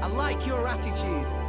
I like your attitude.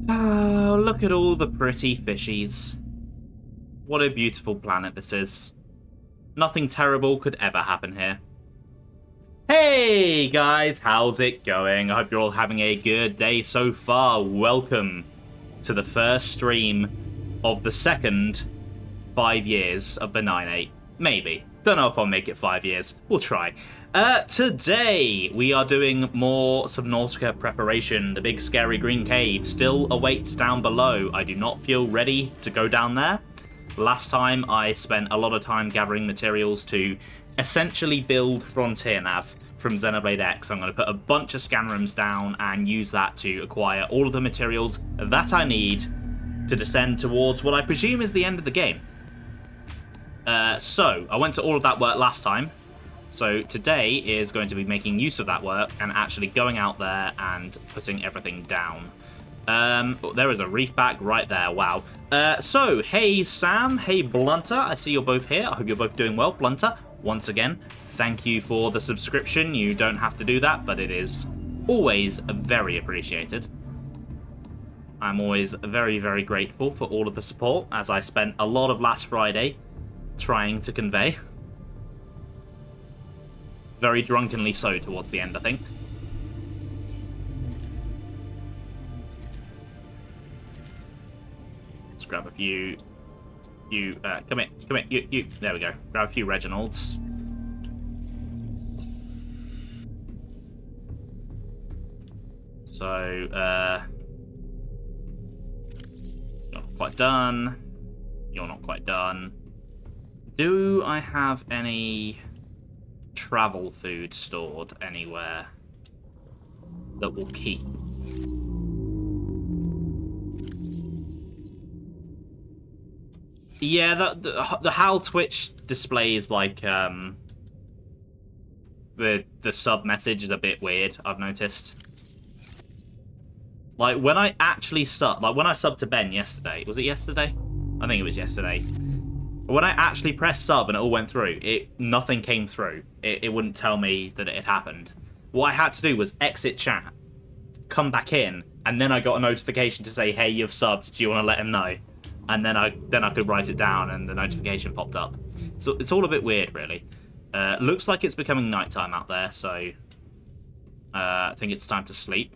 Oh, look at all the pretty fishies. What a beautiful planet this is. Nothing terrible could ever happen here. Hey guys, how's it going? I hope you're all having a good day so far. Welcome to the first stream of the second 5 years of Benignate. Maybe. Don't know if I'll make it 5 years. We'll try. Today, we are doing more Subnautica preparation. The big scary green cave still awaits down below. I do not feel ready to go down there. Last time, I spent a lot of time gathering materials to essentially build Frontier Nav from Xenoblade X. I'm going to put a bunch of scan rooms down and use that to acquire all of the materials that I need to descend towards what I presume is the end of the game. So, I went to all of that work last time. So today is going to be making use of that work and actually going out there and putting everything down. There is a reef back right there. Wow. So, hey Sam, hey Blunter. I see you're both here. I hope you're both doing well. Blunter, once again, thank you for the subscription. You don't have to do that, but it is always very appreciated. I'm always very, very grateful for all of the support, as I spent a lot of last Friday trying to convey. Very drunkenly so towards the end, I think. Let's grab a few... come here, you. There we go. Grab a few Reginalds. So, you're not quite done. You're not quite done. Do I have any travel food stored anywhere that will keep? Yeah, the HAL Twitch displays like the sub message is a bit weird, I've noticed. Like when I actually subbed to Ben yesterday, was it yesterday? I think it was yesterday. When I actually pressed sub and it all went through, nothing came through. It wouldn't tell me that it had happened. What I had to do was exit chat, come back in, and then I got a notification to say, hey, you've subbed, do you want to let him know? And then I could write it down and the notification popped up. So it's all a bit weird, really. Looks like it's becoming nighttime out there, so I think it's time to sleep.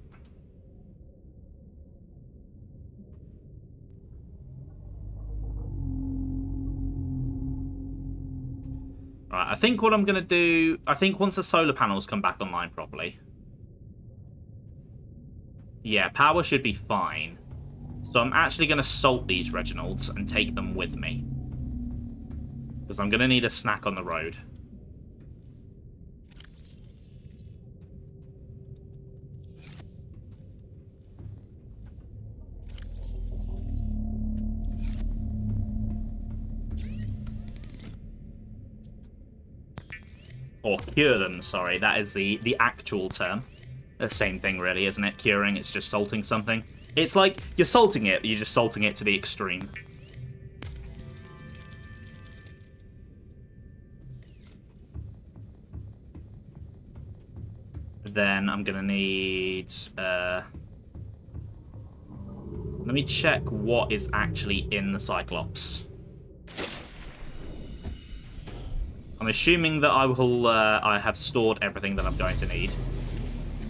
Right, I think what I'm going to do... I think once the solar panels come back online properly... Yeah, power should be fine. So I'm actually going to salt these Reginalds and take them with me. Because I'm going to need a snack on the road. Or cure them, sorry. That is the actual term. The same thing, really, isn't it? Curing, it's just salting something. It's like, you're salting it, but you're just salting it to the extreme. Then I'm gonna need... let me check what is actually in the Cyclops. I'm assuming that I have stored everything that I'm going to need.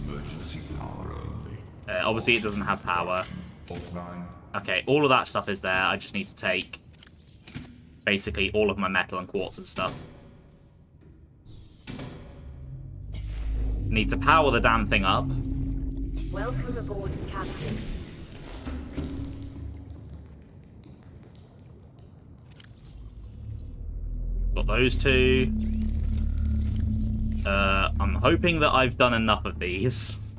Emergency power only. Obviously, it doesn't have power. Okay, all of that stuff is there. I just need to take basically all of my metal and quartz and stuff. Need to power the damn thing up. Welcome aboard, Captain. Got those two. I'm hoping that I've done enough of these.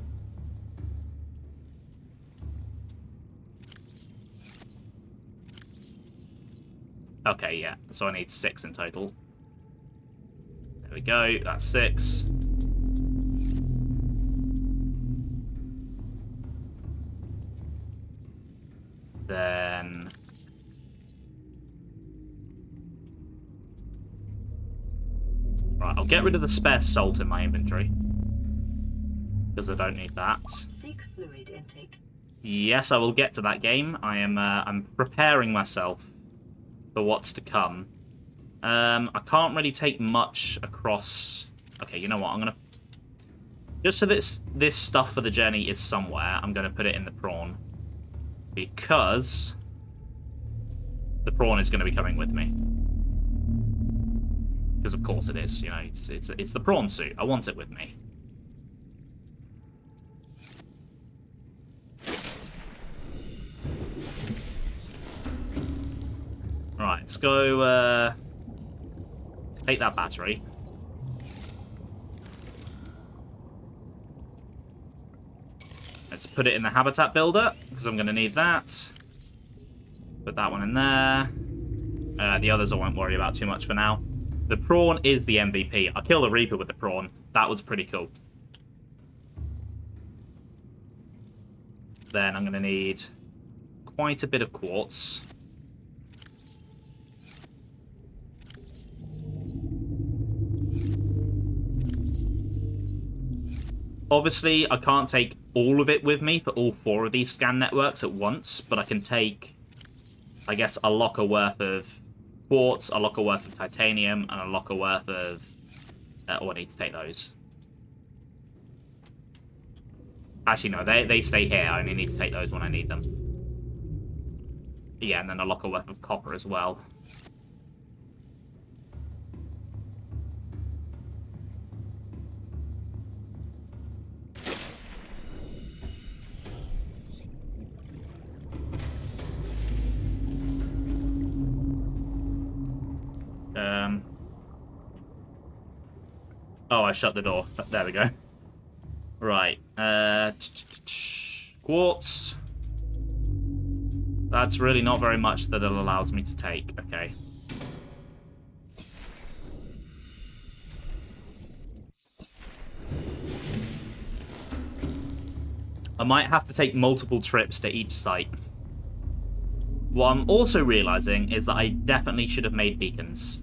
Okay, yeah. So I need 6 in total. There we go. That's 6. Then... Right, I'll get rid of the spare salt in my inventory. Because I don't need that. Seek fluid intake. Yes, I will get to that game. I'm preparing myself for what's to come. I can't really take much across... Okay, you know what? I'm going to... Just so this stuff for the journey is somewhere, I'm going to put it in the prawn. Because... The prawn is going to be coming with me. Because of course it is, you know, it's the prawn suit. I want it with me. Right, let's go take that battery. Let's put it in the habitat builder, because I'm going to need that. Put that one in there. The others I won't worry about too much for now. The prawn is the MVP. I killed a Reaper with the prawn. That was pretty cool. Then I'm going to need quite a bit of quartz. Obviously, I can't take all of it with me for all 4 of these scan networks at once, but I can take, I guess, a locker worth of quartz, a locker worth of titanium, and a locker worth of... oh, I need to take those. Actually, no, they stay here. I only need to take those when I need them. Yeah, and then a locker worth of copper as well. Oh, I shut the door. There we go. Right. Quartz. That's really not very much that it allows me to take. Okay. I might have to take multiple trips to each site. What I'm also realizing is that I definitely should have made beacons.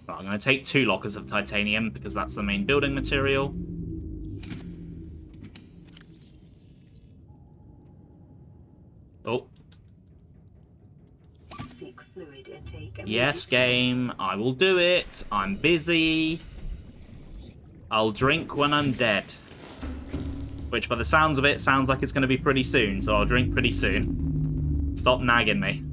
I'm going to take 2 lockers of titanium because that's the main building material. Oh. Seek fluid intake. Yes, game. I will do it. I'm busy. I'll drink when I'm dead. Which, by the sounds of it, sounds like it's going to be pretty soon, so I'll drink pretty soon. Stop nagging me.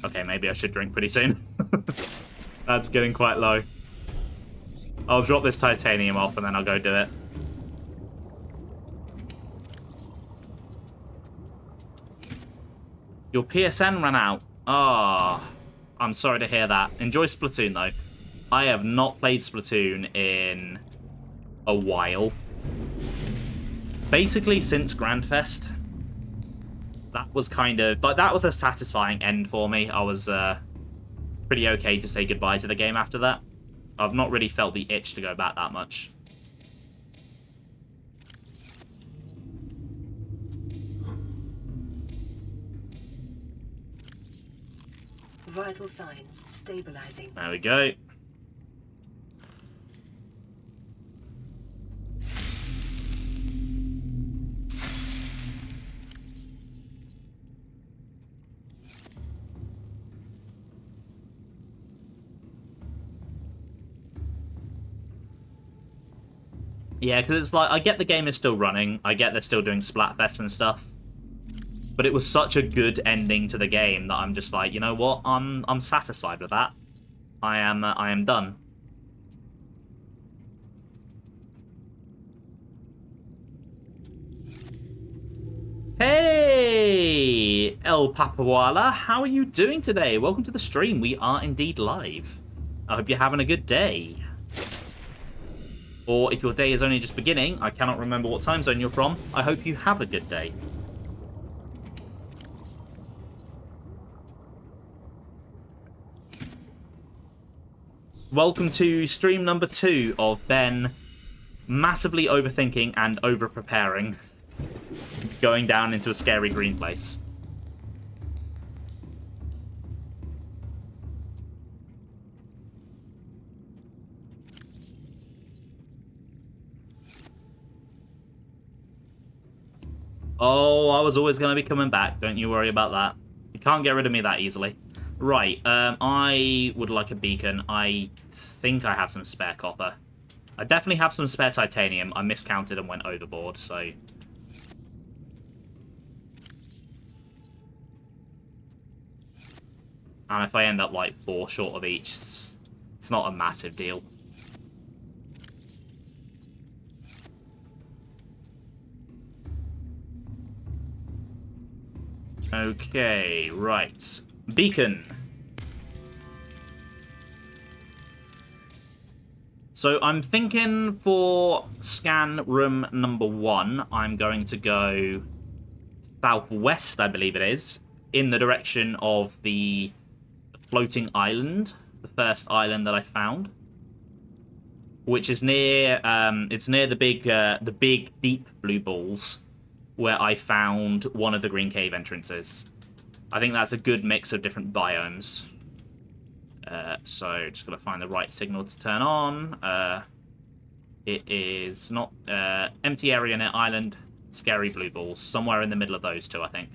Okay, maybe I should drink pretty soon. That's getting quite low. I'll drop this titanium off and then I'll go do it. Your PSN ran out. Ah, I'm sorry to hear that. Enjoy Splatoon, though. I have not played Splatoon in a while. Basically, since Grandfest. That was kind of... like, that was a satisfying end for me. I was pretty okay to say goodbye to the game after that. I've not really felt the itch to go back that much. Vital signs stabilizing. There we go. Yeah, because it's like, I get the game is still running. I get they're still doing Splatfest and stuff. But it was such a good ending to the game that I'm just like, you know what? I'm satisfied with that. I am done. Hey, El Papawala, how are you doing today? Welcome to the stream. We are indeed live. I hope you're having a good day. Or if your day is only just beginning, I cannot remember what time zone you're from, I hope you have a good day. Welcome to stream number 2 of Ben massively overthinking and over-preparing, going down into a scary green place. Oh, I was always going to be coming back. Don't you worry about that. You can't get rid of me that easily. Right, I would like a beacon. I think I have some spare copper. I definitely have some spare titanium. I miscounted and went overboard, so... And if I end up, like, 4 short of each, it's not a massive deal. Okay, right. Beacon. So I'm thinking for scan room number 1, I'm going to go southwest, I believe it is, in the direction of the floating island, the first island that I found, which is near, it's near the big deep blue balls, where I found one of the green cave entrances. I think that's a good mix of different biomes. So just gotta find the right signal to turn on. It is not empty area near island, scary blue balls, somewhere in the middle of those two, I think.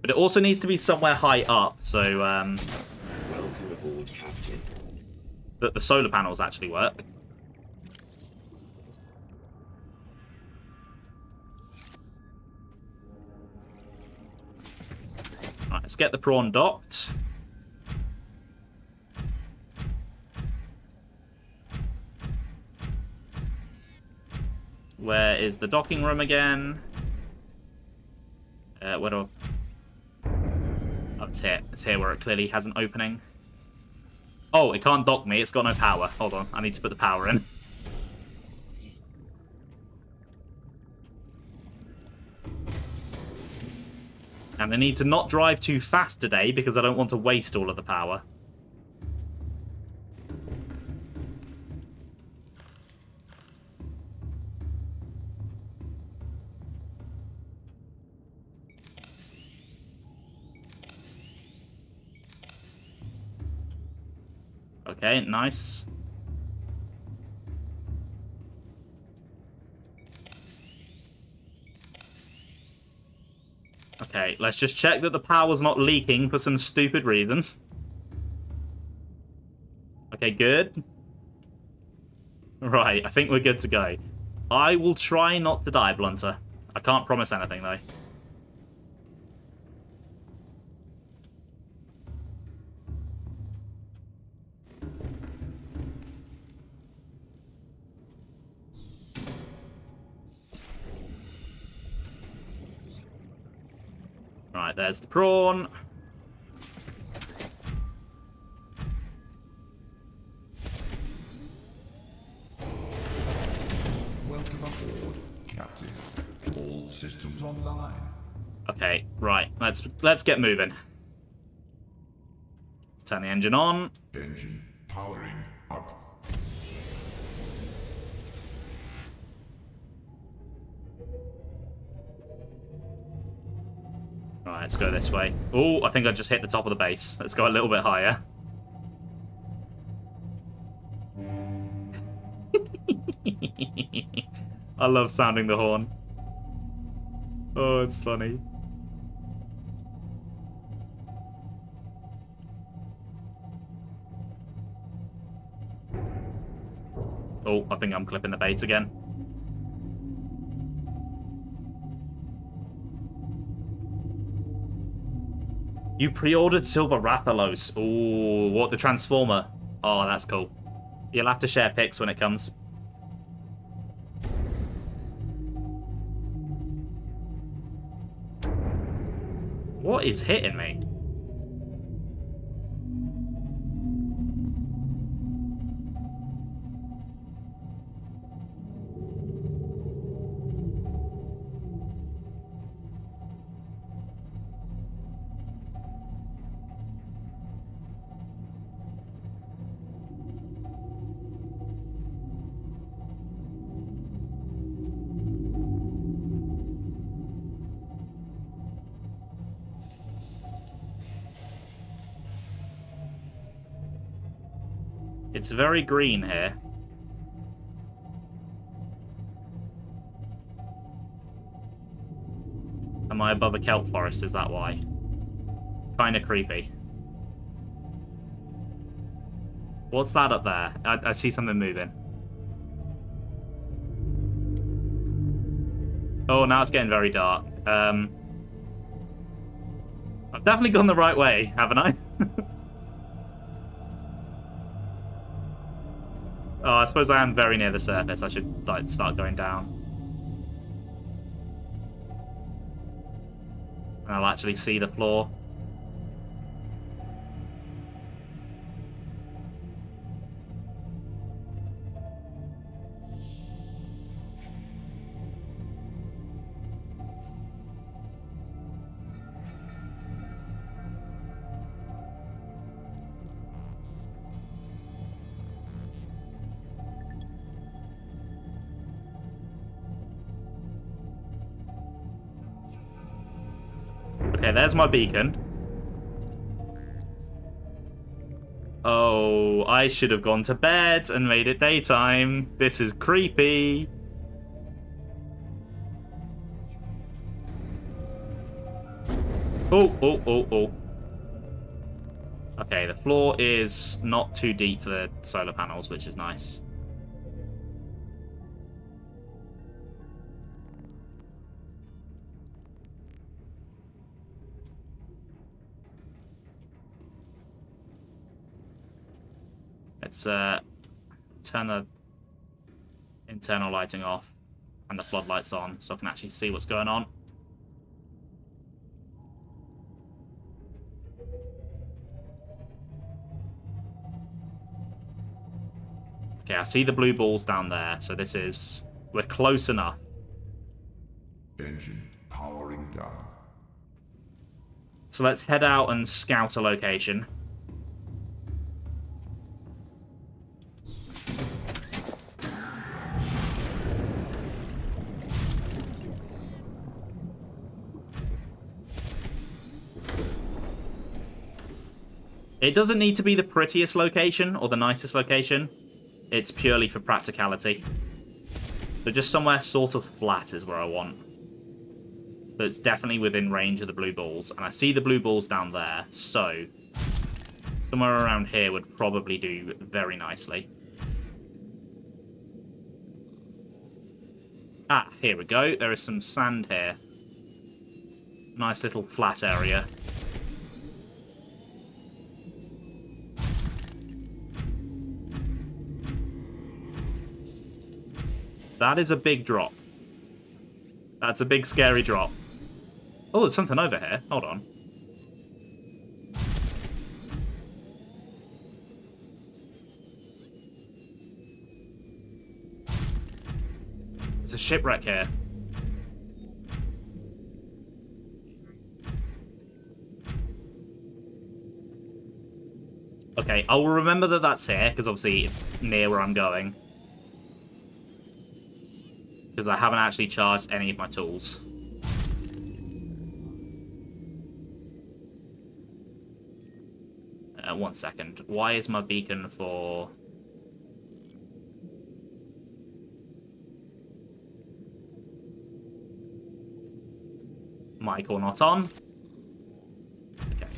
But it also needs to be somewhere high up, so Welcome aboard, Captain. that the solar panels actually work. Right, let's get the prawn docked. Where is the docking room again? Where do I... Oh, it's here. It's here where it clearly has an opening. Oh, it can't dock me. It's got no power. Hold on. I need to put the power in. And I need to not drive too fast today because I don't want to waste all of the power. Okay, nice. Okay, let's just check that the power's not leaking for some stupid reason. Okay, good. Right, I think we're good to go. I will try not to die, Blunter. I can't promise anything, though. Right, there's the prawn. Welcome aboard, Captain. All systems online. Okay, right. Let's get moving. Let's turn the engine on. Engine powering up. Right, let's go this way. Oh, I think I just hit the top of the base. Let's go a little bit higher. I love sounding the horn. Oh, it's funny. Oh, I think I'm clipping the base again. You pre-ordered Silver Rathalos. Ooh, what, the Transformer? Oh, that's cool. You'll have to share pics when it comes. What is hitting me? It's very green here. Am I above a kelp forest? Is that why? It's kind of creepy. What's that up there? I see something moving. Oh, now it's getting very dark. I've definitely gone the right way, haven't I? Oh, I suppose I am very near the surface. I should like start going down. And I'll actually see the floor. Okay, there's my beacon. Oh, I should have gone to bed and made it daytime. This is creepy. Oh. Okay, the floor is not too deep for the solar panels, which is nice. Let's turn the internal lighting off and the floodlights on so I can actually see what's going on. Okay, I see the blue balls down there, so this is... we're close enough. Engine powering down. So let's head out and scout a location. It doesn't need to be the prettiest location or the nicest location. It's purely for practicality. So just somewhere sort of flat is where I want. But it's definitely within range of the blue balls. And I see the blue balls down there, so somewhere around here would probably do very nicely. Ah, here we go. There is some sand here. Nice little flat area. That is a big drop. That's a big, scary drop. Oh, there's something over here. Hold on. There's a shipwreck here. Okay, I will remember that that's here, because obviously it's near where I'm going. Because I haven't actually charged any of my tools. One second. Why is my beacon for... mic or not on? Okay.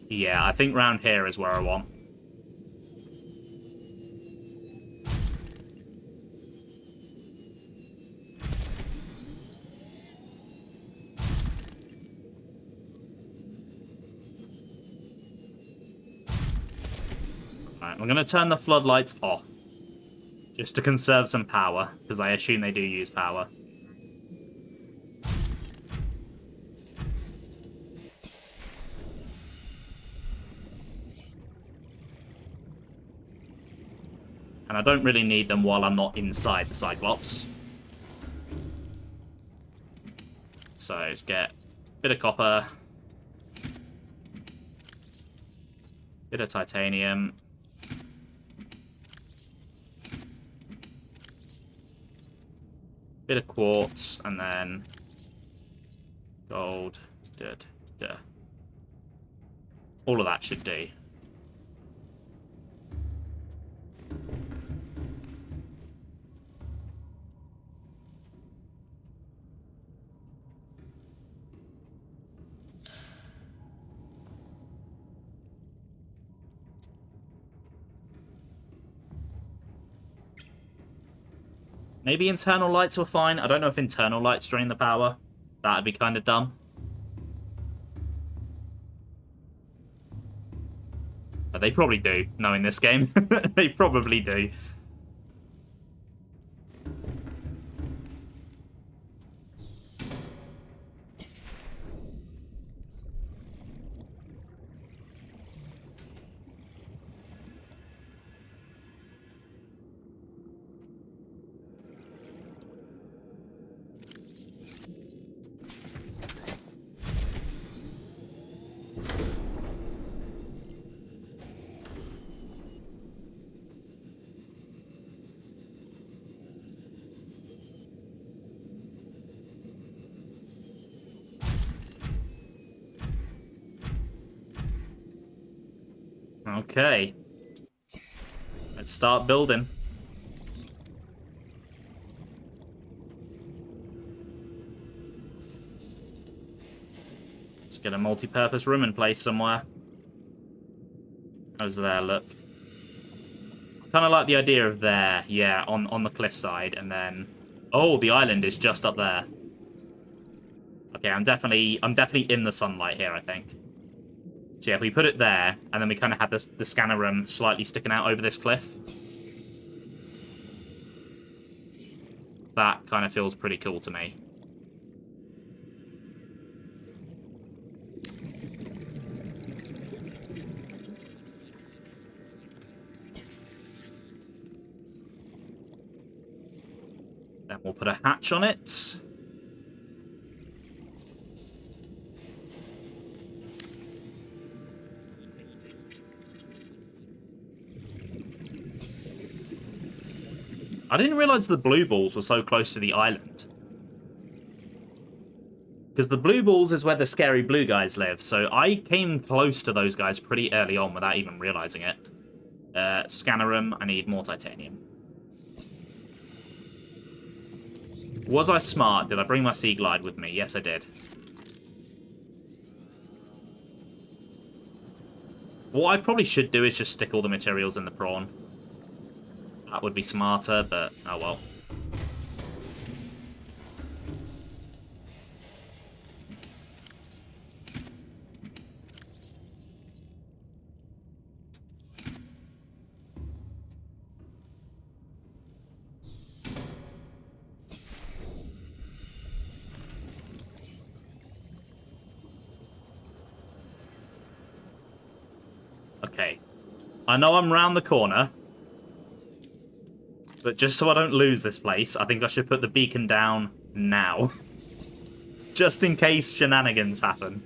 Yeah, I think round here is where I want. Alright, I'm going to turn the floodlights off. Just to conserve some power, because I assume they do use power. And I don't really need them while I'm not inside the Cyclops. So let's get a bit of copper. Bit of titanium. Bit of quartz, and then gold. Duh. All of that should do. Maybe internal lights were fine. I don't know if internal lights drain the power. That'd be kind of dumb. But they probably do, knowing this game. They probably do. Okay. Let's start building. Let's get a multi-purpose room in place somewhere. How's there, look? Kind of like the idea of there, yeah, on the cliffside, and then... Oh, the island is just up there. Okay, I'm definitely in the sunlight here, I think. So yeah, if we put it there, and then we kind of have the scanner room slightly sticking out over this cliff. That kind of feels pretty cool to me. Then we'll put a hatch on it. I didn't realise the blue balls were so close to the island. Because the blue balls is where the scary blue guys live, so I came close to those guys pretty early on without even realising it. Scanner room, I need more titanium. Was I smart? Did I bring my Sea Glide with me? Yes, I did. What I probably should do is just stick all the materials in the prawn. That would be smarter, but oh well. Okay. I know I'm round the corner. But just so I don't lose this place, I think I should put the beacon down now. Just in case shenanigans happen.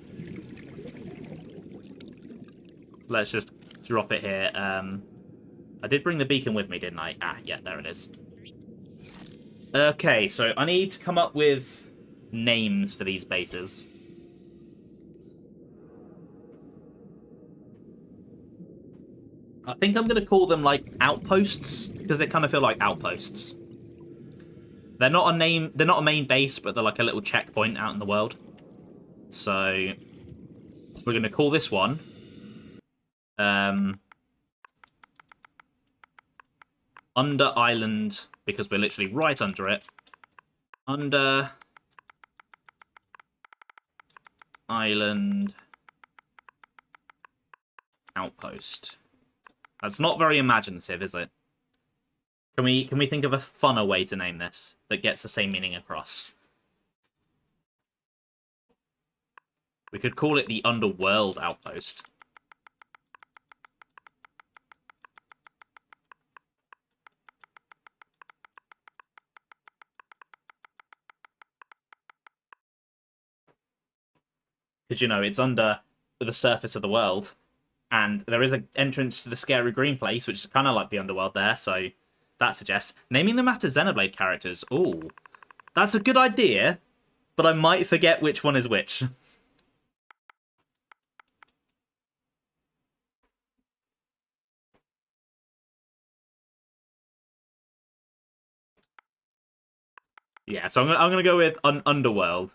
Let's just drop it here. I did bring the beacon with me, didn't I? Ah, yeah, there it is. Okay, so I need to come up with names for these bases. I think I'm going to call them, like, outposts, because they kind of feel like outposts. They're not a main base, but they're like a little checkpoint out in the world. So, we're going to call this one... Under Island, because we're literally right under it. Under... Island... Outpost. That's not very imaginative, is it? Can we think of a funner way to name this that gets the same meaning across? We could call it the Underworld Outpost. Because, you know, it's under the surface of the world. And there is an entrance to the scary green place, which is kind of like the underworld there, so that suggests... Naming them after Xenoblade characters. Ooh. That's a good idea, but I might forget which one is which. Yeah, so I'm gonna go with Underworld.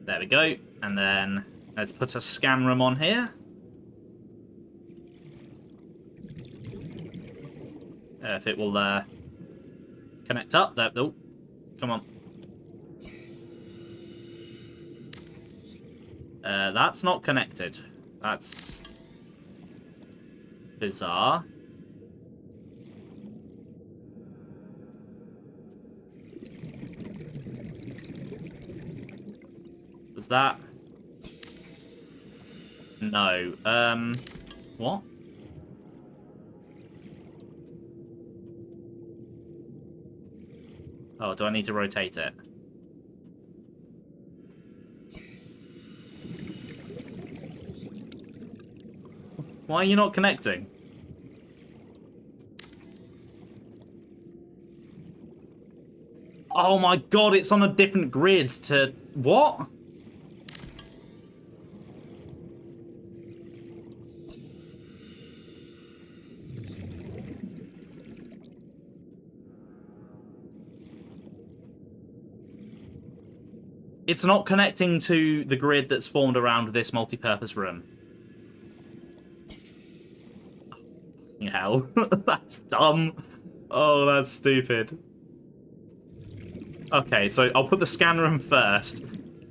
There we go. And then let's put a scan room on here. If it will connect up. There. Oh, come on. That's not connected. That's bizarre. Was that? No. What? Oh, do I need to rotate it? Why are you not connecting? Oh my god, it's on a different grid to... What? It's not connecting to the grid that's formed around this multi-purpose room. Oh, hell. That's dumb. Oh, that's stupid. Okay, so I'll put the scan room first,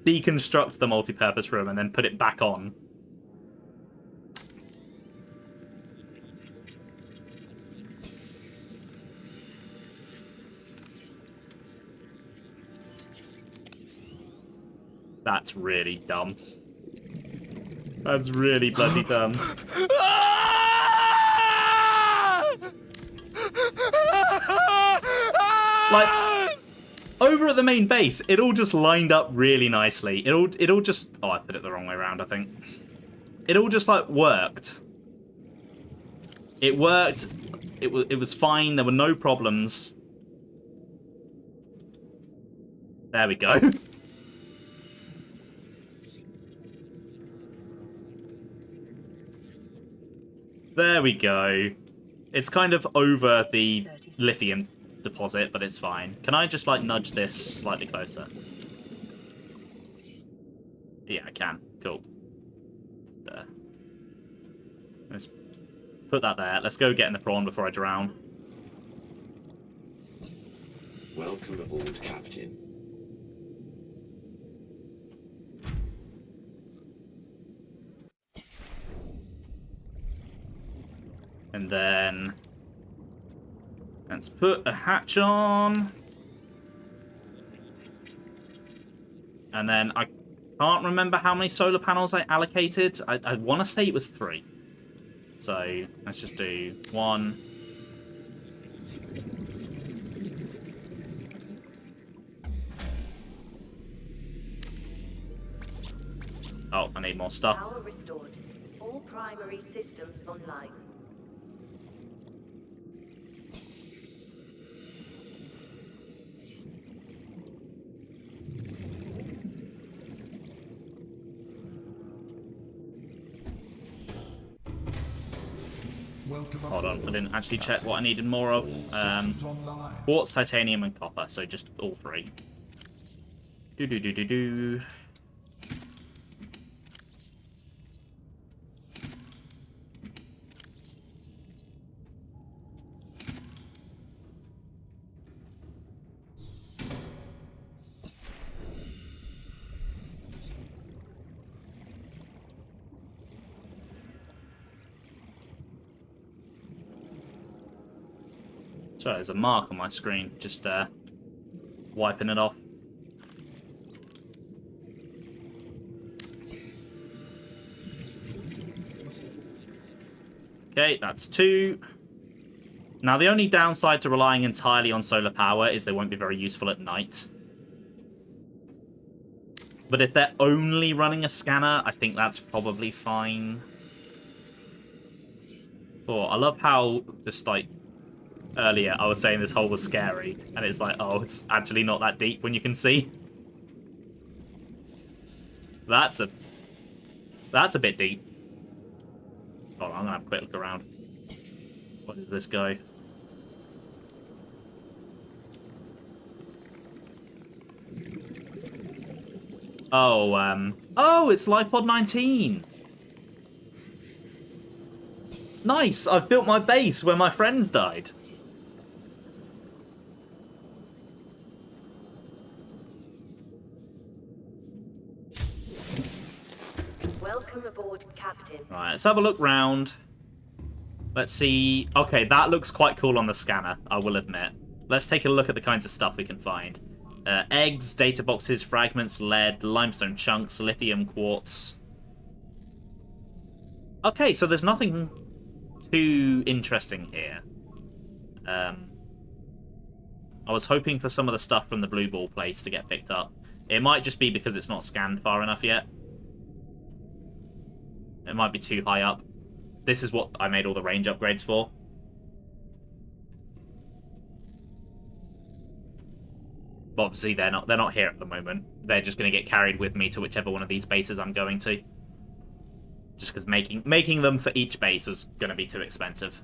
deconstruct the multi-purpose room, and then put it back on. That's really dumb. That's really bloody dumb. Like, over at the main base, it all just lined up really nicely. It all just... Oh, I put it the wrong way around, I think. It all just, like, worked. It worked. It was fine. There were no problems. There we go. There we go. It's kind of over the lithium deposit, but it's fine. Can I just, like, nudge this slightly closer? Yeah, I can. Cool. There. Let's put that there. Let's go get in the prawn before I drown. Welcome aboard, Captain. And then... let's put a hatch on. And then I can't remember how many solar panels I allocated. I want to say it was 3. So let's just do 1. Oh, I need more stuff. Power restored. All primary systems online. Hold on, I didn't actually check what I needed more of. Quartz, titanium, and copper, so just all 3. Do. Sorry, there's a mark on my screen. Just wiping it off. Okay, that's 2. Now, the only downside to relying entirely on solar power is they won't be very useful at night. But if they're only running a scanner, I think that's probably fine. Oh, I love how, just like, earlier I was saying this hole was scary, and it's like, oh, it's actually not that deep when you can see. That's a bit deep. Oh, I'm gonna have a quick look around. What does this go? Oh, it's LifePod 19. Nice! I've built my base where my friends died. Welcome aboard, Captain. Right, let's have a look round. Let's see. Okay, that looks quite cool on the scanner, I will admit. Let's take a look at the kinds of stuff we can find. Eggs, data boxes, fragments, lead, limestone chunks, lithium quartz. Okay, so there's nothing too interesting here. I was hoping for some of the stuff from the blue ball place to get picked up. It might just be because it's not scanned far enough yet. It might be too high up. This is what I made all the range upgrades for. But obviously they're not here at the moment. They're just going to get carried with me to whichever one of these bases I'm going to. Just because making them for each base was going to be too expensive.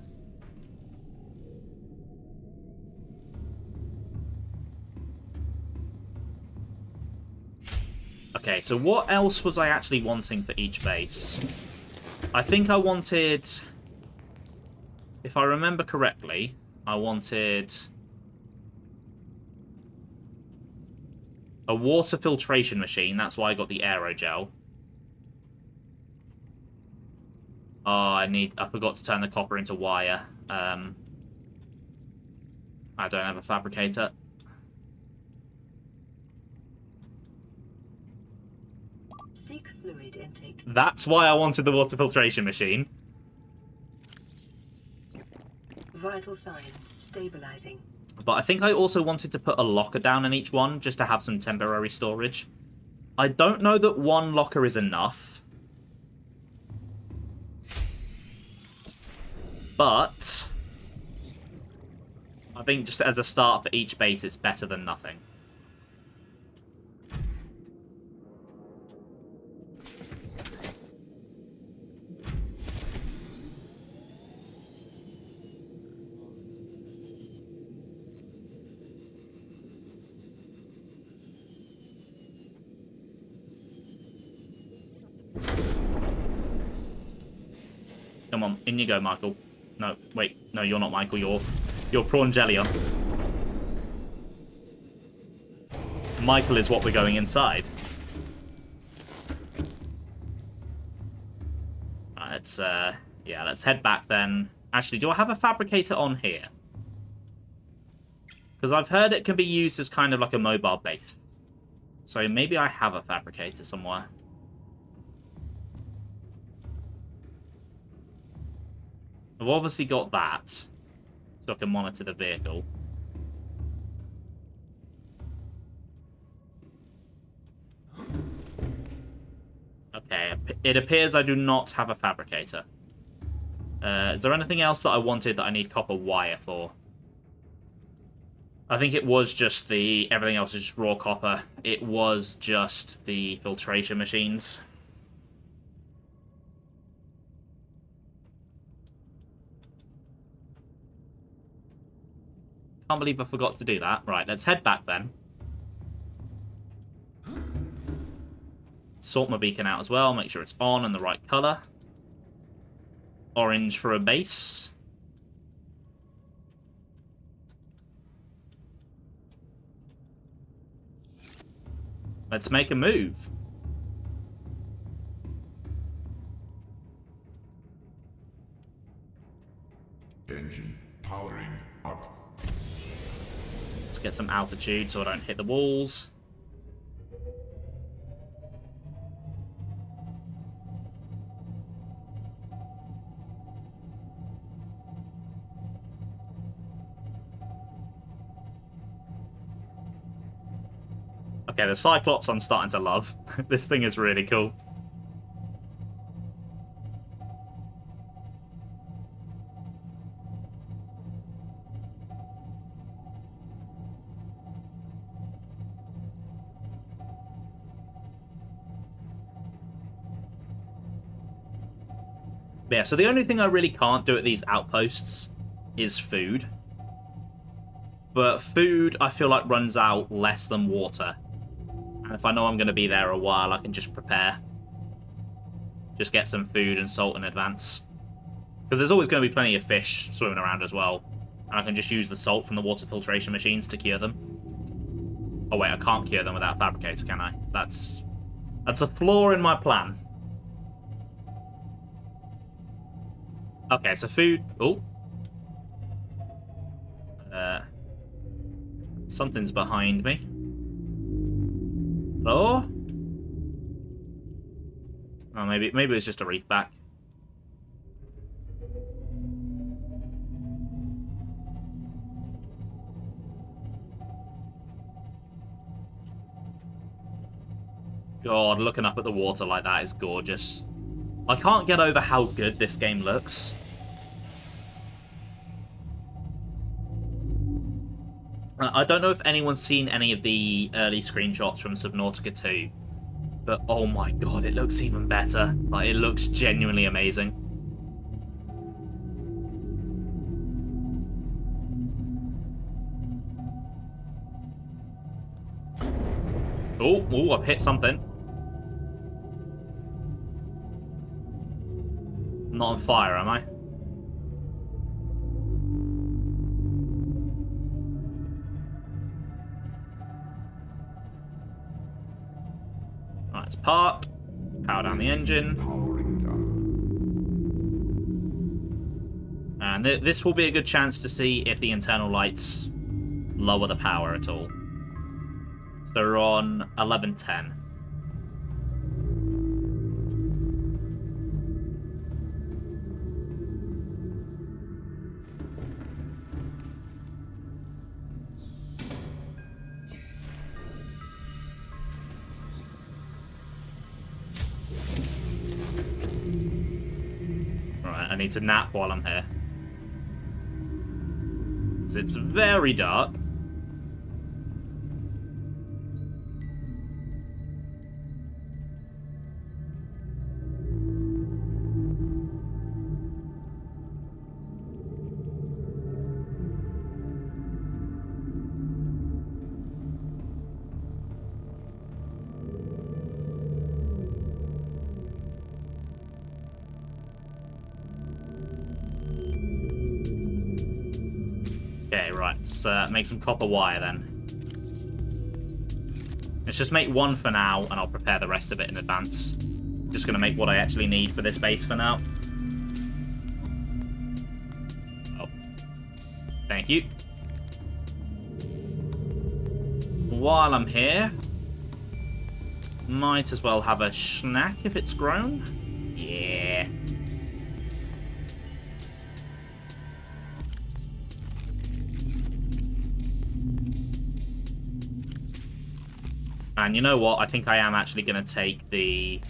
Okay, so what else was I actually wanting for each base? I think I wanted... If I remember correctly, I wanted... a water filtration machine. That's why I got the aerogel. Oh, I forgot to turn the copper into wire. I don't have a fabricator. Seek fluid intake. That's why I wanted the water filtration machine. Vital signs stabilizing. But I think I also wanted to put a locker down in each one, just to have some temporary storage. I don't know that one locker is enough. But I think just as a start for each base, it's better than nothing. Come on, in you go, Michael. No, wait, no, you're not Michael. You're Prawn Jellion. Michael is what we're going inside. Right, let's yeah, let's head back then. Actually, do I have a fabricator on here? Because I've heard it can be used as kind of like a mobile base. So maybe I have a fabricator somewhere. I've obviously got that, so I can monitor the vehicle. Okay, it appears I do not have a fabricator. Is there anything else that I wanted that I need copper wire for? I think it was just everything else is just raw copper. It was just the filtration machines. Can't believe I forgot to do that. Right, let's head back then. Sort my beacon out as well, make sure it's on and the right colour. Orange for a base. Let's make a move. Engine powering up. Let's get some altitude so I don't hit the walls. Okay, the Cyclops I'm starting to love. This thing is really cool. Yeah, so the only thing I really can't do at these outposts is food. But food, I feel like, runs out less than water. And if I know I'm going to be there a while, I can just prepare. Just get some food and salt in advance. Because there's always going to be plenty of fish swimming around as well. And I can just use the salt from the water filtration machines to cure them. Oh wait, I can't cure them without a fabricator, can I? That's a flaw in my plan. Okay, so food... Oh. Something's behind me. Hello? Oh, maybe it's just a reef back. God, looking up at the water like that is gorgeous. I can't get over how good this game looks. I don't know if anyone's seen any of the early screenshots from Subnautica 2, but oh my god, it looks even better. Like, it looks genuinely amazing. Oh, I've hit something. I'm not on fire, am I? Alright, let's park. Power down the engine. Powering down. And this will be a good chance to see if the internal lights lower the power at all. So we're on 1110. Right, I need to nap while I'm here. It's very dark. Okay, right, let's make some copper wire then. Let's just make one for now, and I'll prepare the rest of it in advance. Just going to make what I actually need for this base for now. Oh. Thank you. While I'm here, might as well have a snack if it's grown. Yeah. And you know what? I think I am actually going to take the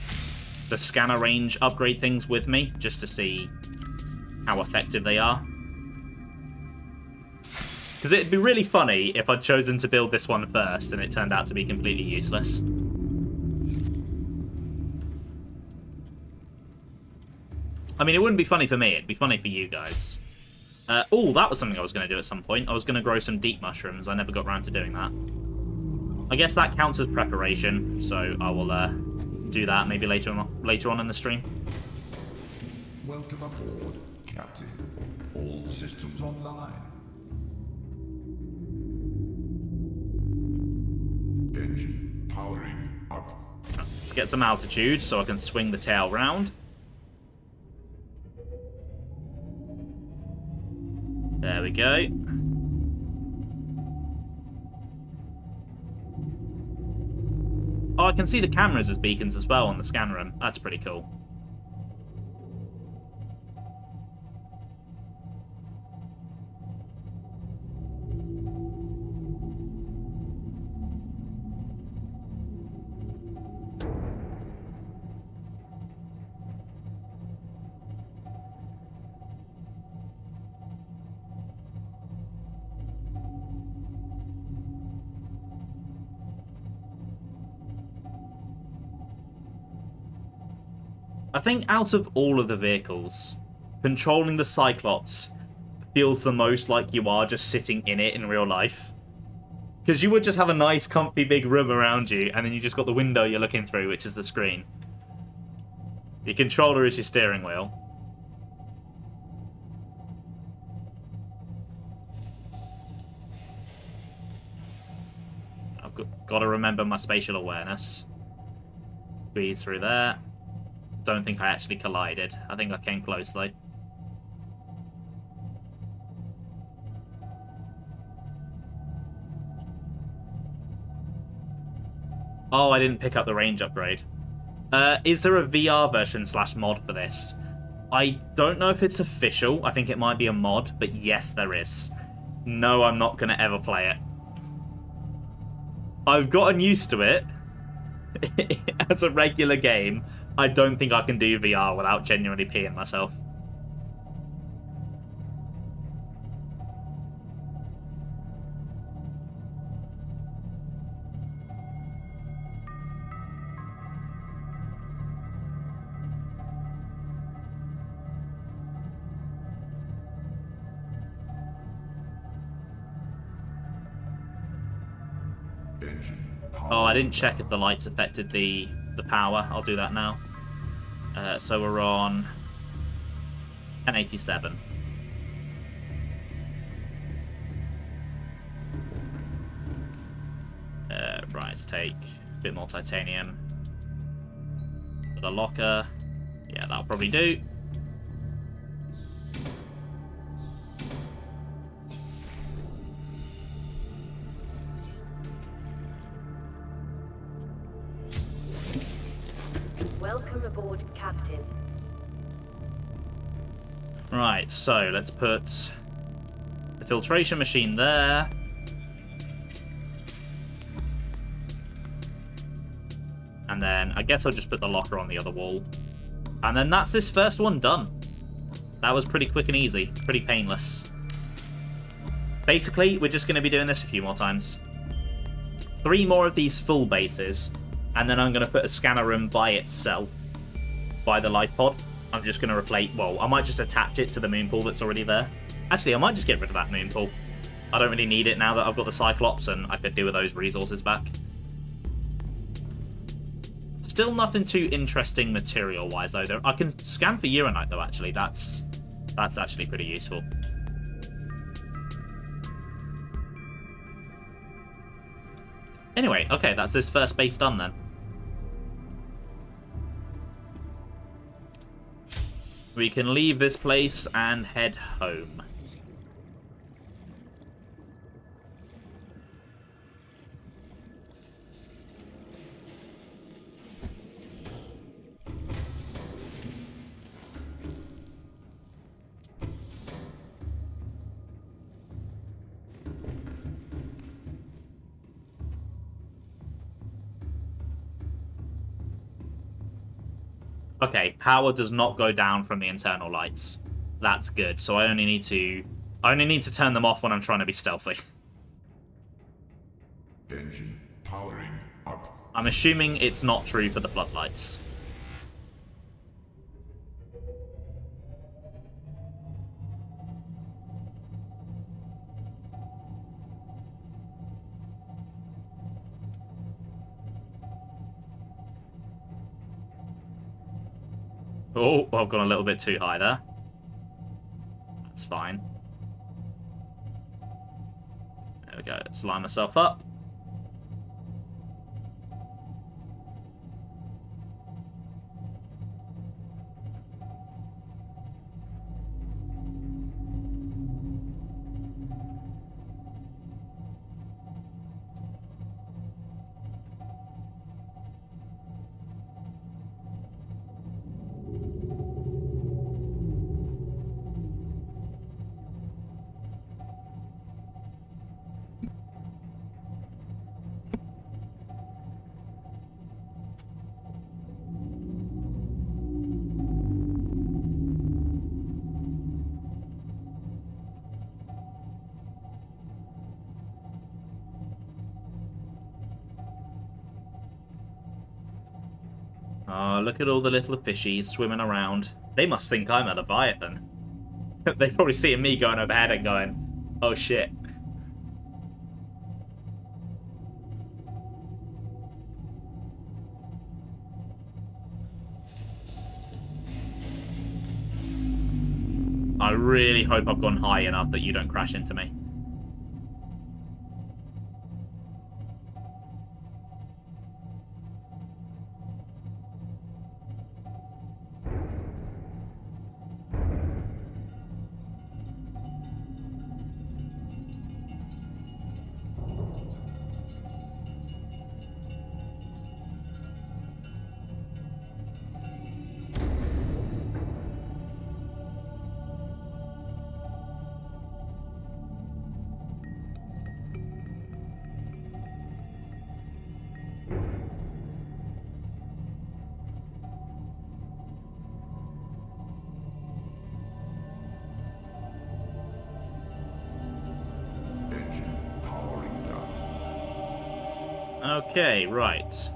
scanner range upgrade things with me, just to see how effective they are. Because it'd be really funny if I'd chosen to build this one first and it turned out to be completely useless. I mean, it wouldn't be funny for me, it'd be funny for you guys. Oh, that was something I was going to do at some point. I was going to grow some deep mushrooms. I never got around to doing that. I guess that counts as preparation, so I will do that maybe later on in the stream. Welcome aboard, Captain. All systems online. Engine powering up. Let's get some altitude so I can swing the tail round. There we go. Oh, I can see the cameras as beacons as well on the scan run. That's pretty cool. I think out of all of the vehicles, controlling the Cyclops feels the most like you are just sitting in it in real life. Because you would just have a nice, comfy, big room around you, and then you just got the window you're looking through, which is the screen. Your controller is your steering wheel. I've got to remember my spatial awareness. Speed through there. Don't think I actually collided. I think I came close, though. Oh, I didn't pick up the range upgrade. Is there a VR version / mod for this? I don't know if it's official. I think it might be a mod, but yes, there is. No, I'm not going to ever play it. I've gotten used to it as a regular game. I don't think I can do VR without genuinely peeing myself. Oh, I didn't check if the lights affected the power. I'll do that now. So we're on 1087. Right, let's take a bit more titanium. For the locker. Yeah, that'll probably do. Welcome aboard, Captain. Right, so let's put the filtration machine there. And then I guess I'll just put the locker on the other wall. And then that's this first one done. That was pretty quick and easy, pretty painless. Basically, we're just going to be doing this a few more times. 3 more of these full bases, and then I'm going to put a scanner room by itself, by the life pod. I'm just going to replace... Well, I might just attach it to the moon pool that's already there. Actually, I might just get rid of that moon pool. I don't really need it now that I've got the Cyclops, and I could do with those resources back. Still nothing too interesting material-wise, though. I can scan for uranite, though, actually. That's actually pretty useful. Anyway, okay, that's this first base done, then. We can leave this place and head home. Okay, power does not go down from the internal lights. That's good. So I only need to turn them off when I'm trying to be stealthy. Engine powering up. I'm assuming it's not true for the floodlights. Oh, I've gone a little bit too high there. That's fine. There we go. Let's line myself up. Oh, look at all the little fishies swimming around. They must think I'm a Leviathan. They probably seeing me going overhead and going, oh shit. I really hope I've gone high enough that you don't crash into me. Engine powering down. Okay, right.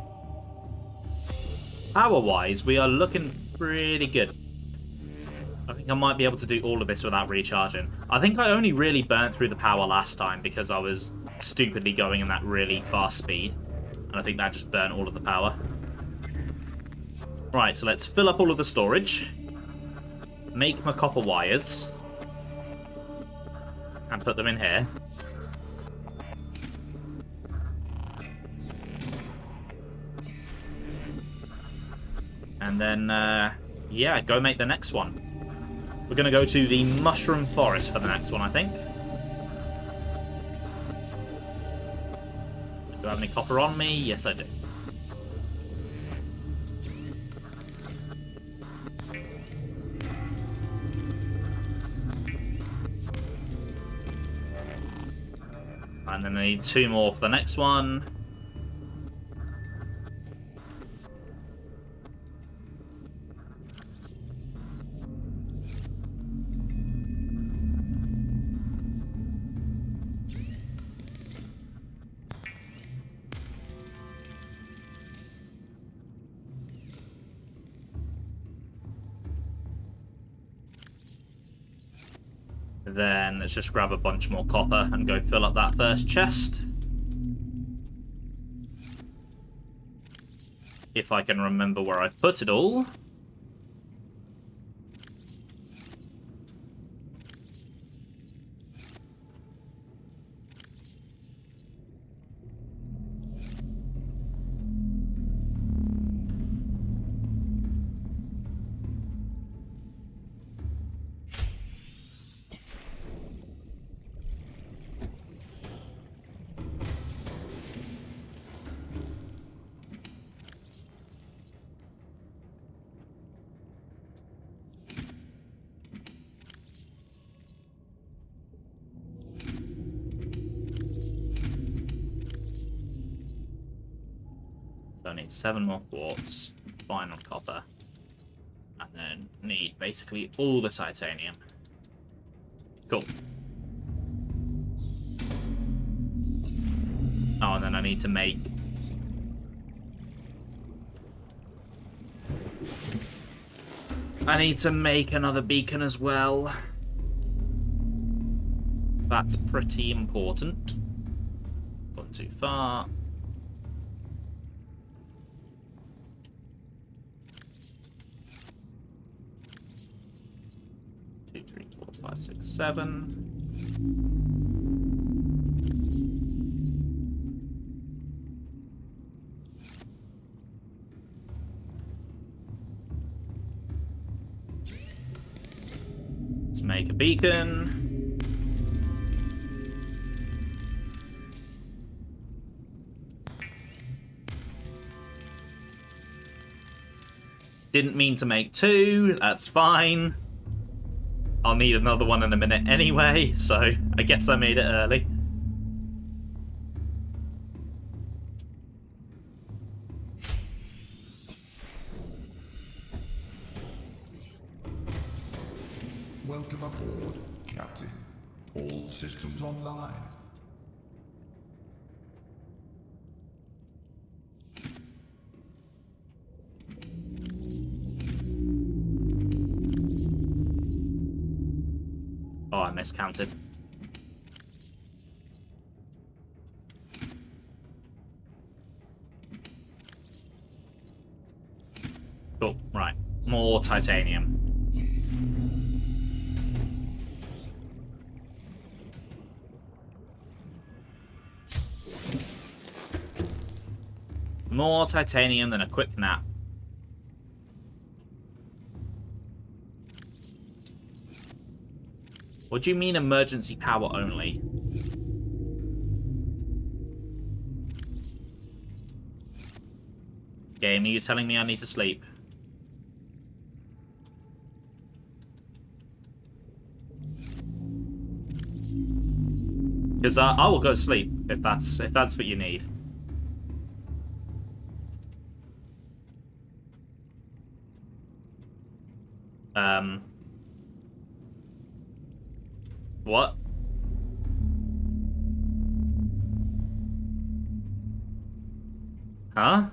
Power-wise, we are looking pretty good. I think I might be able to do all of this without recharging. I think I only really burnt through the power last time because I was stupidly going in that really fast speed. And I think that just burnt all of the power. Right, so let's fill up all of the storage. Make my copper wires. And put them in here. And then, yeah, go make the next one. We're going to go to the Mushroom Forest for the next one, I think. Do I have any copper on me? Yes, I do. And then I need 2 more for the next one. Then let's just grab a bunch more copper and go fill up that first chest. If I can remember where I've put it all. So I need 7 more quartz, fine on copper, and then need basically all the titanium. Cool. Oh, and then I need to make... another beacon as well. That's pretty important. Gone too far. 2, 3, 4, 5, 6, 7. Let's make a beacon. Didn't mean to make 2, that's fine. I'll need another one in a minute anyway, so I guess I made it early. Welcome aboard, Captain. All systems online. I miscounted. Cool, right. More titanium. More titanium than a quick nap. What do you mean emergency power only? Game, are you telling me I need to sleep? Because I will go sleep if that's what you need. What? Huh?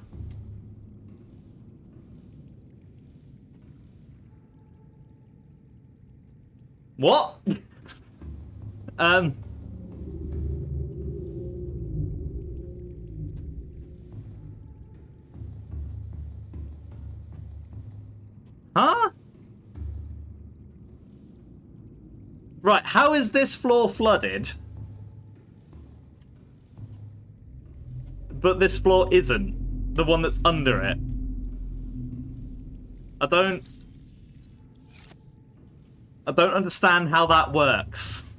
What? Huh? Right, how is this floor flooded? But this floor isn't. The one that's under it. I don't understand how that works.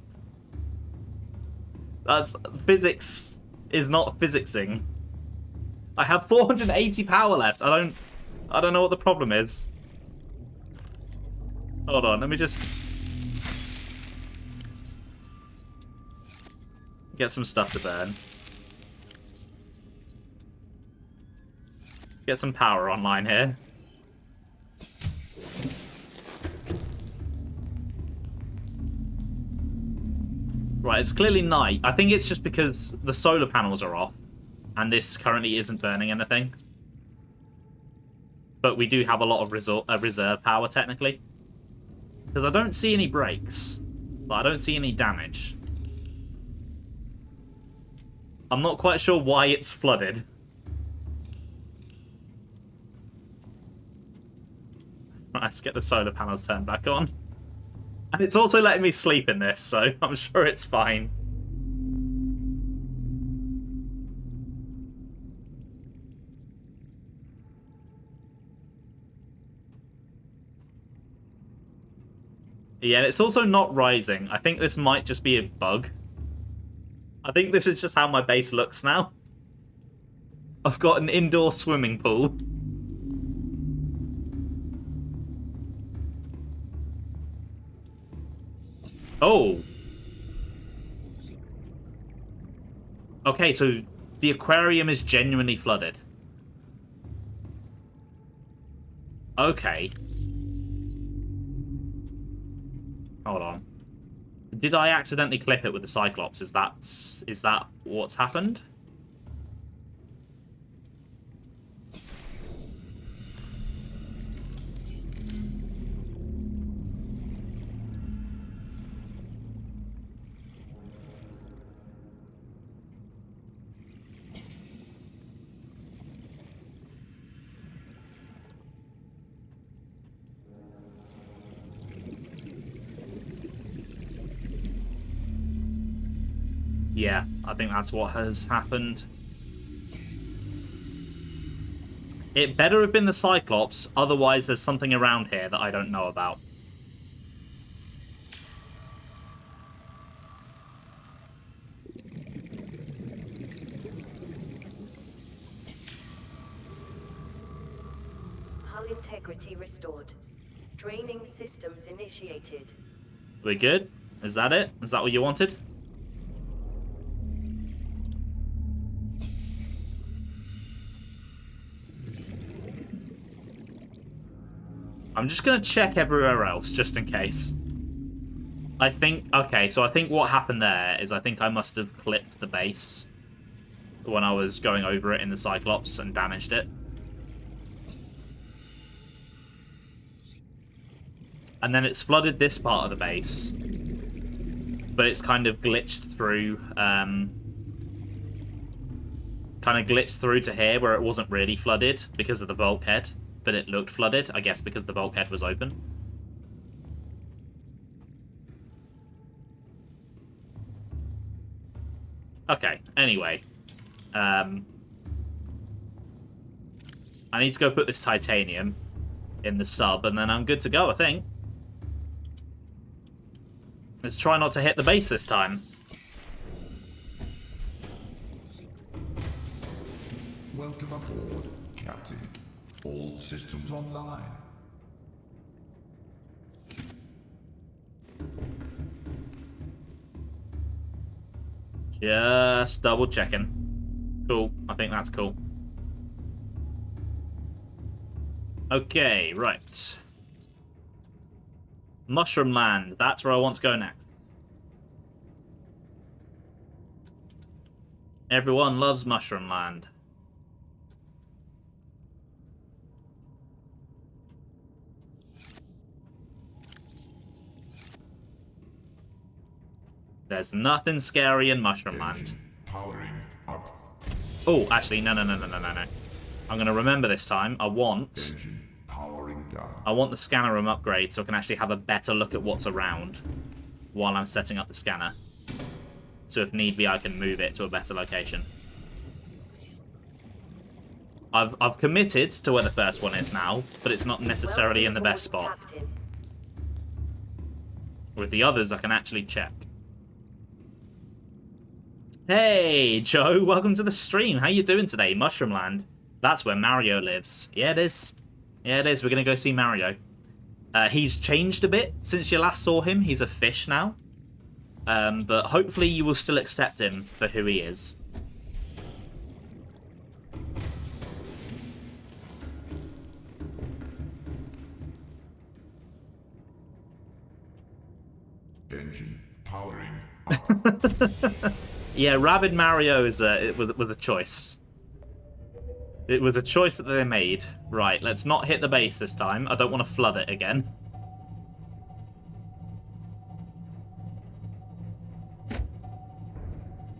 That's... Physics is not physicsing. I have 480 power left. I don't know what the problem is. Hold on, let me just... get some stuff to burn. Get some power online here. Right, it's clearly night. I think it's just because the solar panels are off, and this currently isn't burning anything. But we do have a lot of reserve power, technically. Because I don't see any breaks. But I don't see any damage. I'm not quite sure why it's flooded. Right, let's get the solar panels turned back on. And it's also letting me sleep in this, so I'm sure it's fine. Yeah, it's also not rising. I think this might just be a bug. I think this is just how my base looks now. I've got an indoor swimming pool. Oh. Okay, so the aquarium is genuinely flooded. Okay. Hold on. Did I accidentally clip it with the Cyclops? Is that what's happened? Yeah, I think that's what has happened. It better have been the Cyclops, otherwise there's something around here that I don't know about. Hull integrity restored. Draining systems initiated. We good? Is that it? Is that what you wanted? I'm just going to check everywhere else, just in case. I think... Okay, so I think what happened there is I think I must have clipped the base when I was going over it in the Cyclops and damaged it. And then it's flooded this part of the base. but it's kind of glitched through. Kind of glitched through to here where it wasn't really flooded because of the bulkhead, but it looked flooded, I guess because the bulkhead was open. Okay, anyway. I need to go put this titanium in the sub, and then I'm good to go, I think. Let's try not to hit the base this time. Welcome aboard, Captain. All systems online. Just double checking. Cool. I think that's cool. Okay, right. Mushroom Land. That's where I want to go next. Everyone loves Mushroom Land. There's nothing scary in Mushroom Land. Powering up. Oh, actually, no. I'm going to remember this time. I want Engine powering down. the scanner room upgrade so I can actually have a better look at what's around while I'm setting up the scanner. So if need be, I can move it to a better location. I've committed to where the first one is now, but it's not necessarily in the best spot. Captain. With the others, I can actually check. Hey, Joe, welcome to the stream. How you doing today? Mushroom Land. That's where Mario lives. Yeah, it is. Yeah, it is. We're going to go see Mario. He's changed a bit since you last saw him. He's a fish now. But hopefully you will still accept him for who he is. Engine powering up. Yeah, Rabid Mario was a choice. It was a choice that they made. Right, let's not hit the base this time. I don't want to flood it again.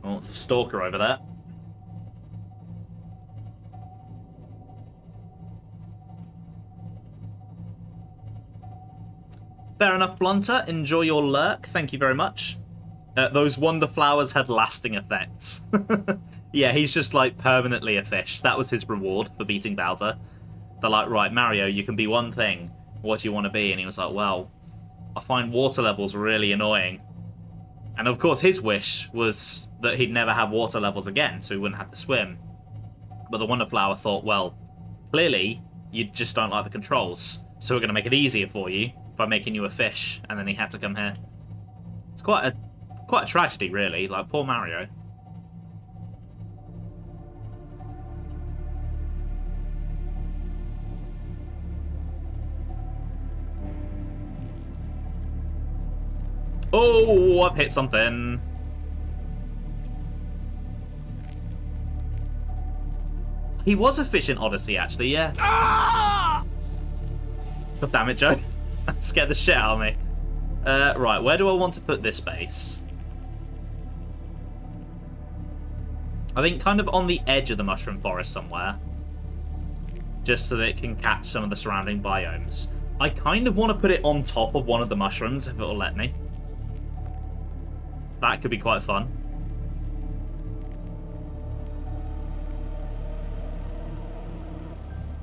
Oh, it's a stalker over there. Fair enough, Blunter. Enjoy your lurk. Thank you very much. Those wonder flowers had lasting effects. Yeah, he's just like permanently a fish. That was his reward for beating Bowser. They're like, right, Mario, you can be one thing. What do you want to be? And he was like, well, I find water levels really annoying. And of course, his wish was that he'd never have water levels again, so he wouldn't have to swim. But the wonder flower thought, well, clearly you just don't like the controls, so we're going to make it easier for you by making you a fish. And then he had to come here. It's quite a tragedy, really. Like, poor Mario. Oh, I've hit something. He was a fish in Odyssey, actually, yeah. Ah! God damn it, Joe. That scared the shit out of me. Right, where do I want to put this base? I think kind of on the edge of the mushroom forest somewhere. Just so that it can catch some of the surrounding biomes. I kind of want to put it on top of one of the mushrooms, if it'll let me. That could be quite fun.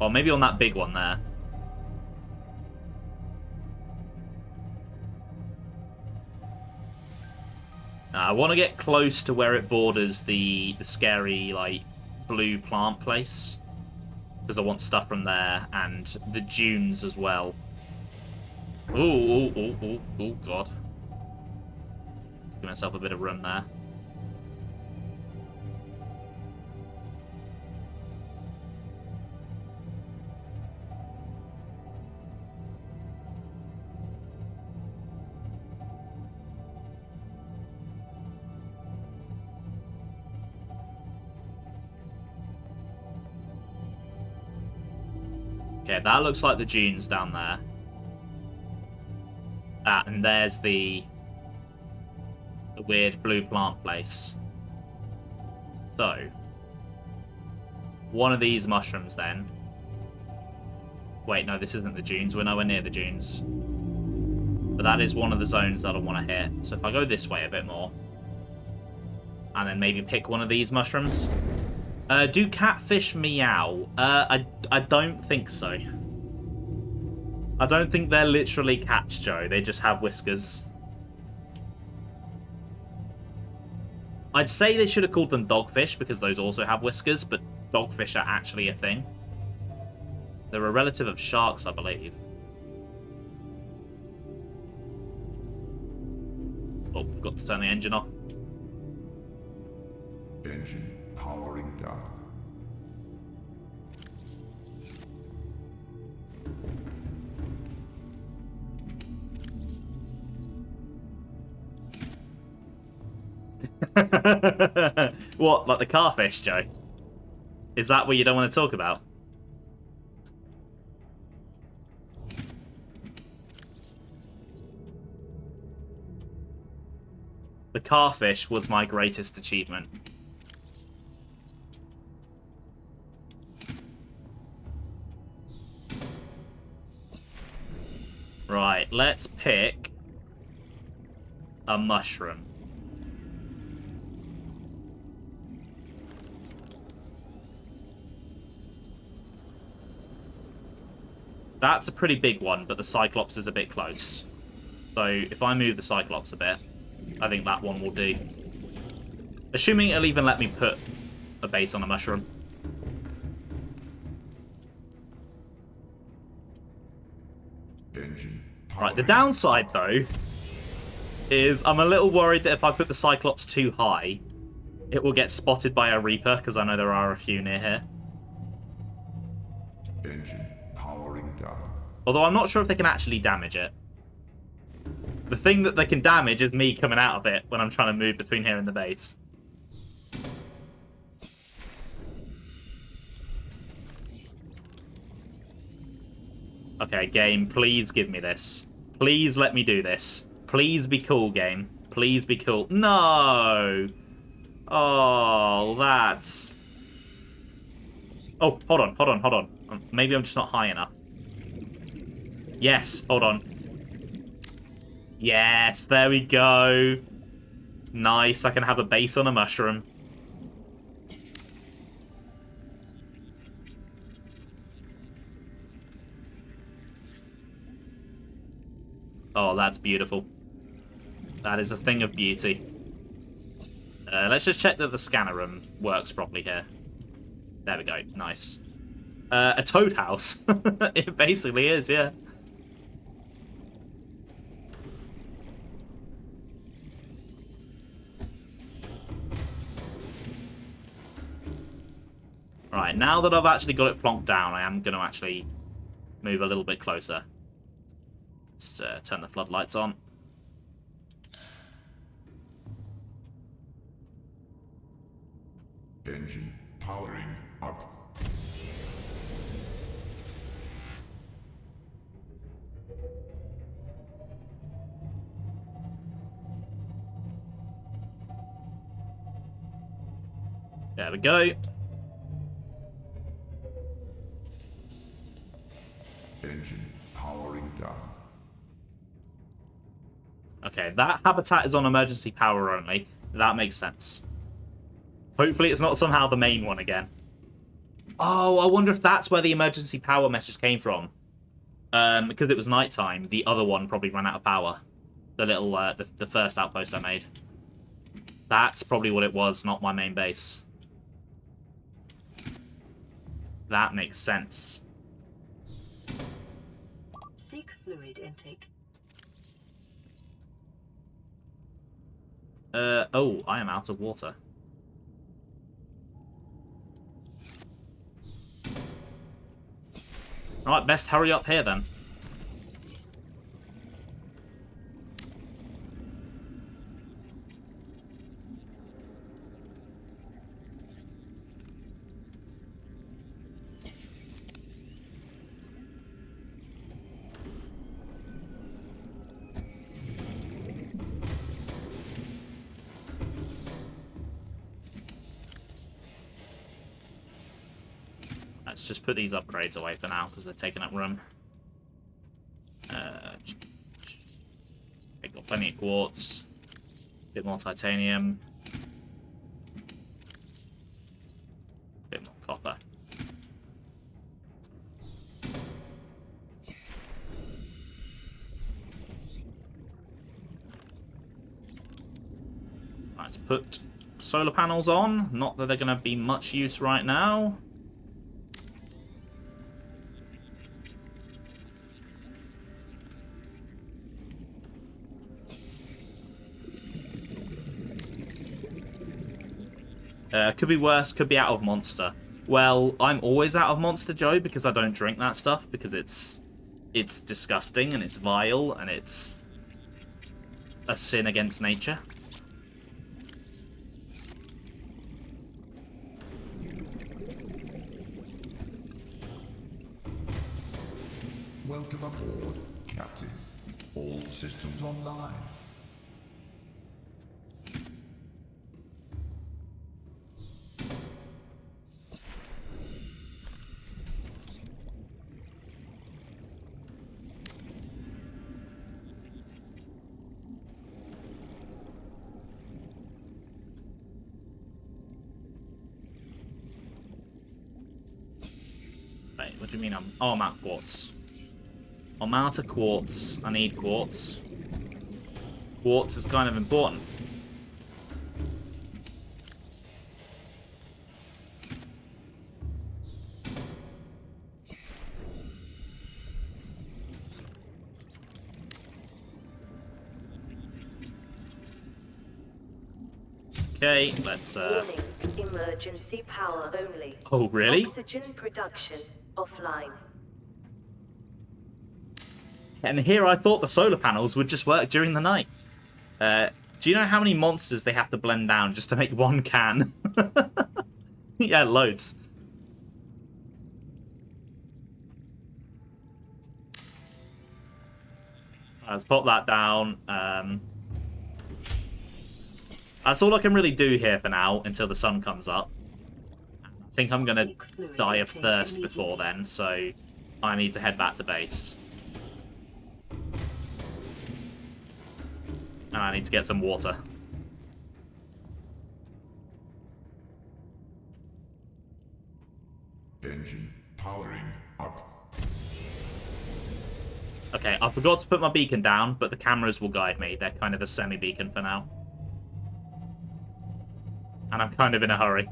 Or maybe on that big one there. I want to get close to where it borders the scary, like, blue plant place. Because I want stuff from there, and the dunes as well. Oh, God. Let's give myself a bit of room there. Okay, that looks like the dunes down there. And there's the... the weird blue plant place. So, one of these mushrooms then. Wait, no, this isn't the dunes. We're nowhere near the dunes. But that is one of the zones that I want to hit. So if I go this way a bit more, and then maybe pick one of these mushrooms. Do catfish meow? I don't think so. I don't think they're literally cats, Joe. They just have whiskers. I'd say they should have called them dogfish because those also have whiskers, but dogfish are actually a thing. They're a relative of sharks, I believe. Oh, forgot to turn the engine off. Engine powering down. What, like the carfish, Joe? Is that what you don't want to talk about? The carfish was my greatest achievement. Right, let's pick a mushroom. That's a pretty big one, but the Cyclops is a bit close. So if I move the Cyclops a bit, I think that one will do. Assuming it'll even let me put a base on a mushroom. Engine Right, the powering downside, though, is I'm a little worried that if I put the Cyclops too high, it will get spotted by a Reaper, because I know there are a few near here. Engine powering down. Although I'm not sure if they can actually damage it. The thing that they can damage is me coming out of it when I'm trying to move between here and the base. Okay, game, please give me this. Please let me do this. Please be cool, game. Please be cool. No! Oh, that's... Oh, hold on. Maybe I'm just not high enough. Yes, hold on. Yes, there we go. Nice, I can have a base on a mushroom. Oh, that's beautiful. That is a thing of beauty. Let's just check that the scanner room works properly here. There we go, nice. A toad house. It basically is, yeah. Right, now that I've actually got it plonked down, I am going to actually move a little bit closer. Let's turn the floodlights on. Engine powering up. There we go. Engine powering down. Okay, that habitat is on emergency power only. That makes sense. Hopefully it's not somehow the main one again. Oh, I wonder if that's where the emergency power message came from. Because it was nighttime, the other one probably ran out of power. The little, the first outpost I made. That's probably what it was, not my main base. That makes sense. Seek fluid intake. Oh, I am out of water. Alright, best hurry up here then. just put these upgrades away for now, because they're taking up room. Got plenty of quartz. Bit more titanium. Bit more copper. Let's put solar panels on. Not that they're going to be much use right now. Could be worse, could be out of Monster. Well, I'm always out of Monster, Joe, because I don't drink that stuff, because it's disgusting, and it's vile, and it's a sin against nature. Welcome aboard, Captain. All systems online. Wait, what do you mean I'm out of quartz? I'm out of quartz. I need quartz. Quartz is kind of important. Okay, let's Warning, emergency power only. Oh, really? Oxygen production offline. And here I thought the solar panels would just work during the night. Do you know how many monsters they have to blend down just to make one can? Yeah, loads. Let's pop that down. That's all I can really do here for now until the sun comes up. I think I'm going to die of thirst before then, so I need to head back to base. And I need to get some water. Engine powering up. Okay, I forgot to put my beacon down, but the cameras will guide me. They're kind of a semi-beacon for now. And I'm kind of in a hurry.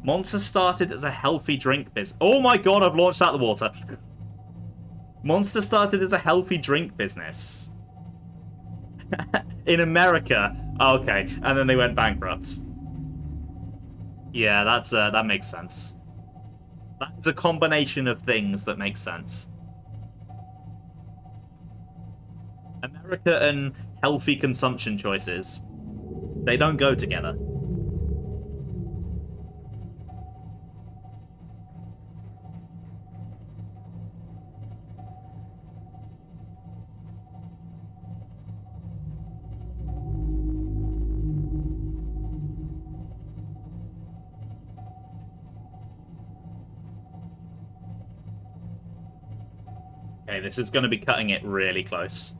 Monster started as a healthy drink business. Oh my god, I've launched out the water. Monster started as a healthy drink business. In America. Okay, and then they went bankrupt. Yeah, that makes sense. That's a combination of things that makes sense. America and healthy consumption choices. They don't go together. Okay, this is going to be cutting it really close.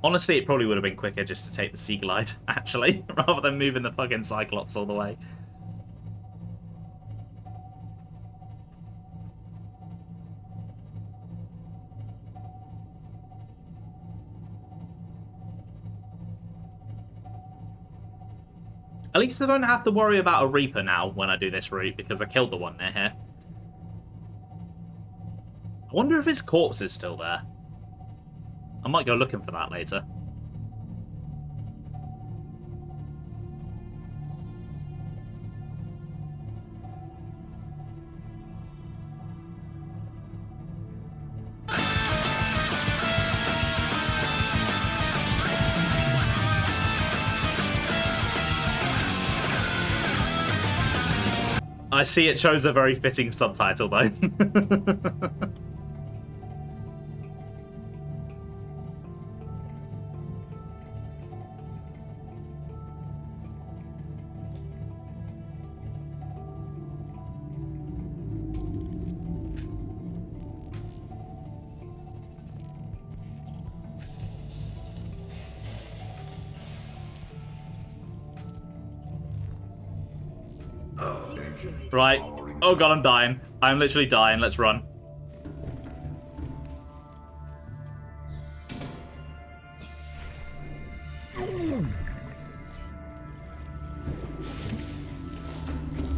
Honestly, it probably would have been quicker just to take the Sea Glide, actually, rather than moving the fucking Cyclops all the way. At least I don't have to worry about a Reaper now when I do this route, because I killed the one near here. I wonder if his corpse is still there. I might go looking for that later. I see it chose a very fitting subtitle, though. Right. Oh god, I'm dying. I'm literally dying. Let's run.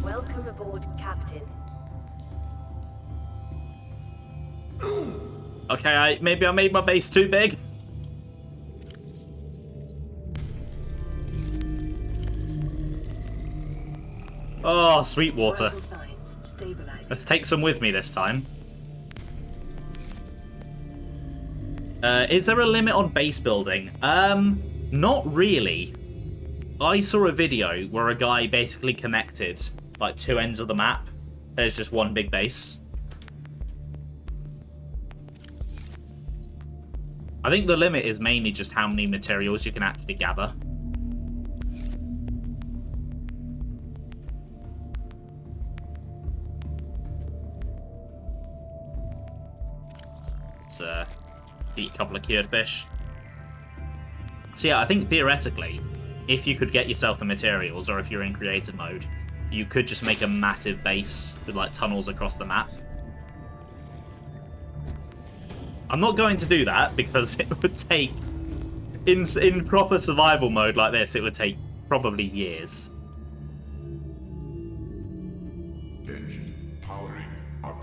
Welcome aboard, Captain. Okay, maybe I made my base too big. Oh, sweet water. Vital signs stabilizing. Let's take some with me this time. Is there a limit on base building? Not really. I saw a video where a guy basically connected like two ends of the map. There's just one big base. I think the limit is mainly just how many materials you can actually gather. Let's eat a couple of cured fish. So yeah, I think theoretically, if you could get yourself the materials, or if you're in creative mode, you could just make a massive base with like tunnels across the map. I'm not going to do that because it would take, in proper survival mode like this, it would take probably years. Engine powering up.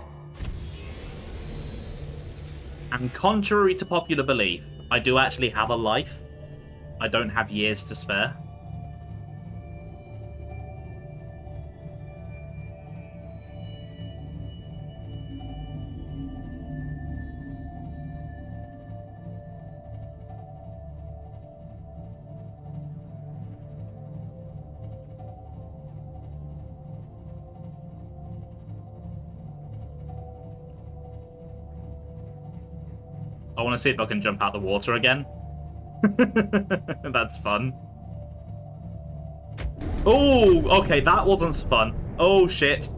And contrary to popular belief, I do actually have a life. I don't have years to spare. I want to see if I can jump out the water again. That's fun. Oh, okay, that wasn't fun. Oh, shit.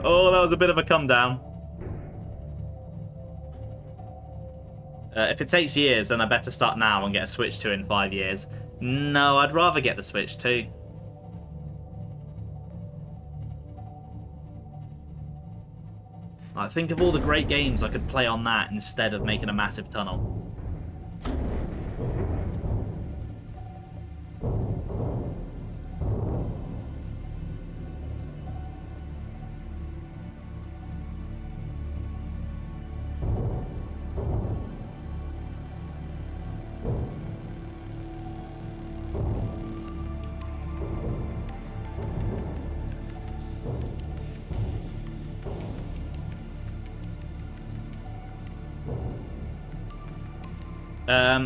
Oh, that was a bit of a come down. If it takes years, then I better start now and get a Switch 2 in 5 years. No, I'd rather get the Switch 2. Like, think of all the great games I could play on that instead of making a massive tunnel.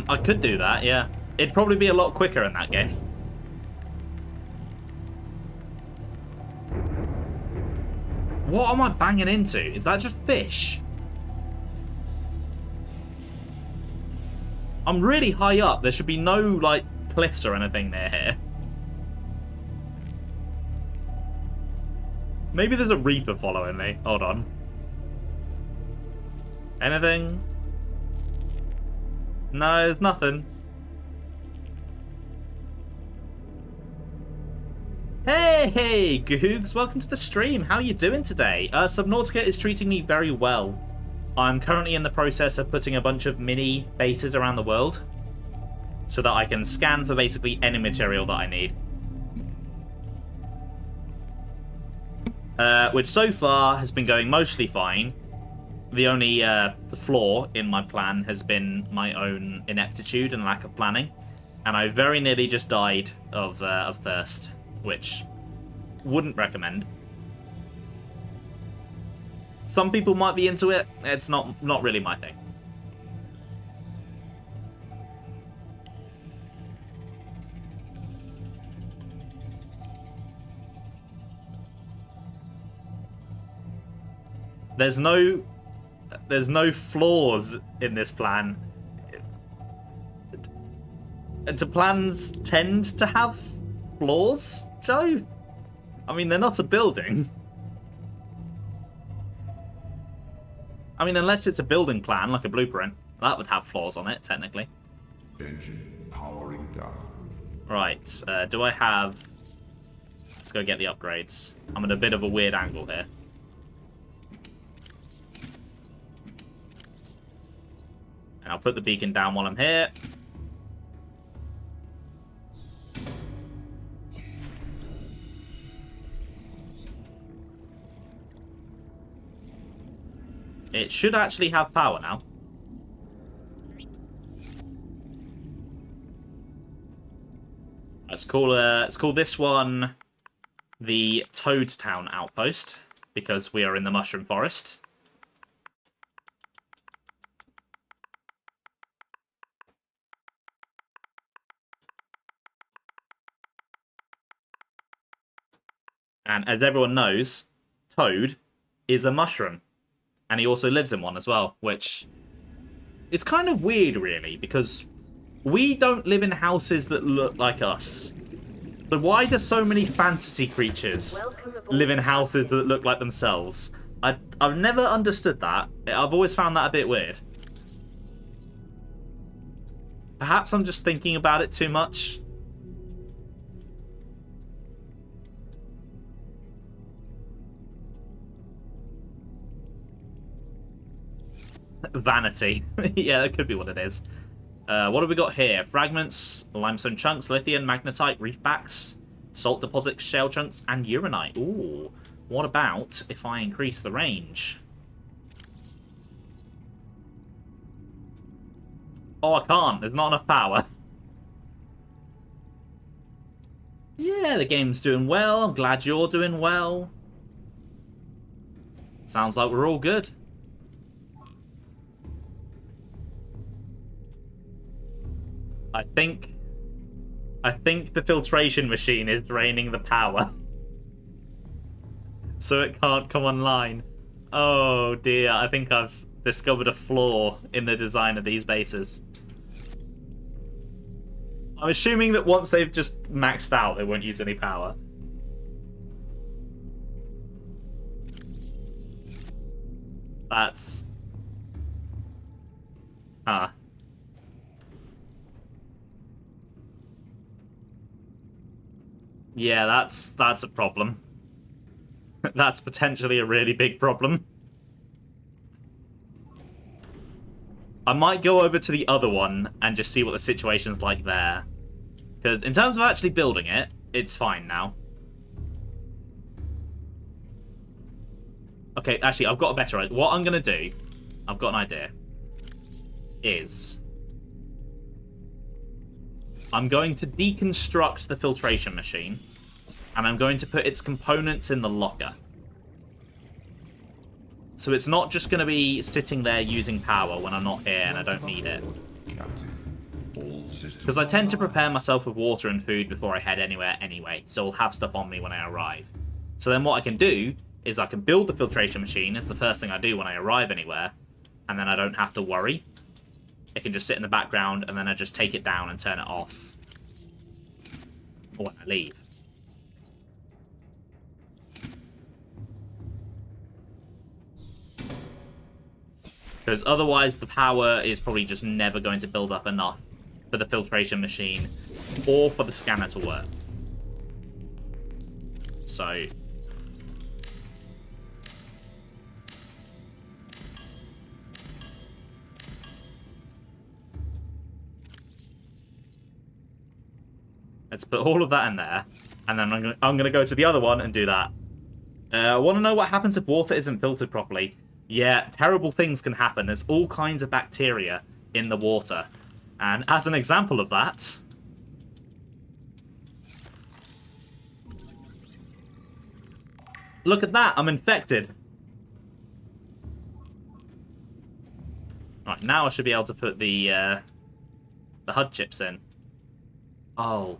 I could do that, yeah. It'd probably be a lot quicker in that game. What am I banging into? Is that just fish? I'm really high up. There should be no, like, cliffs or anything near here. Maybe there's a Reaper following me. Hold on. Anything? No, there's nothing. Hey, Googs, welcome to the stream. How are you doing today? Subnautica is treating me very well. I'm currently in the process of putting a bunch of mini bases around the world so that I can scan for basically any material that I need. Which so far has been going mostly fine. The only the flaw in my plan has been my own ineptitude and lack of planning, and I very nearly just died of thirst, which wouldn't recommend. Some people might be into it. It's not really my thing. There's no flaws in this plan. Do plans tend to have flaws, Joe? I mean, they're not a building. I mean, unless it's a building plan, like a blueprint, that would have flaws on it, technically. Engine powering down. Right, do I have... Let's go get the upgrades. I'm at a bit of a weird angle here. And I'll put the beacon down while I'm here. It should actually have power now. Let's call this one the Toad Town Outpost, because we are in the Mushroom Forest. And as everyone knows, Toad is a mushroom. And he also lives in one as well, which is kind of weird, really, because we don't live in houses that look like us. So why do so many fantasy creatures live in houses that look like themselves? I've never understood that. I've always found that a bit weird. Perhaps I'm just thinking about it too much. Vanity. Yeah, that could be what it is. What have we got here? Fragments, limestone chunks, lithium, magnetite, reefbacks, salt deposits, shell chunks, and uranite. Ooh. What about if I increase the range? Oh, I can't. There's not enough power. Yeah, the game's doing well. I'm glad you're doing well. Sounds like we're all good. I think the filtration machine is draining the power. So it can't come online. Oh dear, I think I've discovered a flaw in the design of these bases. I'm assuming that once they've just maxed out, they won't use any power. That's... Ah. Yeah, that's a problem. That's potentially a really big problem. I might go over to the other one and just see what the situation's like there. Because in terms of actually building it, it's fine now. Okay, actually, I've got a better idea. What I'm going to do, I've got an idea, is... I'm going to deconstruct the filtration machine, and I'm going to put its components in the locker. So it's not just going to be sitting there using power when I'm not here and I don't need it. Because I tend to prepare myself with water and food before I head anywhere anyway, so I'll have stuff on me when I arrive. So then what I can do is I can build the filtration machine. It's the first thing I do when I arrive anywhere, and then I don't have to worry. It can just sit in the background, and then I just take it down and turn it off. Or when I leave. Because otherwise the power is probably just never going to build up enough for the filtration machine or for the scanner to work. So... let's put all of that in there, and then I'm gonna go to the other one and do that. I want to know what happens if water isn't filtered properly. Yeah, terrible things can happen. There's all kinds of bacteria in the water. And as an example of that... look at that, I'm infected. Right, now I should be able to put the HUD chips in. Oh.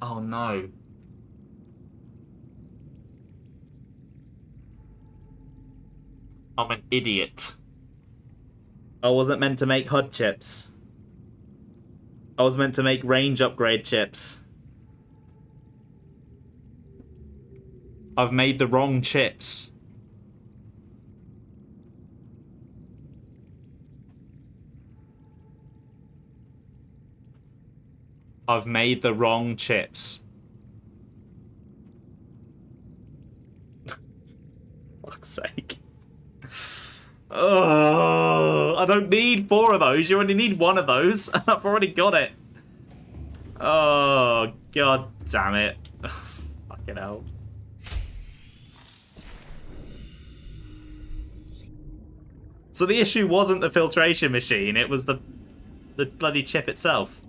Oh no. I'm an idiot. I wasn't meant to make HUD chips. I was meant to make range upgrade chips. I've made the wrong chips. I've made the wrong chips. Fuck's sake. Oh, I don't need 4 of those. You only need 1 of those. I've already got it. Oh, god damn it. Fucking hell. So the issue wasn't the filtration machine, it was the bloody chip itself.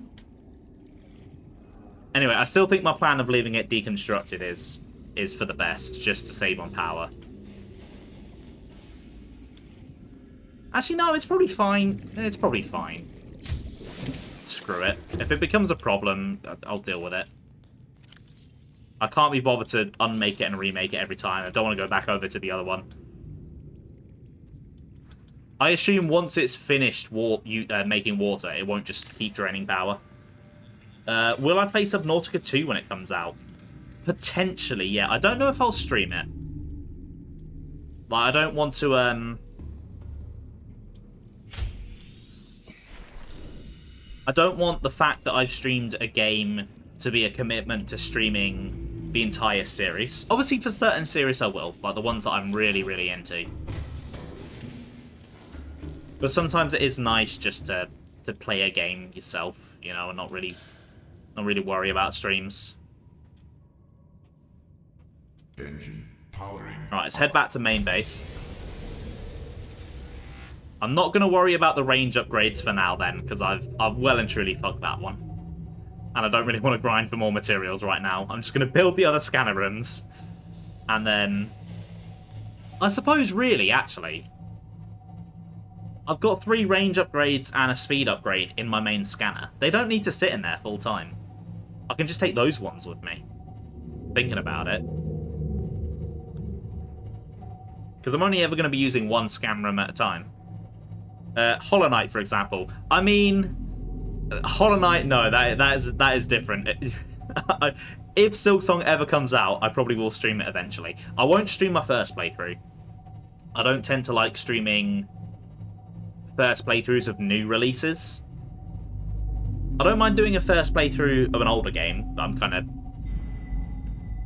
Anyway, I still think my plan of leaving it deconstructed is for the best, just to save on power. Actually, no, it's probably fine. It's probably fine. Screw it. If it becomes a problem, I'll deal with it. I can't be bothered to unmake it and remake it every time. I don't want to go back over to the other one. I assume once it's finished making water, it won't just keep draining power. Will I play Subnautica 2 when it comes out? Potentially, yeah. I don't know if I'll stream it. Like, I don't want to, I don't want the fact that I've streamed a game to be a commitment to streaming the entire series. Obviously, for certain series I will, like the ones that I'm really, really into. But sometimes it is nice just to play a game yourself, you know, and not really worry about streams. Engine powering. Alright, let's head back to main base. I'm not going to worry about the range upgrades for now then, because I've well and truly fucked that one. And I don't really want to grind for more materials right now. I'm just going to build the other scanner rooms. And then... I suppose really, actually... I've got 3 range upgrades and a speed upgrade in my main scanner. They don't need to sit in there full time. I can just take those ones with me. Thinking about it. Because I'm only ever going to be using 1 scan room at a time. Hollow Knight, for example. I mean... Hollow Knight, no, that is different. If Silksong ever comes out, I probably will stream it eventually. I won't stream my first playthrough. I don't tend to like streaming... first playthroughs of new releases. I don't mind doing a first playthrough of an older game that I'm kind of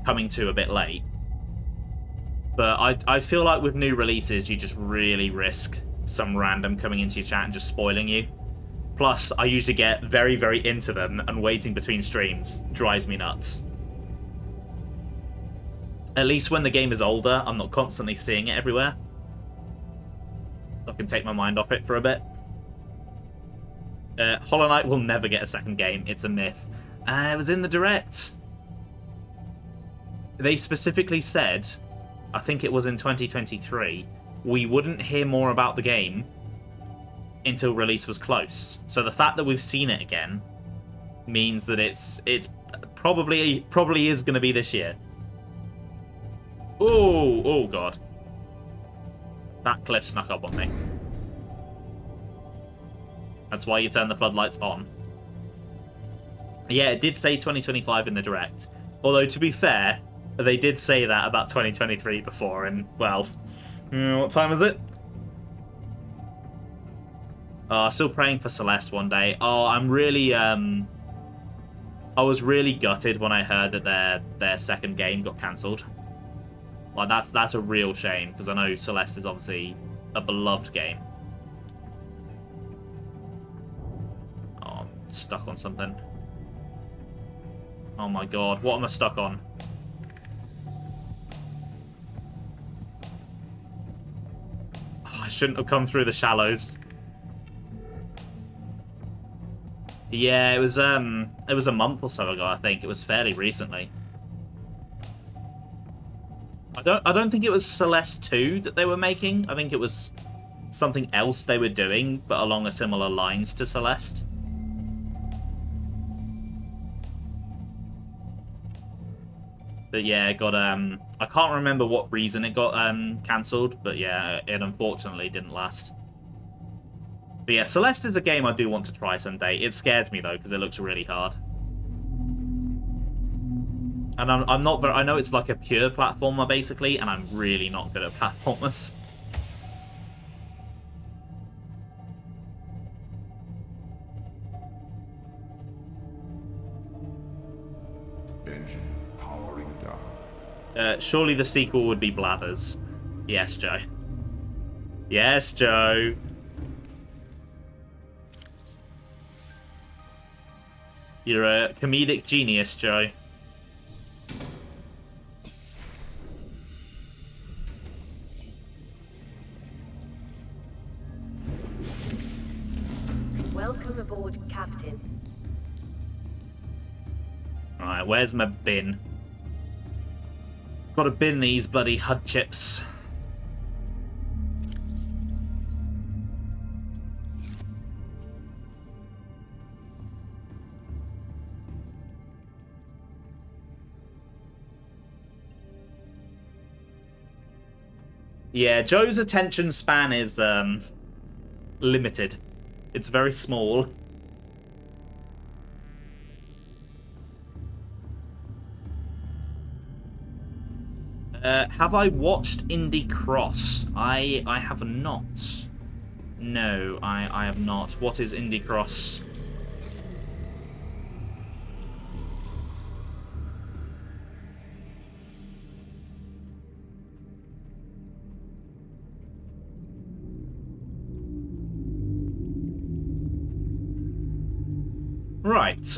coming to a bit late. But I feel like with new releases, you just really risk some random coming into your chat and just spoiling you. Plus, I usually get very, very into them, and waiting between streams drives me nuts. At least when the game is older, I'm not constantly seeing it everywhere. So I can take my mind off it for a bit. Hollow Knight will never get a second game. It's a myth. It was in the Direct. They specifically said, I think it was in 2023, we wouldn't hear more about the game until release was close. So the fact that we've seen it again means that it's probably is going to be this year. Oh god. That cliff snuck up on me. That's why you turn the floodlights on. Yeah, it did say 2025 in the Direct. Although, to be fair, they did say that about 2023 before, and, well... what time is it? Still praying for Celeste one day. Oh, I'm really, I was really gutted when I heard that their second game got cancelled. Like, that's a real shame, because I know Celeste is obviously a beloved game. Oh, I'm stuck on something. Oh my god, what am I stuck on? Oh, I shouldn't have come through the shallows. Yeah, it was a month or so ago, I think. It was fairly recently. I don't think it was Celeste 2 that they were making. I think it was something else they were doing, but along a similar lines to Celeste. But yeah, it got I can't remember what reason it got cancelled, but yeah, it unfortunately didn't last. But yeah, Celeste is a game I do want to try someday. It scares me though because it looks really hard. And I'm not very. I know it's like a pure platformer basically, and I'm really not good at platformers. Engine powering down. Surely the sequel would be Blathers. Yes, Joe. Yes, Joe. You're a comedic genius, Joe. Welcome aboard, Captain. Alright, where's my bin? Gotta bin these bloody HUD chips. Yeah, Joe's attention span is limited. It's very small. Have I watched Indie Cross? I have not. No, I have not. What is Indie Cross? Right,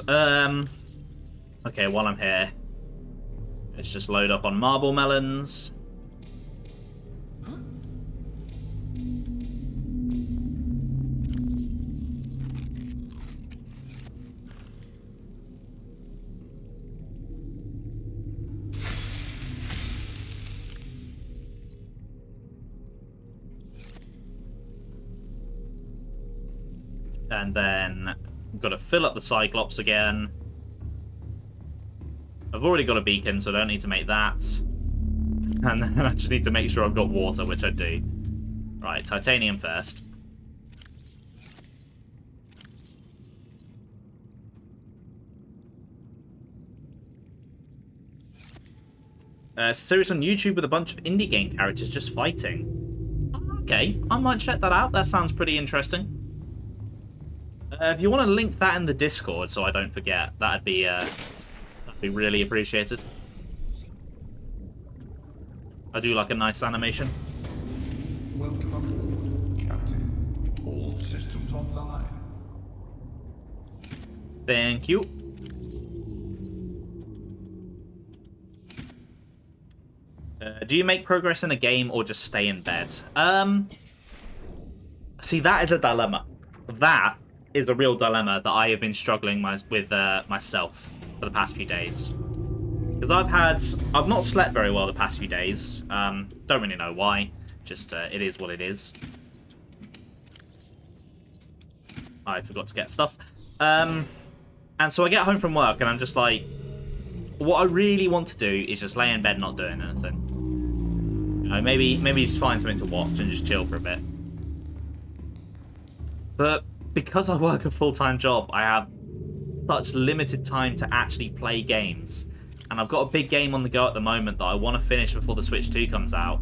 okay, while I'm here, let's just load up on Marble Melons. And then I've got to fill up the Cyclops again. I've already got a beacon, so I don't need to make that. And then I just need to make sure I've got water, which I do. Right, titanium first. Series on YouTube with a bunch of indie game characters just fighting. Okay, I might check that out. That sounds pretty interesting. If you want to link that in the Discord so I don't forget, that'd be really appreciated. I do like a nice animation. Welcome aboard, Captain. All systems online. Thank you. Do you make progress in a game or just stay in bed? See, that is a dilemma. That is a real dilemma that I have been struggling with myself for the past few days. Because I've not slept very well the past few days. Don't really know why. Just, it is what it is. I forgot to get stuff. And so I get home from work and I'm just like, what I really want to do is just lay in bed not doing anything. You know, maybe just find something to watch and just chill for a bit. But because I work a full-time job, I have such limited time to actually play games. And I've got a big game on the go at the moment that I want to finish before the Switch 2 comes out.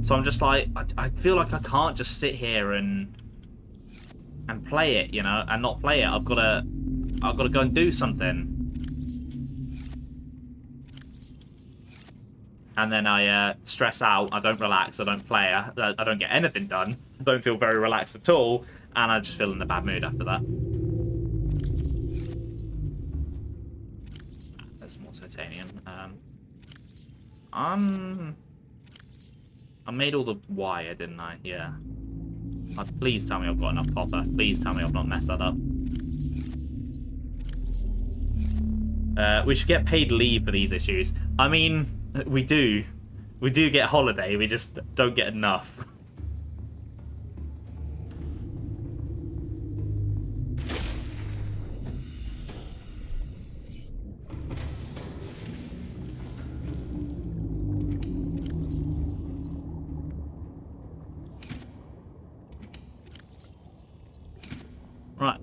So I'm just like, I feel like I can't just sit here and play it, you know, and not play it. I've got to go and do something. And then I stress out, I don't relax, I don't play, I don't get anything done. I don't feel very relaxed at all, and I just feel in a bad mood after that. There's more titanium. I made all the wire, didn't I? Yeah. Please tell me I've got enough copper. Please tell me I've not messed that up. We should get paid leave for these issues. I mean, we do. We do get holiday, we just don't get enough.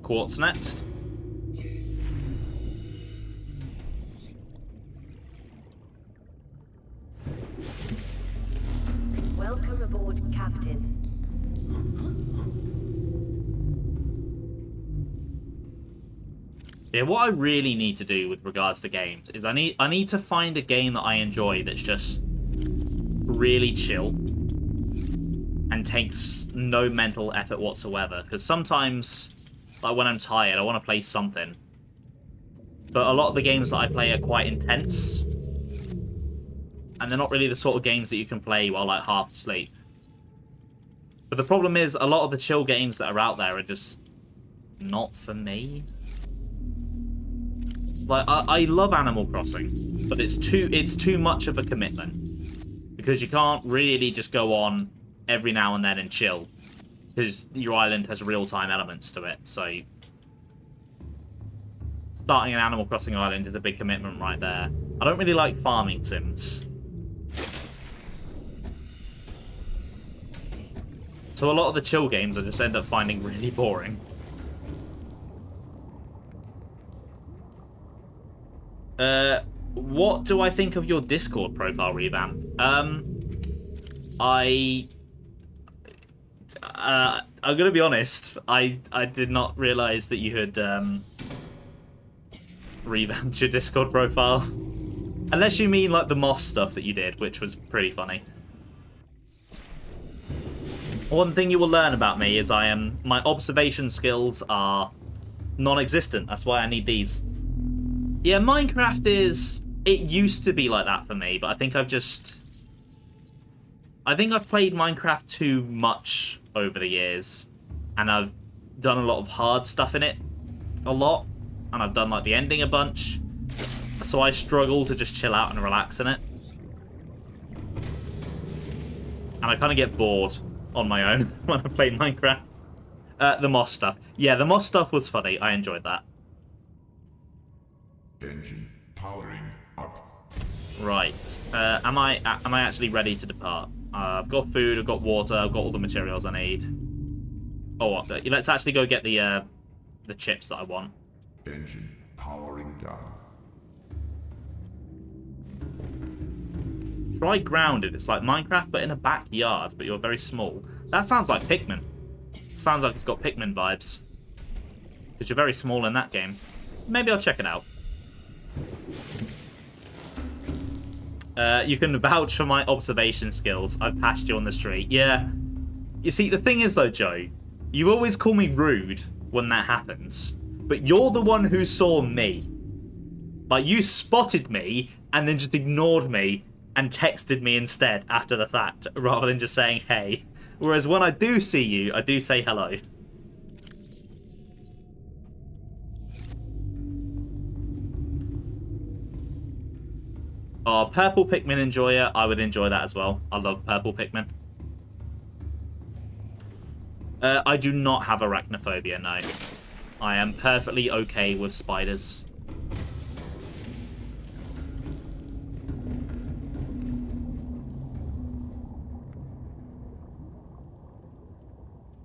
quartz next. Welcome aboard, Captain. Yeah, what I really need to do with regards to games is I need to find a game that I enjoy that's just really chill and takes no mental effort whatsoever. Because sometimes, like when I'm tired, I want to play something. But a lot of the games that I play are quite intense. And they're not really the sort of games that you can play while like half asleep. But the problem is, a lot of the chill games that are out there are just not for me. Like, I love Animal Crossing, but it's too much of a commitment. Because you can't really just go on every now and then and chill. Because your island has real-time elements to it, so... Starting an Animal Crossing island is a big commitment right there. I don't really like farming sims. So a lot of the chill games I just end up finding really boring. What do I think of your Discord profile revamp? I'm gonna be honest, I did not realise that you had revamped your Discord profile. Unless you mean like the Moss stuff that you did, which was pretty funny. One thing you will learn about me is my observation skills are non-existent. That's why I need these. Yeah, Minecraft it used to be like that for me, but I think I've played Minecraft too much over the years, and I've done a lot of hard stuff in it, a lot, and I've done like the ending a bunch, so I struggle to just chill out and relax in it, and I kind of get bored on my own when I play Minecraft. The Moss stuff. Yeah, the Moss stuff was funny. I enjoyed that. Engine powering up. Right. Am I actually ready to depart? I've got food, I've got water, I've got all the materials I need. Oh, let's actually go get the chips that I want. Engine powering down. Try grounded. It's like Minecraft, but in a backyard, but you're very small. That sounds like Pikmin. Sounds like it's got Pikmin vibes. Because you're very small in that game. Maybe I'll check it out. You can vouch for my observation skills. I've passed you on the street. Yeah. You see, the thing is, though, Joe, you always call me rude when that happens. But you're the one who saw me. Like, you spotted me and then just ignored me and texted me instead after the fact, rather than just saying hey. Whereas when I do see you, I do say hello. Oh, Purple Pikmin enjoyer, I would enjoy that as well. I love Purple Pikmin. I do not have arachnophobia, no. I am perfectly okay with spiders.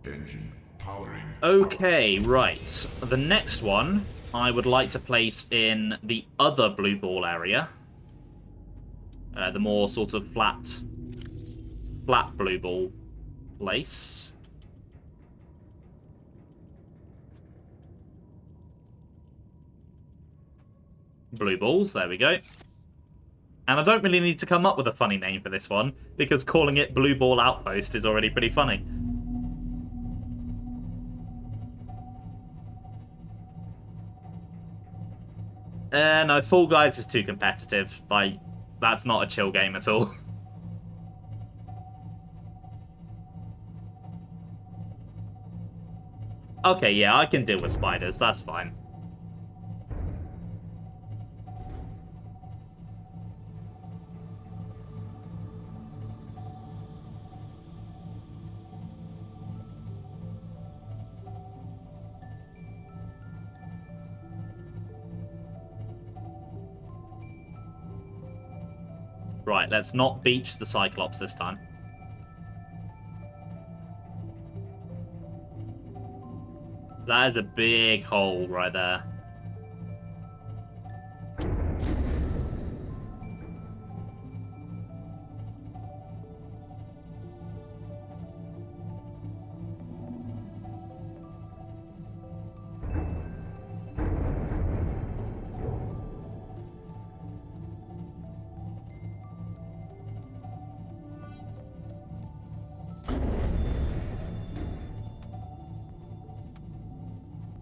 Engine powering Okay, right. The next one I would like to place in the other blue ball area. The more sort of flat blue ball place. Blue balls, there we go. And I don't really need to come up with a funny name for this one, because calling it Blue Ball Outpost is already pretty funny. No, Fall Guys is too competitive. Like, that's not a chill game at all. Okay, yeah, I can deal with spiders. That's fine. Right, let's not beach the Cyclops this time. That is a big hole right there.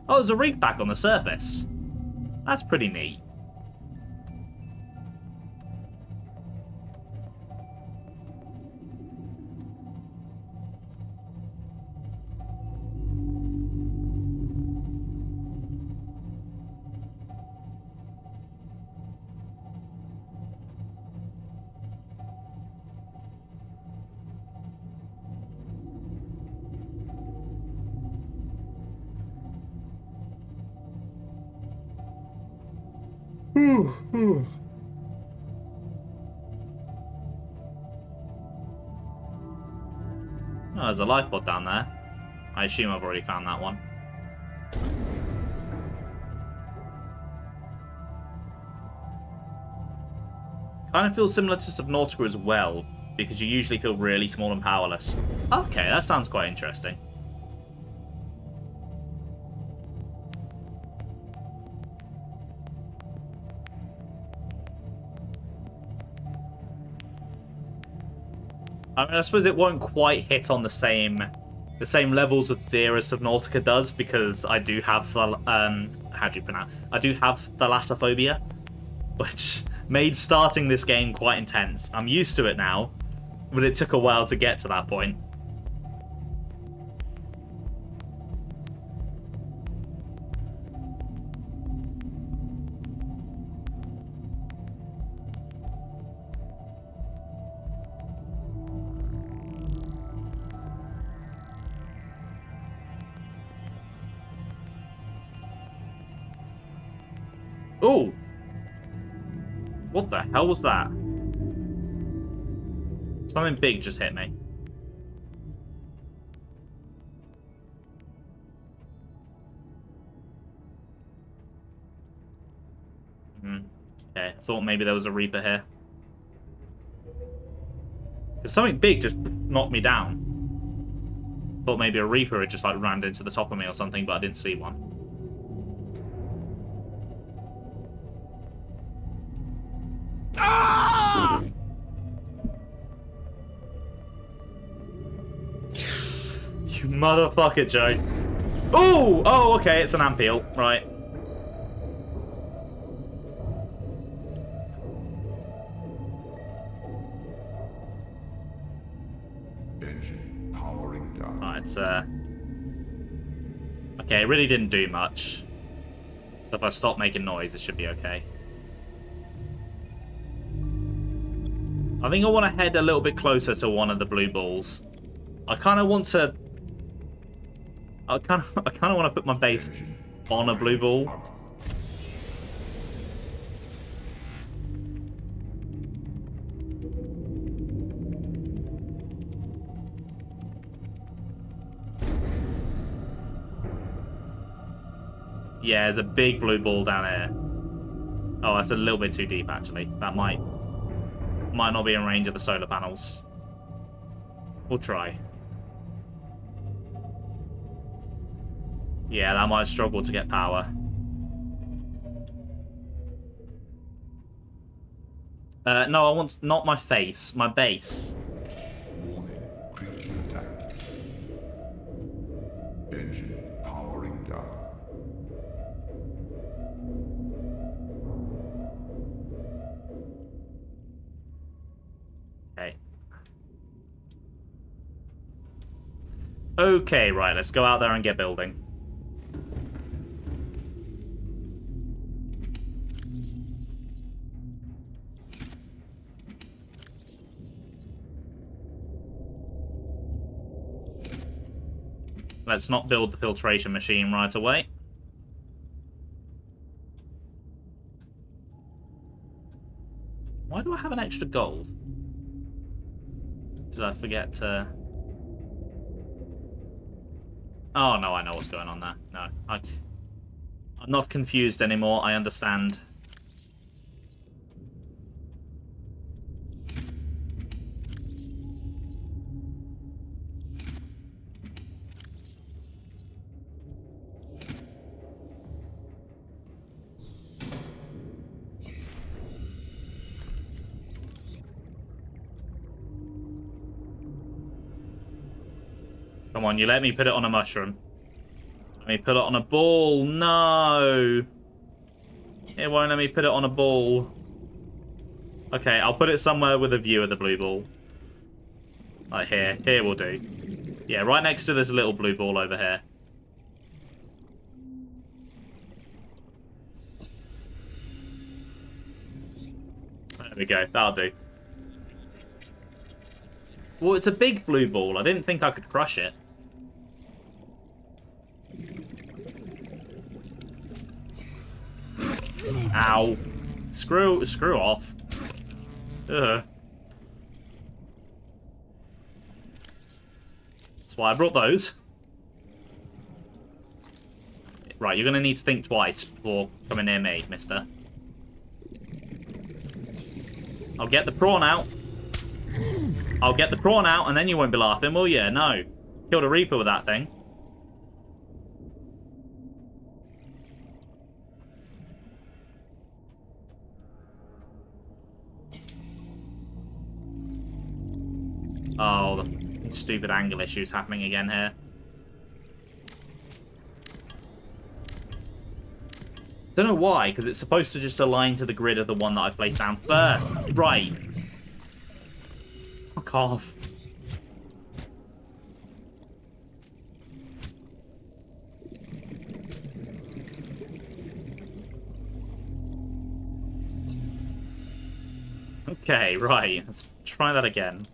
Oh, there's a reef back on the surface. That's pretty neat. Oh, there's a life pod down there. I assume I've already found that one. Kind of feels similar to Subnautica as well, because you usually feel really small and powerless. Okay, that sounds quite interesting. I mean, I suppose it won't quite hit on the same levels of fear as Subnautica does, because I do have the how do you pronounce? I do have thalassophobia, which made starting this game quite intense. I'm used to it now, but it took a while to get to that point. Oh! What the hell was that? Something big just hit me. Okay, I thought maybe there was a Reaper here. Because something big just knocked me down. Thought maybe a Reaper had just like rammed into the top of me or something, but I didn't see one. Ah! You motherfucker, Joe. Oh! Oh, okay, it's an Ampeel. Right. Engine powering down. Right, okay, it really didn't do much. So if I stop making noise, it should be okay. I think I want to head a little bit closer to one of the blue balls. I kind of want to... I kind of want to put my base on a blue ball. Yeah, there's a big blue ball down here. Oh, that's a little bit too deep, actually. That might not be in range of the solar panels. We'll try. Yeah, that might struggle to get power. No, I want not my face, my base. Warning, critical attack. Engine powering down. Okay. Okay, right, let's go out there and get building. Let's not build the filtration machine right away. Why do I have an extra gold? Did I forget to... Oh, no, I know what's going on there. No, I'm not confused anymore. I understand. Come on, you let me put it on a mushroom. Let me put it on a ball. No! It won't let me put it on a ball. Okay, I'll put it somewhere with a view of the blue ball. Like here. Here will do. Yeah, right next to this little blue ball over here. There we go. That'll do. Well, it's a big blue ball. I didn't think I could crush it. Ow. Screw off. Ugh. That's why I brought those. Right, you're going to need to think twice before coming near me, mister. I'll get the prawn out. I'll get the prawn out, and then you won't be laughing, will you? No. Killed a Reaper with that thing. Oh, the stupid angle issues happening again here. Don't know why, because it's supposed to just align to the grid of the one that I placed down first. Right. Fuck off. Okay, right. Let's try that again.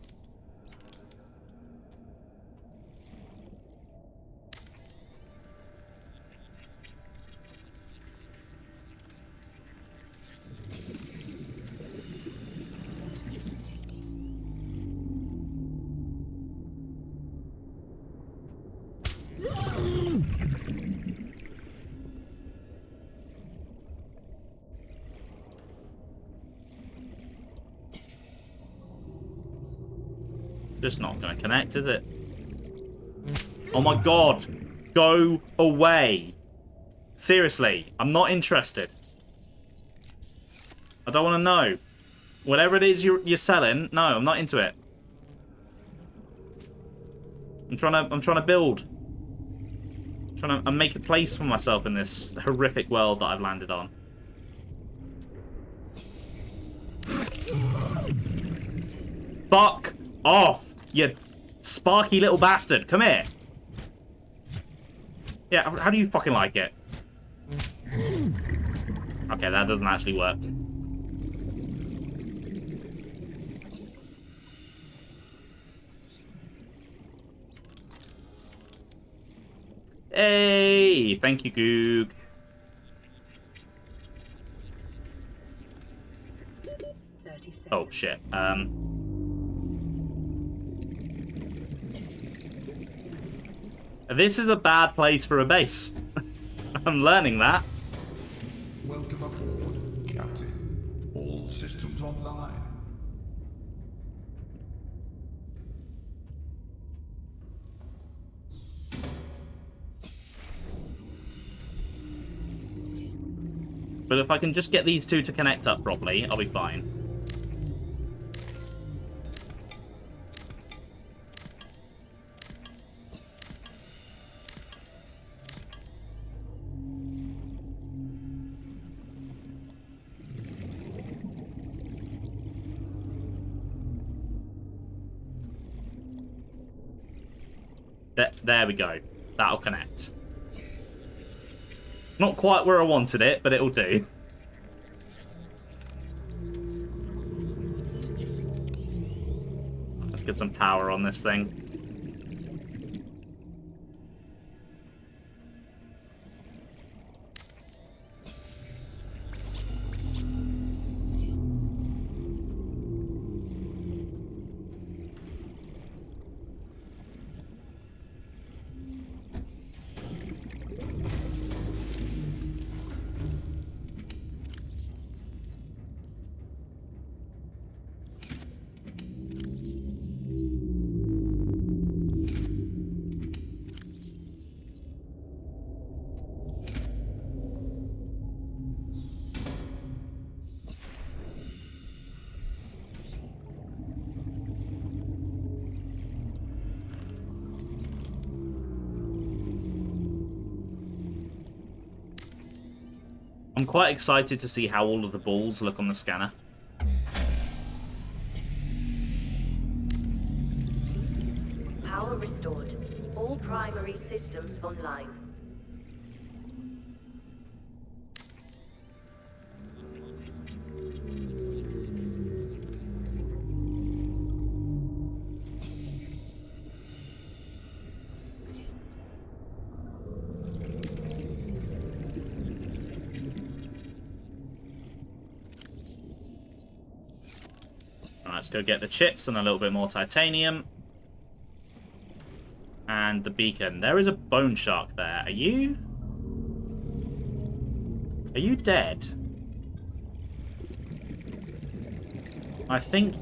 Just not going to connect, is it? Oh my god! Go away! Seriously, I'm not interested. I don't want to know. Whatever it is you're selling, no, I'm not into it. I'm trying to build. I'm trying to make a place for myself in this horrific world that I've landed on. Fuck off, you sparky little bastard. Come here. Yeah, how do you fucking like it? Okay, that doesn't actually work. Hey, thank you, Goog. 30 seconds. Oh, shit. This is a bad place for a base. I'm learning that. Welcome aboard, Captain. All systems online. But if I can just get these two to connect up properly, I'll be fine. There we go. That'll connect. It's not quite where I wanted it, but it'll do. Let's get some power on this thing. I'm quite excited to see how all of the balls look on the scanner. Power restored. All primary systems online. Alright, let's go get the chips and a little bit more titanium. And the beacon. There is a bone shark there. Are you dead? I think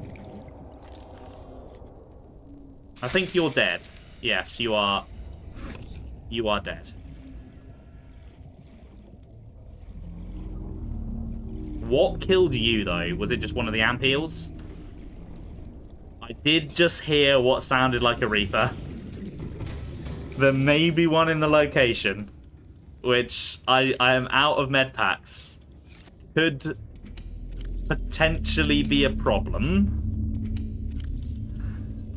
you're dead. Yes, you are. You are dead. What killed you, though? Was it just one of the amp eels? I did just hear what sounded like a Reaper. There may be one in the location, which I am out of med packs. Could potentially be a problem.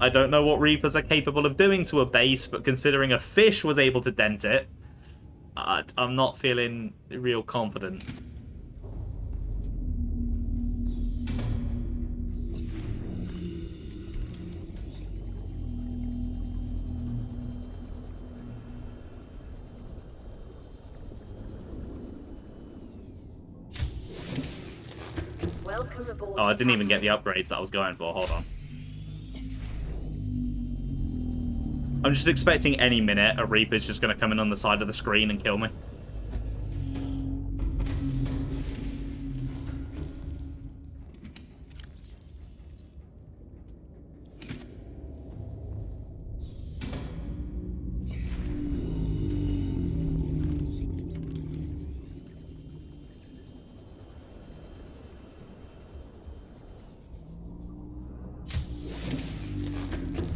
I don't know what Reapers are capable of doing to a base, but considering a fish was able to dent it, I'm not feeling real confident. Welcome aboard. Oh, I didn't even get the upgrades that I was going for. Hold on. I'm just expecting any minute a Reaper's just going to come in on the side of the screen and kill me.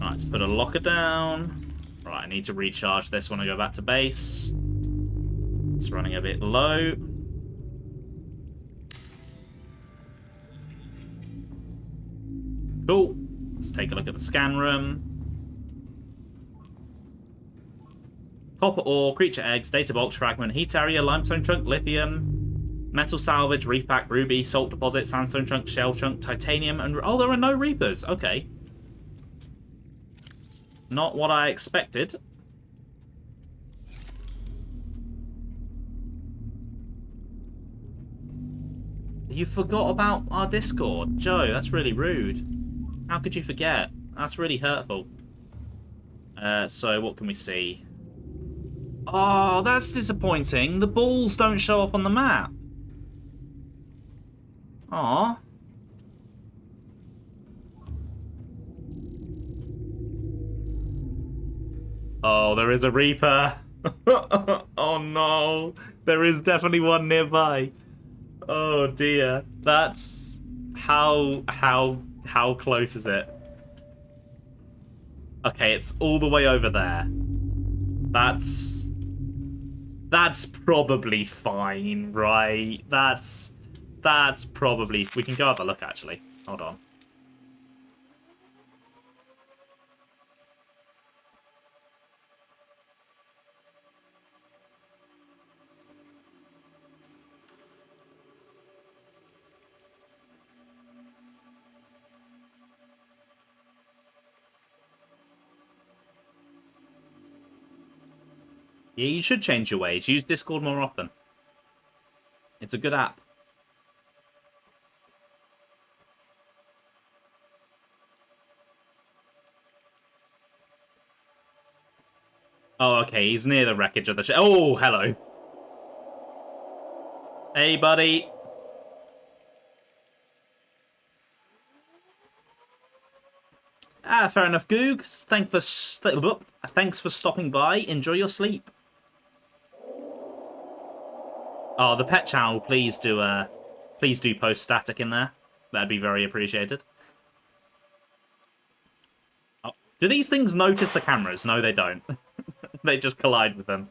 Right, let's put a locker down. Right, I need to recharge this when I go back to base. It's running a bit low. Cool. Let's take a look at the scan room. Copper ore, creature eggs, data box fragment, heat area, limestone chunk, lithium, metal salvage, reef pack, ruby, salt deposit, sandstone chunk, shell chunk, titanium, and... Oh, there are no Reapers. Okay. Not what I expected. You forgot about our Discord. Joe, that's really rude. How could you forget? That's really hurtful. So, what can we see? Oh, that's disappointing. The balls don't show up on the map. Aw. Oh, there is a Reaper. Oh no. There is definitely one nearby. Oh dear. That's... How close is it? Okay, it's all the way over there. That's probably fine, right? That's probably... We can go have a look, actually. Hold on. Yeah, you should change your ways. Use Discord more often. It's a good app. Oh, okay. He's near the wreckage of the ship. Oh, hello. Hey, buddy. Ah, fair enough, Goog. Thanks for stopping by. Enjoy your sleep. Oh, the pet channel, please do post static in there. That'd be very appreciated. Oh, do these things notice the cameras? No, they don't. They just collide with them.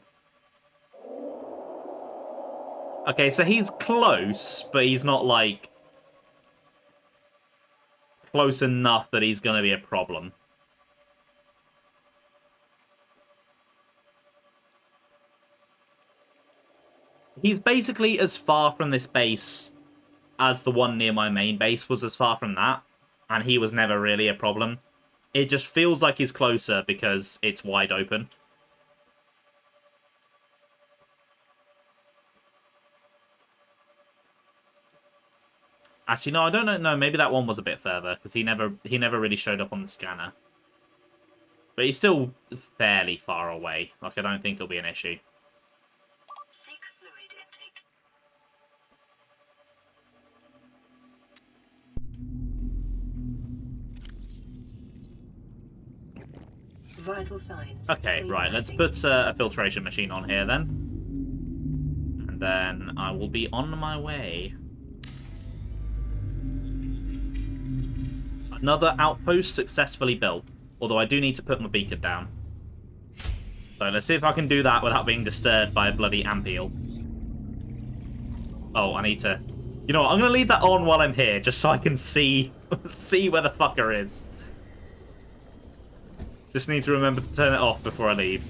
Okay, so he's close, but he's not, like, close enough that he's going to be a problem. He's basically as far from this base as the one near my main base was as far from that, and he was never really a problem. It just feels like he's closer because it's wide open. Actually, no, I don't know. No, maybe that one was a bit further because he never really showed up on the scanner. But he's still fairly far away. Like, I don't think it'll be an issue. Seek fluid intake. Vital signs. Okay, right. Let's put a filtration machine on here then. And then I will be on my way. Another outpost successfully built. Although I do need to put my beacon down. So let's see if I can do that without being disturbed by a bloody ampeel. Oh, I need to... You know what? I'm going to leave that on while I'm here, just so I can see where the fucker is. Just need to remember to turn it off before I leave.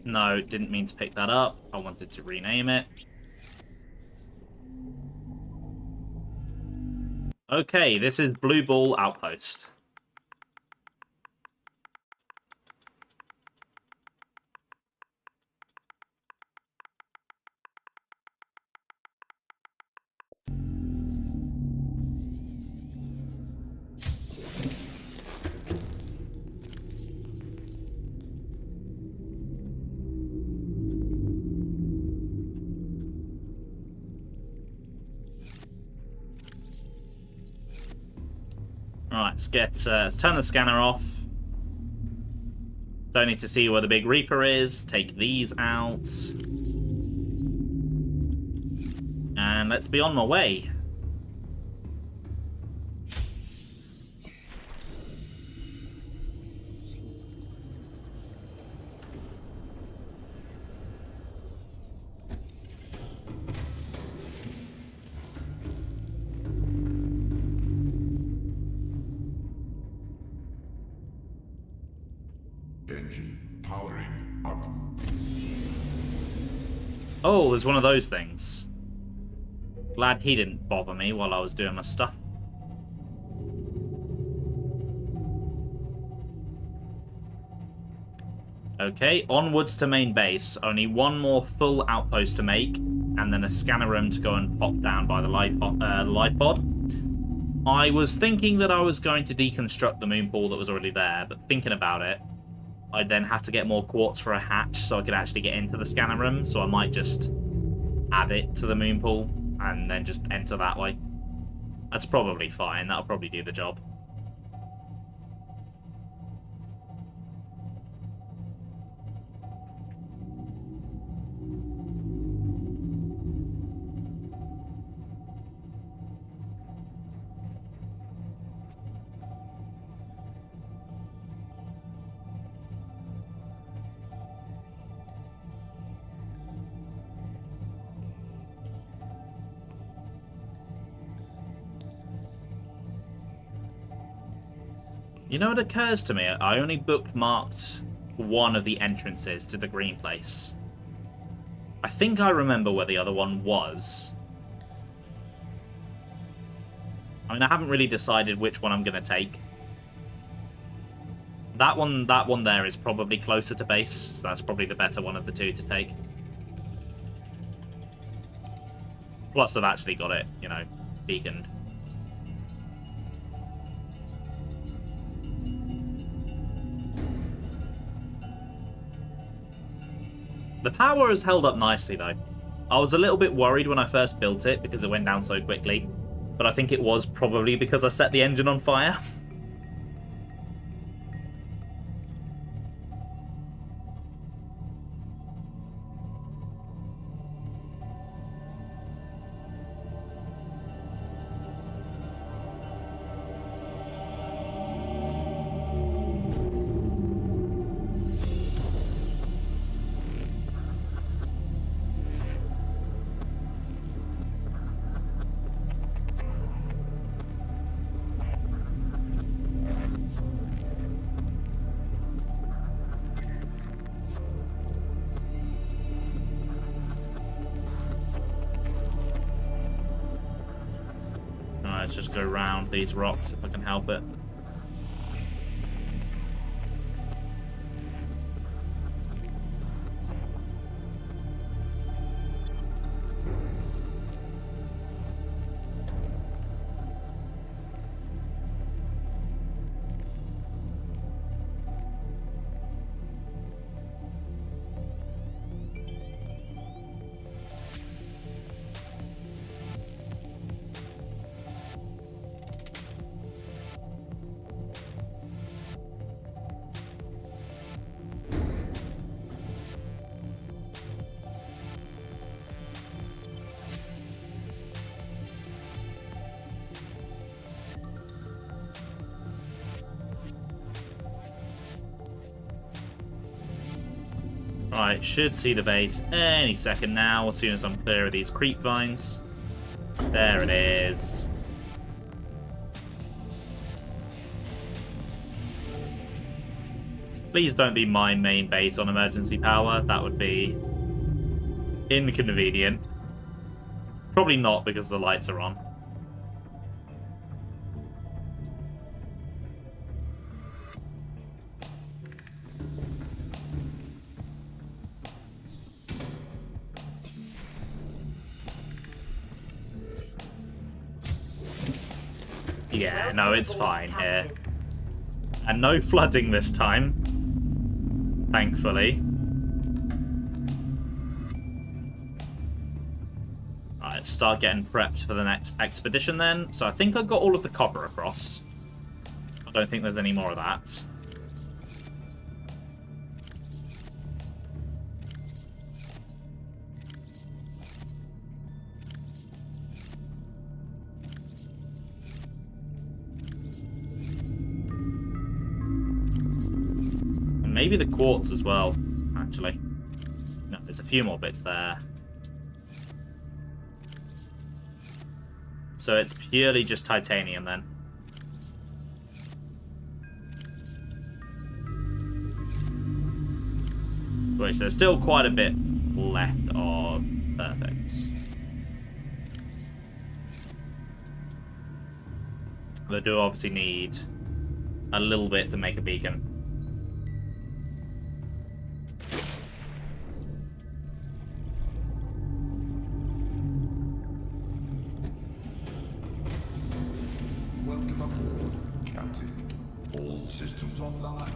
No, didn't mean to pick that up. I wanted to rename it. Okay, this is Blue Ball Outpost. Alright, let's turn the scanner off. Don't need to see where the big Reaper is. Take these out. And let's be on my way. Engine powering up. Oh, there's one of those things. Glad he didn't bother me while I was doing my stuff. Okay, onwards to main base. Only one more full outpost to make, and then a scanner room to go and pop down by the life pod. I was thinking that I was going to deconstruct the moon pool that was already there, but thinking about it, I'd then have to get more quartz for a hatch so I could actually get into the scanner room, so I might just add it to the moon pool and then just enter that way. That's probably fine. That'll probably do the job. You know, it occurs to me, I only bookmarked one of the entrances to the green place. I think I remember where the other one was. I mean, I haven't really decided which one I'm going to take. That one there is probably closer to base, so that's probably the better one of the two to take. Plus, I've actually got it, you know, beaconed. The power has held up nicely, though. I was a little bit worried when I first built it because it went down so quickly, but I think it was probably because I set the engine on fire. Alright, let's just go around these rocks if I can help it. Right, should see the base any second now, as soon as I'm clear of these creep vines. There it is. Please don't be my main base on emergency power. That would be inconvenient. Probably not because the lights are on. Yeah, no, it's fine here. And no flooding this time. Thankfully. Alright, start getting prepped for the next expedition then. So I think I got all of the copper across. I don't think there's any more of that. Maybe the quartz as well, actually. No, there's a few more bits there. So it's purely just titanium then. Which there's still quite a bit left of perfects. They do obviously need a little bit to make a beacon. Welcome aboard, Captain. All systems online.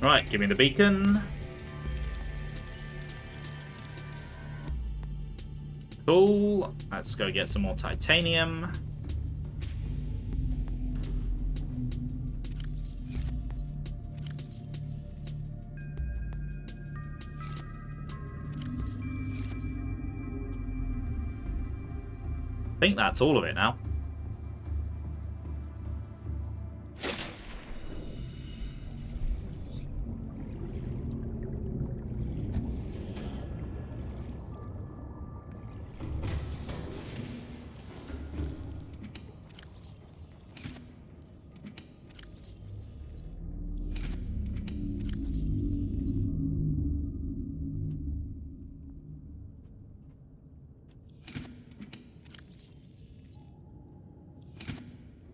Right, give me the beacon. Cool. Let's go get some more titanium. I think that's all of it now.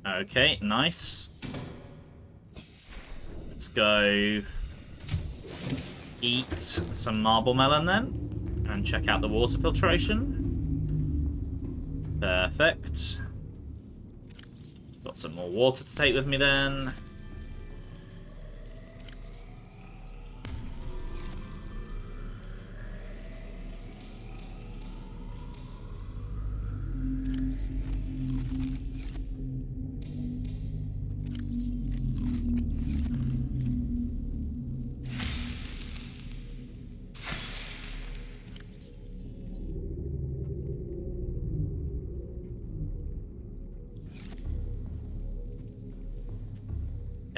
Okay, nice. Let's go eat some marble melon then, and check out the water filtration. Perfect. Got some more water to take with me then.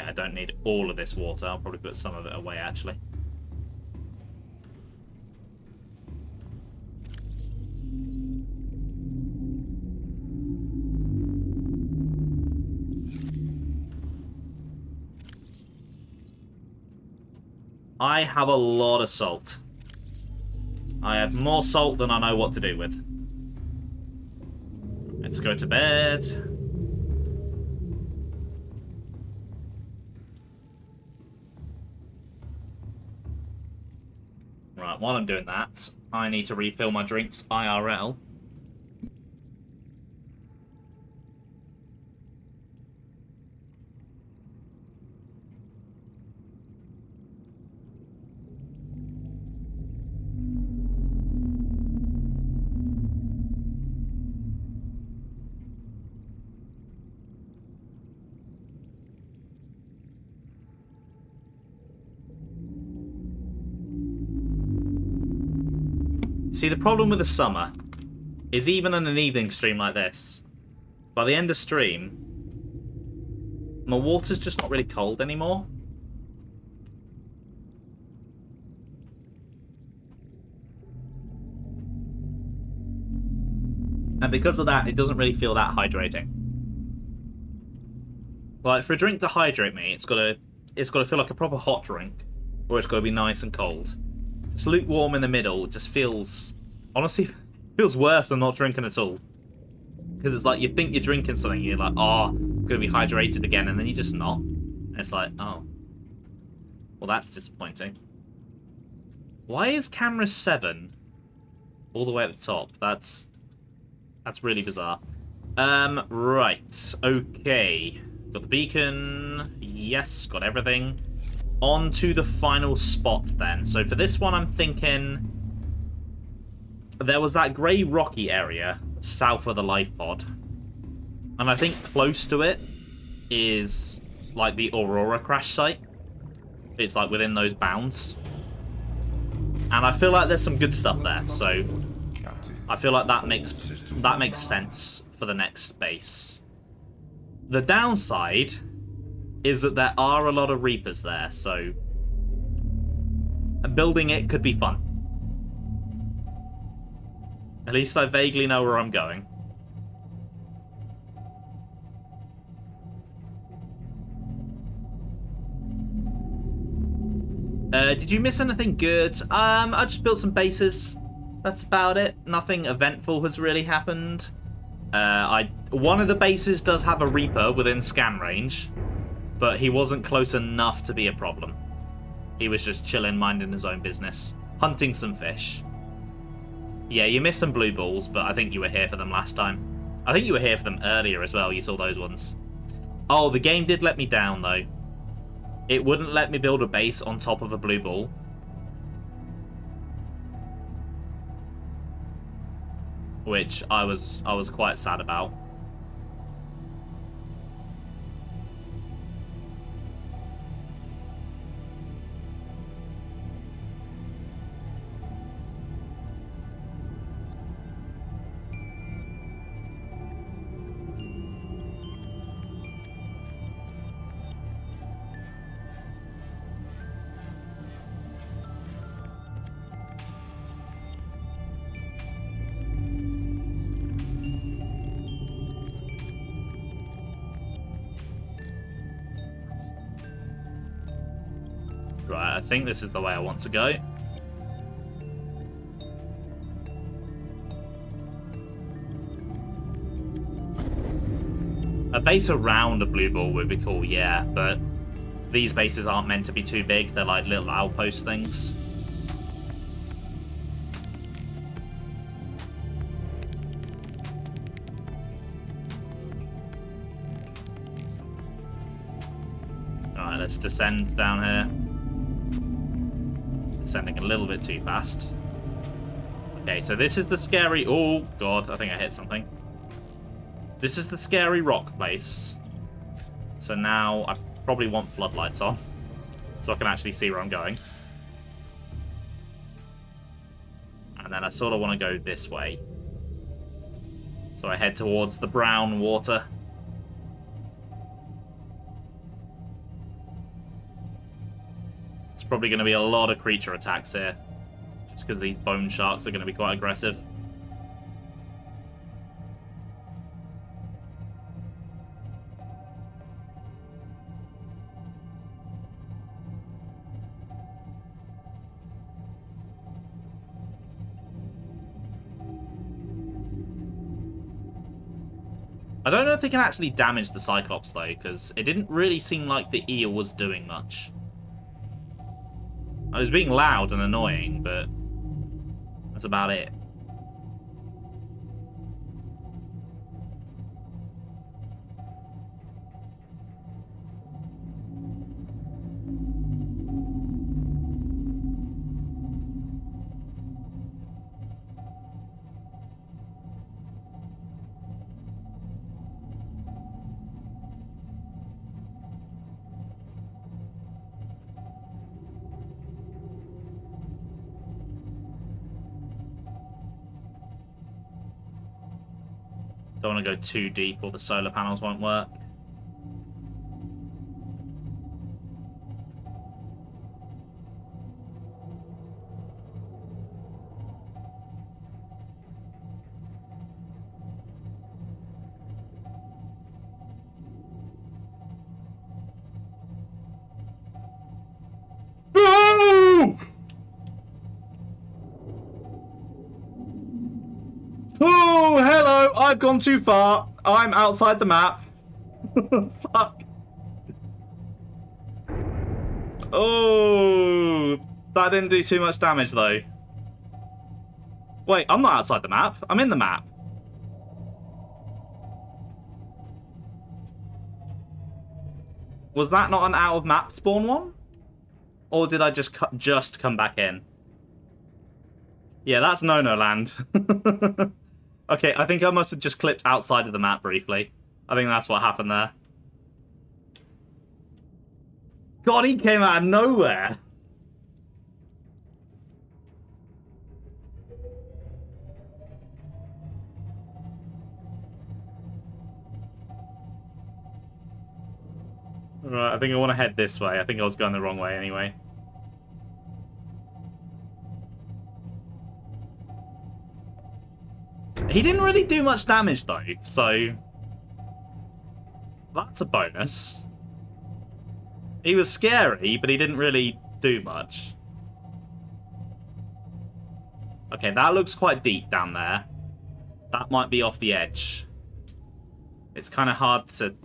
I don't need all of this water. I'll probably put some of it away, actually. I have a lot of salt. I have more salt than I know what to do with. Let's go to bed. Right, while I'm doing that, I need to refill my drinks IRL. See, the problem with the summer is even on an evening stream like this, by the end of stream, my water's just not really cold anymore. And because of that, it doesn't really feel that hydrating. Like, for a drink to hydrate me, it's got to feel like a proper hot drink, or it's got to be nice and cold. Just lukewarm in the middle just feels, honestly, feels worse than not drinking at all. Because it's like you think you're drinking something, you're like, oh, I'm going to be hydrated again, and then you're just not. And it's like, oh. Well, that's disappointing. Why is camera 7 all the way at the top? That's really bizarre. Right. Okay. Got the beacon. Yes, got everything. On to the final spot then. So for this one, I'm thinking there was that grey rocky area south of the life pod. And I think close to it is like the Aurora crash site. It's like within those bounds. And I feel like there's some good stuff there, so I feel like that makes sense for the next base. The downside is that there are a lot of Reapers there, so building it could be fun. At least I vaguely know where I'm going. Did you miss anything good? I just built some bases. That's about it. Nothing eventful has really happened. One of the bases does have a Reaper within scan range, but he wasn't close enough to be a problem. He was just chilling, minding his own business, hunting some fish. Yeah, you missed some blue balls, but I think you were here for them last time. I think you were here for them earlier as well. You saw those ones. Oh, the game did let me down, though. It wouldn't let me build a base on top of a blue ball. Which I was quite sad about. Right, I think this is the way I want to go. A base around a blue ball would be cool, yeah, but these bases aren't meant to be too big. They're like little outpost things. Alright, let's descend down here. Descending a little bit too fast. Okay, so this is the scary... Oh, God, I think I hit something. This is the scary rock place. So now I probably want floodlights on, so I can actually see where I'm going. And then I sort of want to go this way. So I head towards the brown water. It's probably going to be a lot of creature attacks here, just because these bone sharks are going to be quite aggressive. I don't know if they can actually damage the Cyclops, though, because it didn't really seem like the eel was doing much. I was being loud and annoying, but that's about it. Don't want to go too deep or the solar panels won't work. No! Oh, hello! I've gone too far. I'm outside the map. Fuck. Oh, that didn't do too much damage, though. Wait, I'm not outside the map. I'm in the map. Was that not an out-of-map spawn one? Or did I just come back in? Yeah, that's no-no land. Okay, I think I must have just clipped outside of the map briefly. I think that's what happened there. God, he came out of nowhere. Right, I think I want to head this way. I think I was going the wrong way anyway. He didn't really do much damage, though, so that's a bonus. He was scary, but he didn't really do much. Okay, that looks quite deep down there. That might be off the edge. It's kind of hard to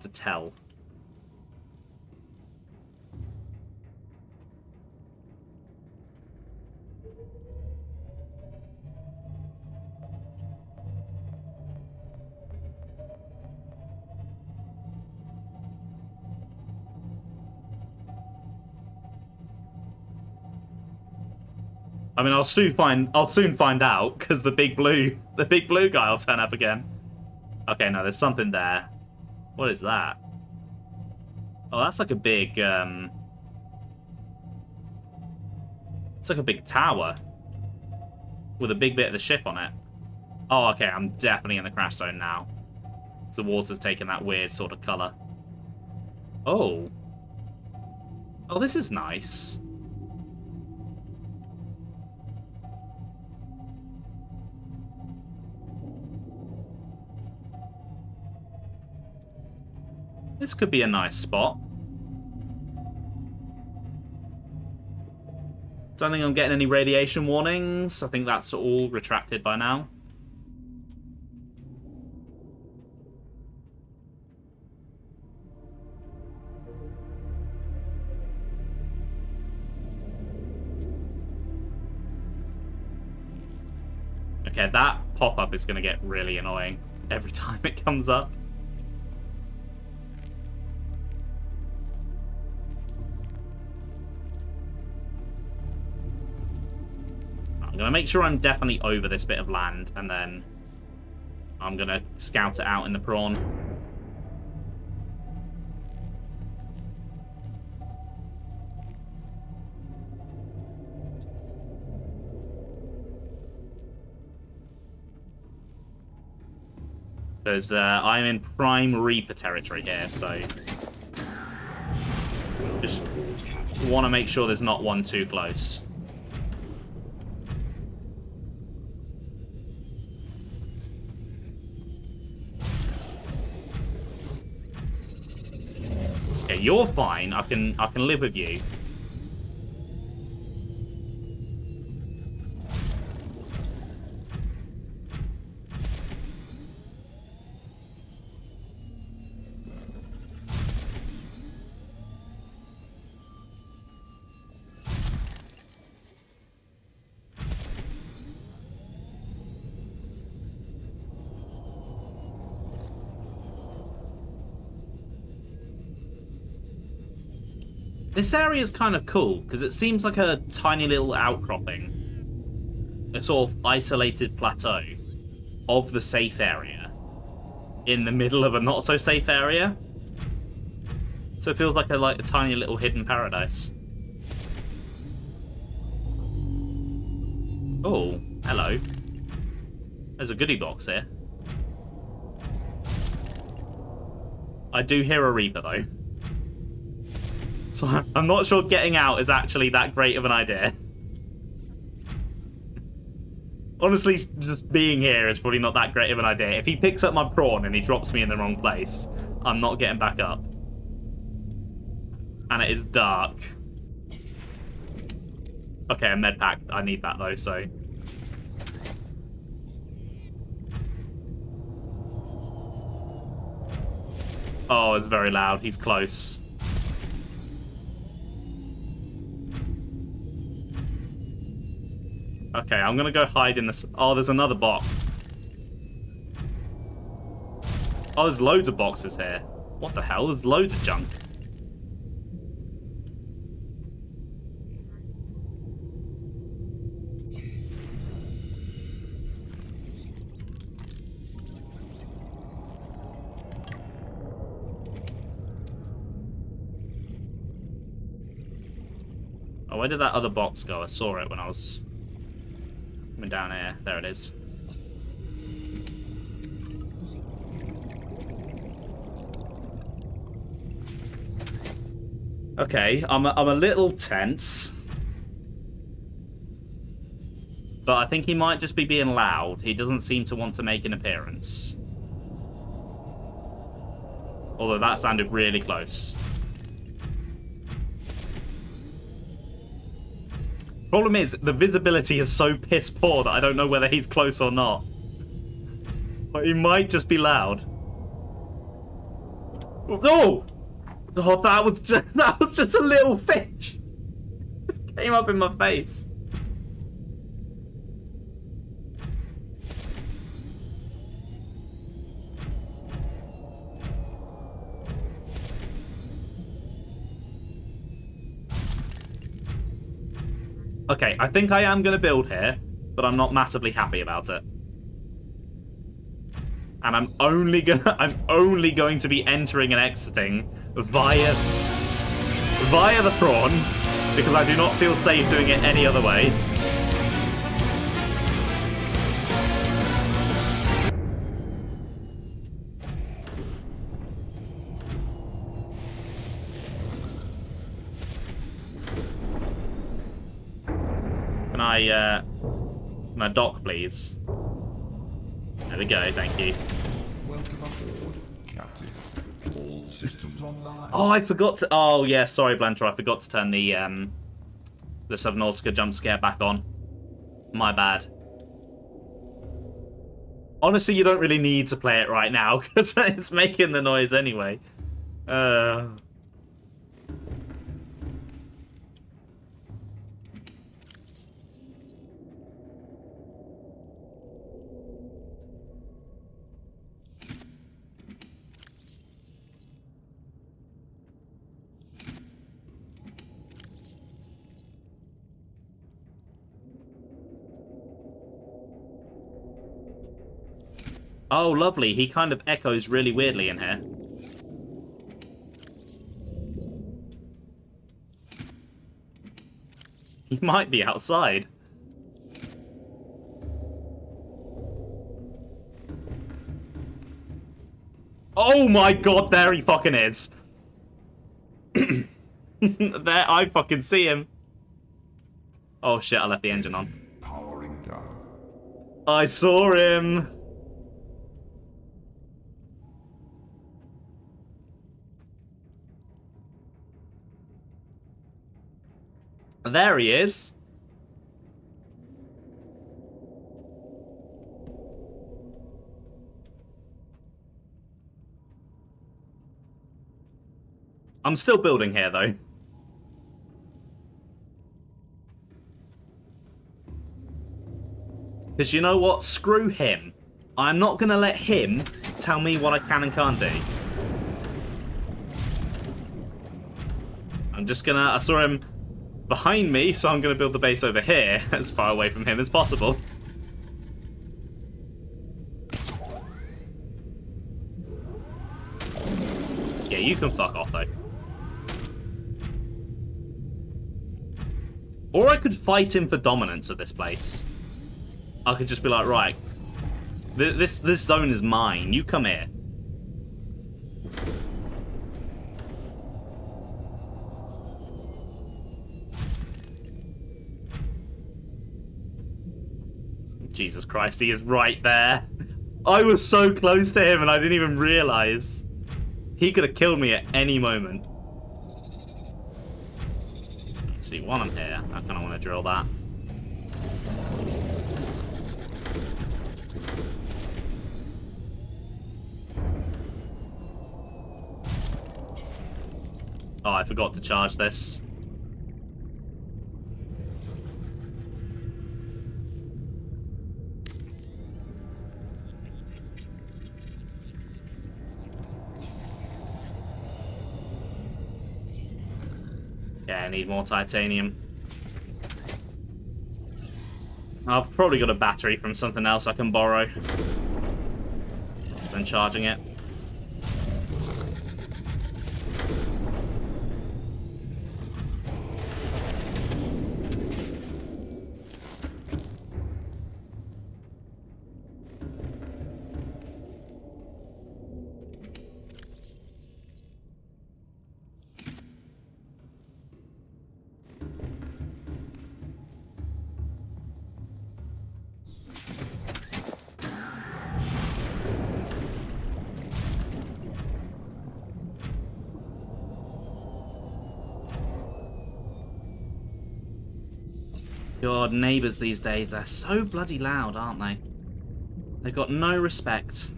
tell. I mean, I'll soon find out because the big blue guy will turn up again. Okay, no, there's something there. What is that? Oh, that's like a big it's like a big tower with a big bit of the ship on it. Oh, okay, I'm definitely in the crash zone now. The water's taking that weird sort of color. Oh. Oh, this is nice. This could be a nice spot. Don't think I'm getting any radiation warnings. I think that's all retracted by now. Okay, that pop-up is going to get really annoying every time it comes up. I'm going to make sure I'm definitely over this bit of land, and then I'm going to scout it out in the prawn. Because I'm in prime Reaper territory here, so just want to make sure there's not one too close. Okay, you're fine. I can live with you. This area is kind of cool, because it seems like a tiny little outcropping. A sort of isolated plateau of the safe area in the middle of a not-so-safe area. So it feels like a tiny little hidden paradise. Oh, hello. There's a goodie box here. I do hear a Reaper, though. So I'm not sure getting out is actually that great of an idea. Honestly, just being here is probably not that great of an idea. If he picks up my prawn and he drops me in the wrong place, I'm not getting back up. And it is dark. Okay, a med pack. I need that, though, so... Oh, it's very loud. He's close. Okay, I'm gonna go hide in this... Oh, there's another box. Oh, there's loads of boxes here. What the hell? There's loads of junk. Oh, where did that other box go? I saw it when I was coming down here. There it is. Okay, I'm a little tense. But I think he might just be being loud. He doesn't seem to want to make an appearance. Although that sounded really close. Problem is, the visibility is so piss poor that I don't know whether he's close or not. But he might just be loud. Oh! Oh, that was just a little fish. It came up in my face. Okay, I think I am going to build here, but I'm not massively happy about it. And I'm only going to be entering and exiting via the prawn, because I do not feel safe doing it any other way. Can I dock, please? There we go, thank you. Welcome aboard, Captain. All systems online. Oh, I forgot to... Oh, yeah, sorry, Blancher. I forgot to turn the Subnautica jump scare back on. My bad. Honestly, you don't really need to play it right now, because it's making the noise anyway. Oh, lovely. He kind of echoes really weirdly in here. He might be outside. Oh my god, there he fucking is. There, I fucking see him. Oh shit, I left the engine on. Powering down. I saw him. There he is. I'm still building here, though. Because you know what? Screw him. I'm not going to let him tell me what I can and can't do. I'm just going to... I saw him behind me, so I'm going to build the base over here, as far away from him as possible. Yeah, you can fuck off, though. Or I could fight him for dominance of this place. I could just be like, right, this zone is mine. You come here. Jesus Christ, he is right there. I was so close to him and I didn't even realize. He could have killed me at any moment. See, while I'm here, I kind of want to drill that. Oh, I forgot to charge this. Yeah, I need more titanium. I've probably got a battery from something else I can borrow. Then charging it. God, neighbours these days, they're so bloody loud, aren't they? They've got no respect.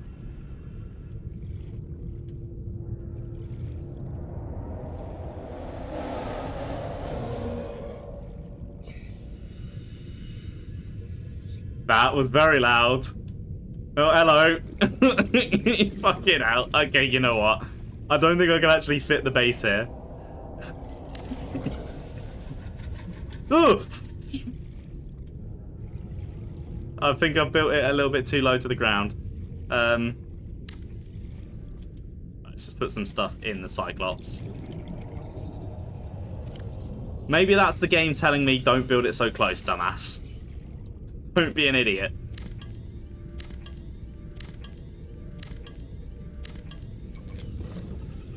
That was very loud. Oh, hello. Fucking hell. Okay, you know what? I don't think I can actually fit the base here. Oh! I think I built it a little bit too low to the ground. Let's just put some stuff in the Cyclops. Maybe that's the game telling me don't build it so close, dumbass. Don't be an idiot.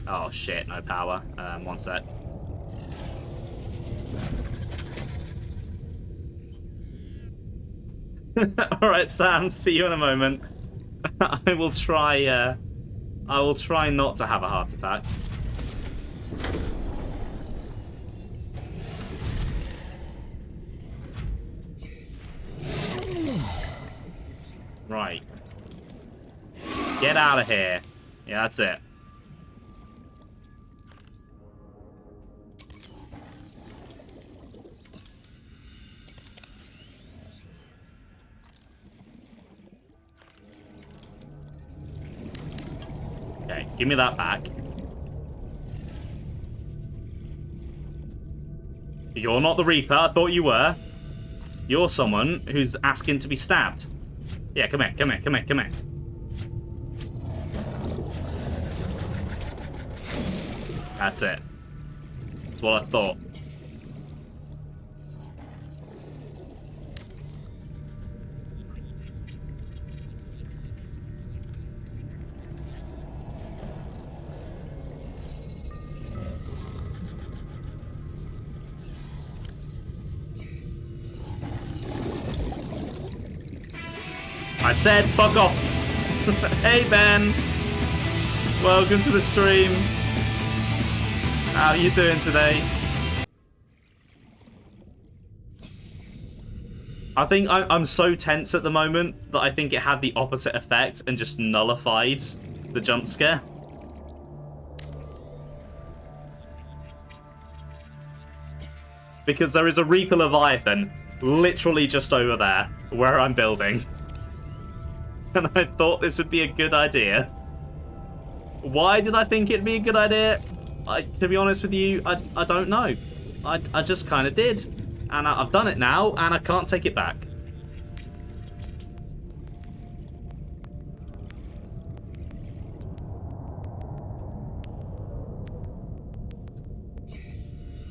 Oh shit, no power. One sec. Alright, Sam, see you in a moment. I will try not to have a heart attack. Right. Get out of here. Yeah, that's it. Okay, give me that back. You're not the Reaper, I thought you were. You're someone who's asking to be stabbed. Yeah, come here, come here, come here, come here. That's it. That's what I thought. I said fuck off. Hey Ben. Welcome to the stream. How are you doing today? I think I'm so tense at the moment that I think it had the opposite effect and just nullified the jump scare. Because there is a Reaper Leviathan literally just over there where I'm building. And I thought this would be a good idea. Why did I think it'd be a good idea? To be honest with you, I don't know. I just kind of did. And I've done it now, and I can't take it back.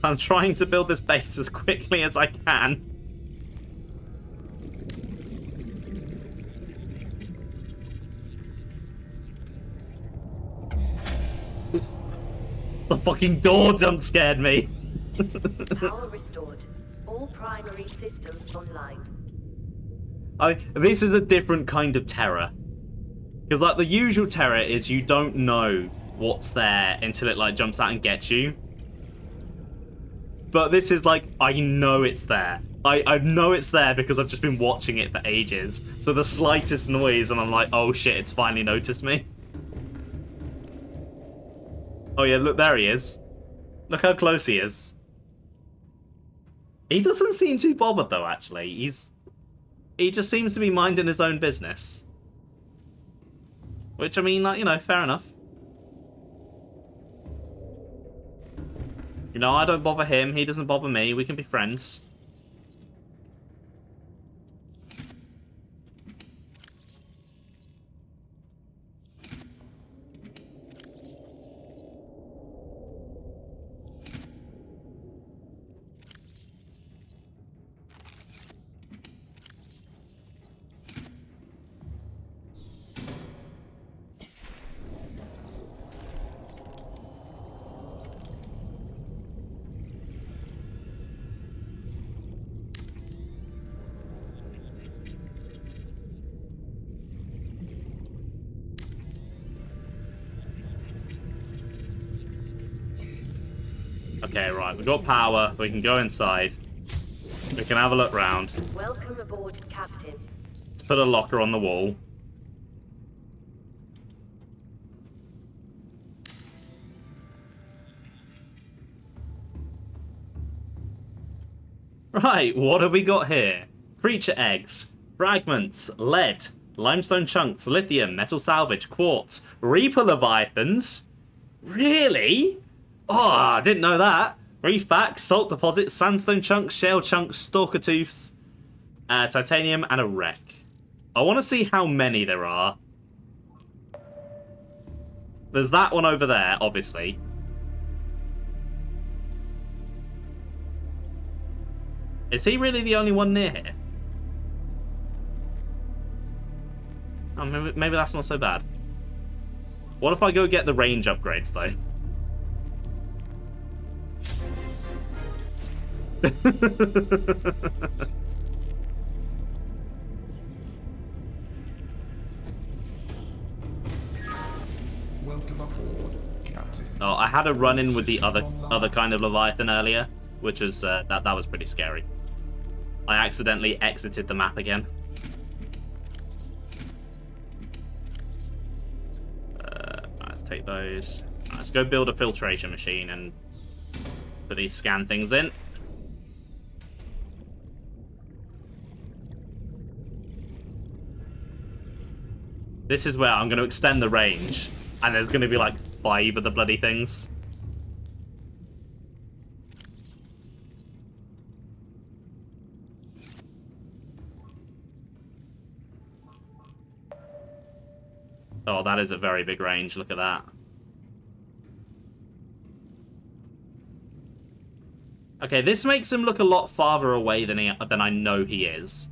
I'm trying to build this base as quickly as I can. The fucking door jump scared me. Power restored. All primary systems online. This is a different kind of terror. Because, like, the usual terror is you don't know what's there until it, like, jumps out and gets you. But this is like, I know it's there. I know it's there because I've just been watching it for ages. So the slightest noise and I'm like, oh shit, it's finally noticed me. Oh yeah, look, there he is. Look how close he is. He doesn't seem too bothered though, actually. He just seems to be minding his own business. Which, I mean, like, you know, fair enough. You know, I don't bother him, he doesn't bother me, we can be friends. Okay, right, we've got power, we can go inside. We can have a look round. Welcome aboard, Captain. Let's put a locker on the wall. Right, what have we got here? Creature eggs, fragments, lead, limestone chunks, lithium, metal salvage, quartz, Reaper Leviathans? Really? Oh, I didn't know that. Reef back, salt deposits, sandstone chunks, shale chunks, stalker tooths, titanium, and a wreck. I want to see how many there are. There's that one over there, obviously. Is he really the only one near here? Oh, maybe that's not so bad. What if I go get the range upgrades, though? Welcome aboard, Captain. Oh, I had a run-in with the other kind of Leviathan earlier, which was that was pretty scary. I accidentally exited the map again. Let's take those. Let's go build a filtration machine and put these scan things in. This is where I'm going to extend the range, and there's going to be like 5 of the bloody things. Oh, that is a very big range. Look at that. Okay, this makes him look a lot farther away than I know he is.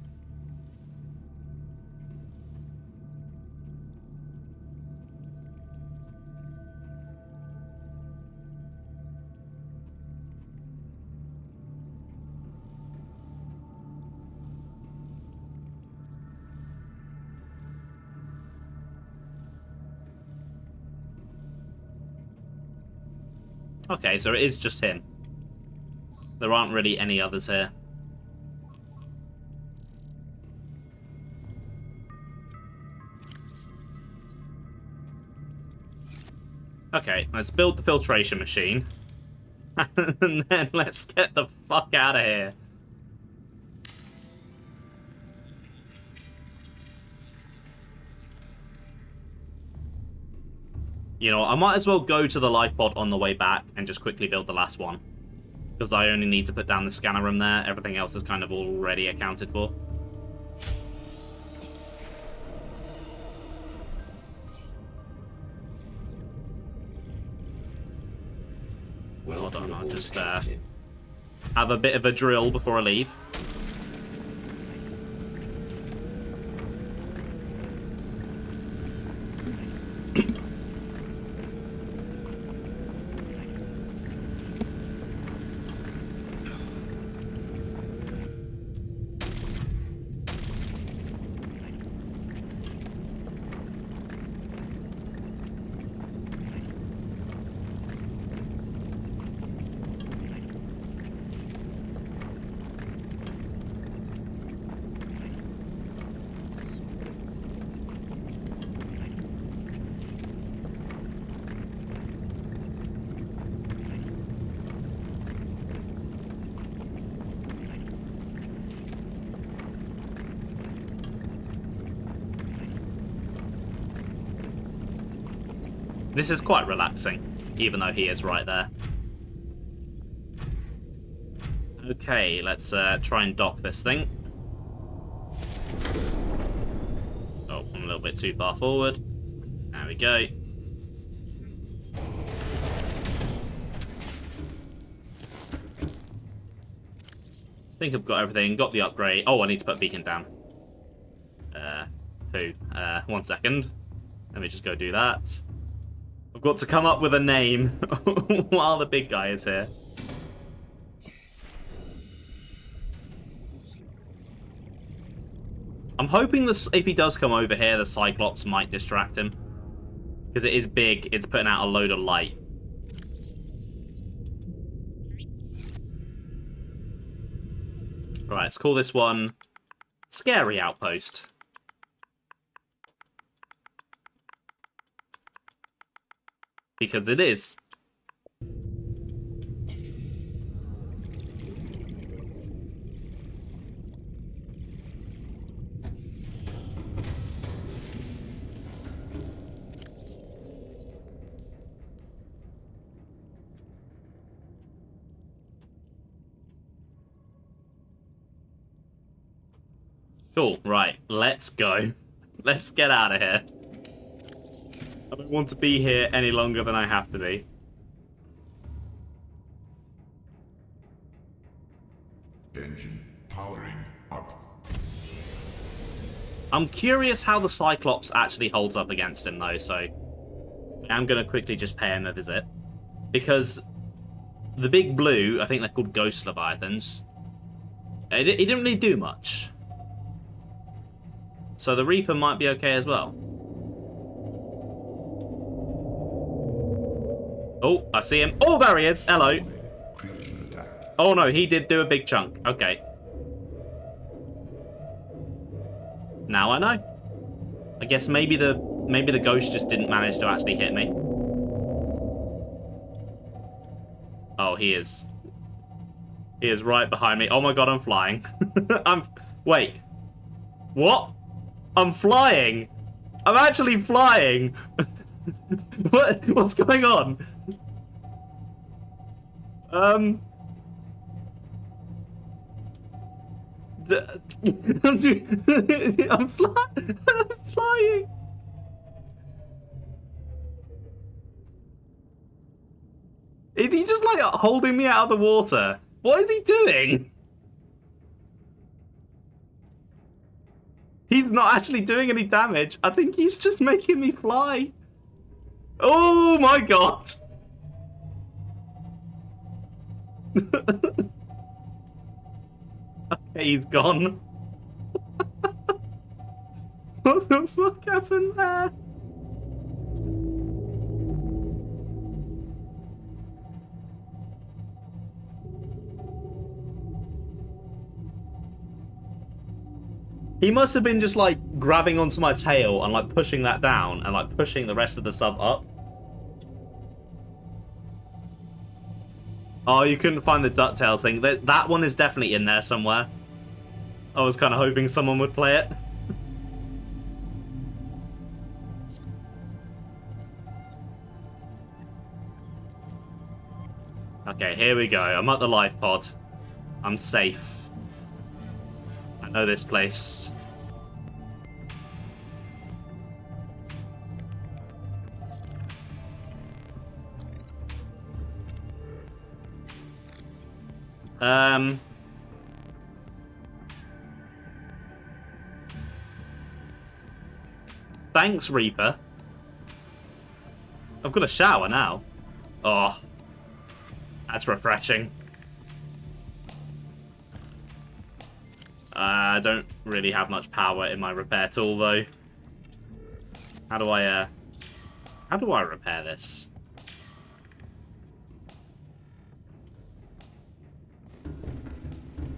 Okay, so it is just him. There aren't really any others here. Okay, let's build the filtration machine. And then let's get the fuck out of here. You know, I might as well go to the life pod on the way back and just quickly build the last one. Because I only need to put down the scanner room there. Everything else is kind of already accounted for. Hold on, I'll just have a bit of a drill before I leave. This is quite relaxing, even though he is right there. Okay, let's try and dock this thing. Oh, I'm a little bit too far forward. There we go. I think I've got everything. Got the upgrade. Oh, I need to put a beacon down. Who? 1 second. Let me just go do that. I've got to come up with a name while the big guy is here. I'm hoping this, if he does come over here, the Cyclops might distract him. Because it is big, it's putting out a load of light. Right, let's call this one Scary Outpost. Because it is. Cool, right, let's go. Let's get out of here. I don't want to be here any longer than I have to be. Engine powering up. I'm curious how the Cyclops actually holds up against him, though, so I'm going to quickly just pay him a visit. Because the big blue, I think they're called Ghost Leviathans, he didn't really do much. So the Reaper might be okay as well. Oh, I see him. Oh, there he is. Hello. Oh, no, he did do a big chunk. Okay. Now I know. I guess maybe the ghost just didn't manage to actually hit me. Oh, he is. He is right behind me. Oh my god, I'm flying. Wait. What? I'm flying. I'm actually flying. What's going on? I'm flying. Is he just like holding me out of the water? What is he doing? He's not actually doing any damage. I think he's just making me fly. Oh my god. Okay, he's gone. What the fuck happened there? He must have been just like grabbing onto my tail and like pushing that down and like pushing the rest of the sub up. Oh, you couldn't find the DuckTales thing. That one is definitely in there somewhere. I was kind of hoping someone would play it. Okay, here we go. I'm at the life pod. I'm safe. I know this place. Thanks, Reaper. I've got a shower now. Oh, that's refreshing. I don't really have much power in my repair tool, though. How do I repair this?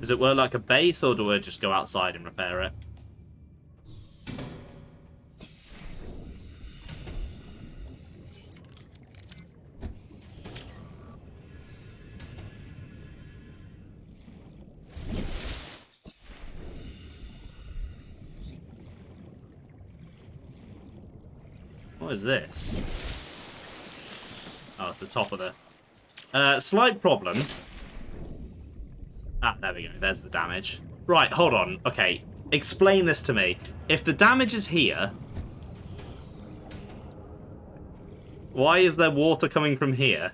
Does it work like a base, or do I just go outside and repair it? What is this? Oh, it's the top of the... slight problem. Ah, there we go. There's the damage. Right, hold on. Okay, explain this to me. If the damage is here... Why is there water coming from here?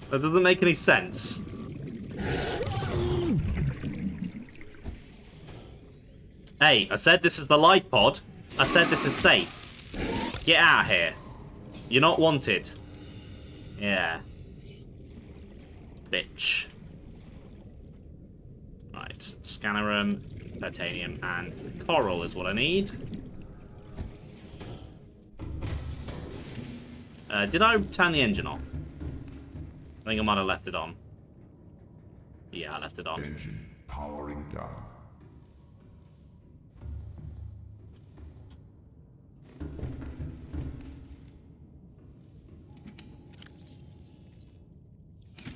That doesn't make any sense. Hey, I said this is the life pod. I said this is safe. Get out of here. You're not wanted. Yeah. Bitch. Right. Scanner room, titanium, and coral is what I need. Did I turn the engine on? I think I might have left it on. Yeah, I left it on. Engine powering down.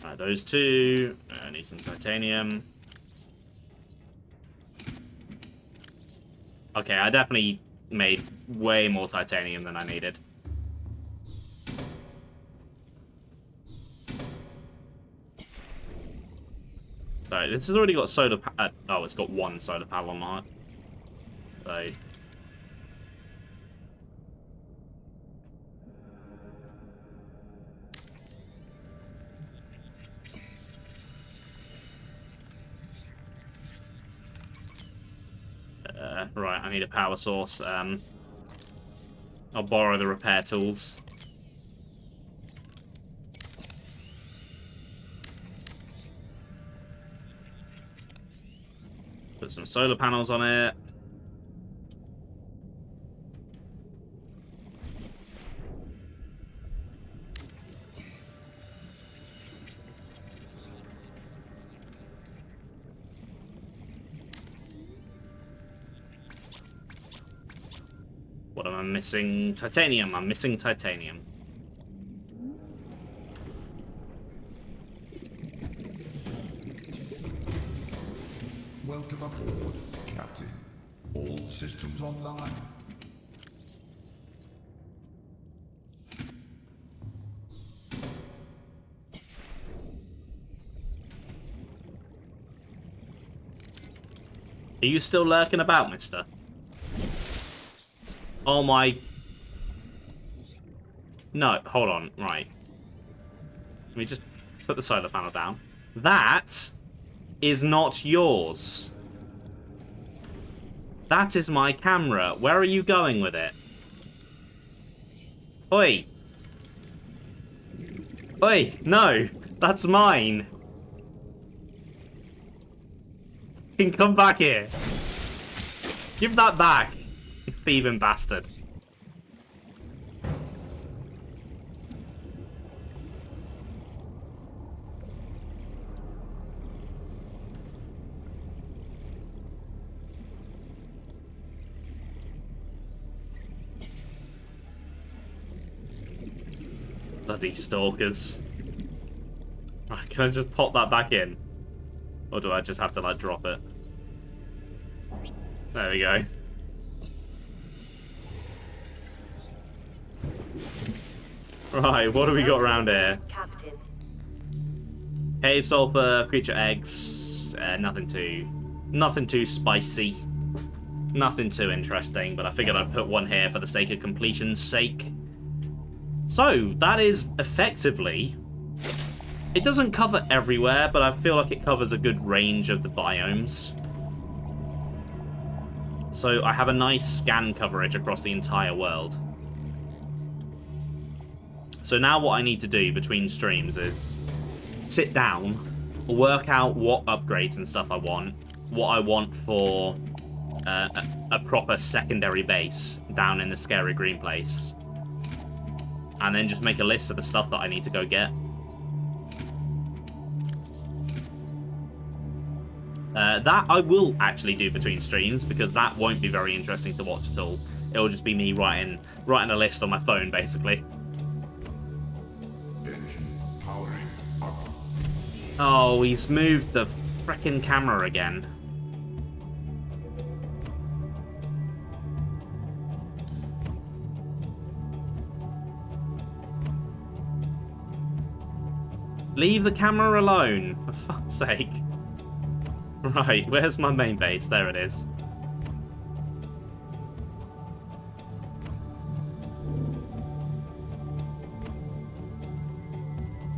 Right, those two. I need some titanium. Okay, I definitely made way more titanium than I needed. So this has already got solar. Oh, it's got one solar panel on it. So. Right, I need a power source. I'll borrow the repair tools. Put some solar panels on it. What am I missing? Titanium. I'm missing titanium. Welcome aboard, Captain. All systems online. Are you still lurking about, mister? Oh my... No, hold on. Right. Let me just put the solar panel down. That is not yours. That is my camera. Where are you going with it? Oi. Oi, no. That's mine. You can come back here. Give that back, you thieving bastard. Bloody stalkers. Right, can I just pop that back in? Or do I just have to, like, drop it? There we go. Right, what do we got around here? Captain. Cave sulfur, creature eggs, nothing too spicy. Nothing too interesting, but I figured I'd put one here for the sake of completion's sake. So, that is effectively... It doesn't cover everywhere, but I feel like it covers a good range of the biomes. So I have a nice scan coverage across the entire world. So now what I need to do between streams is sit down, work out what upgrades and stuff I want, what I want for a proper secondary base down in the Scary Green place, and then just make a list of the stuff that I need to go get. That I will actually do between streams, because that won't be very interesting to watch at all. It'll just be me writing a list on my phone, basically. Engine powering up. Oh, he's moved the frickin' camera again. Leave the camera alone, for fuck's sake. Right, where's my main base? There it is.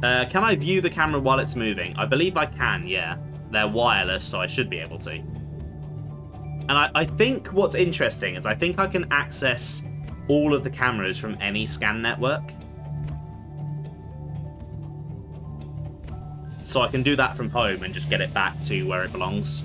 Can I view the camera while it's moving? I believe I can, yeah. They're wireless, so I should be able to. And I think what's interesting is I think I can access all of the cameras from any scan network. So I can do that from home and just get it back to where it belongs.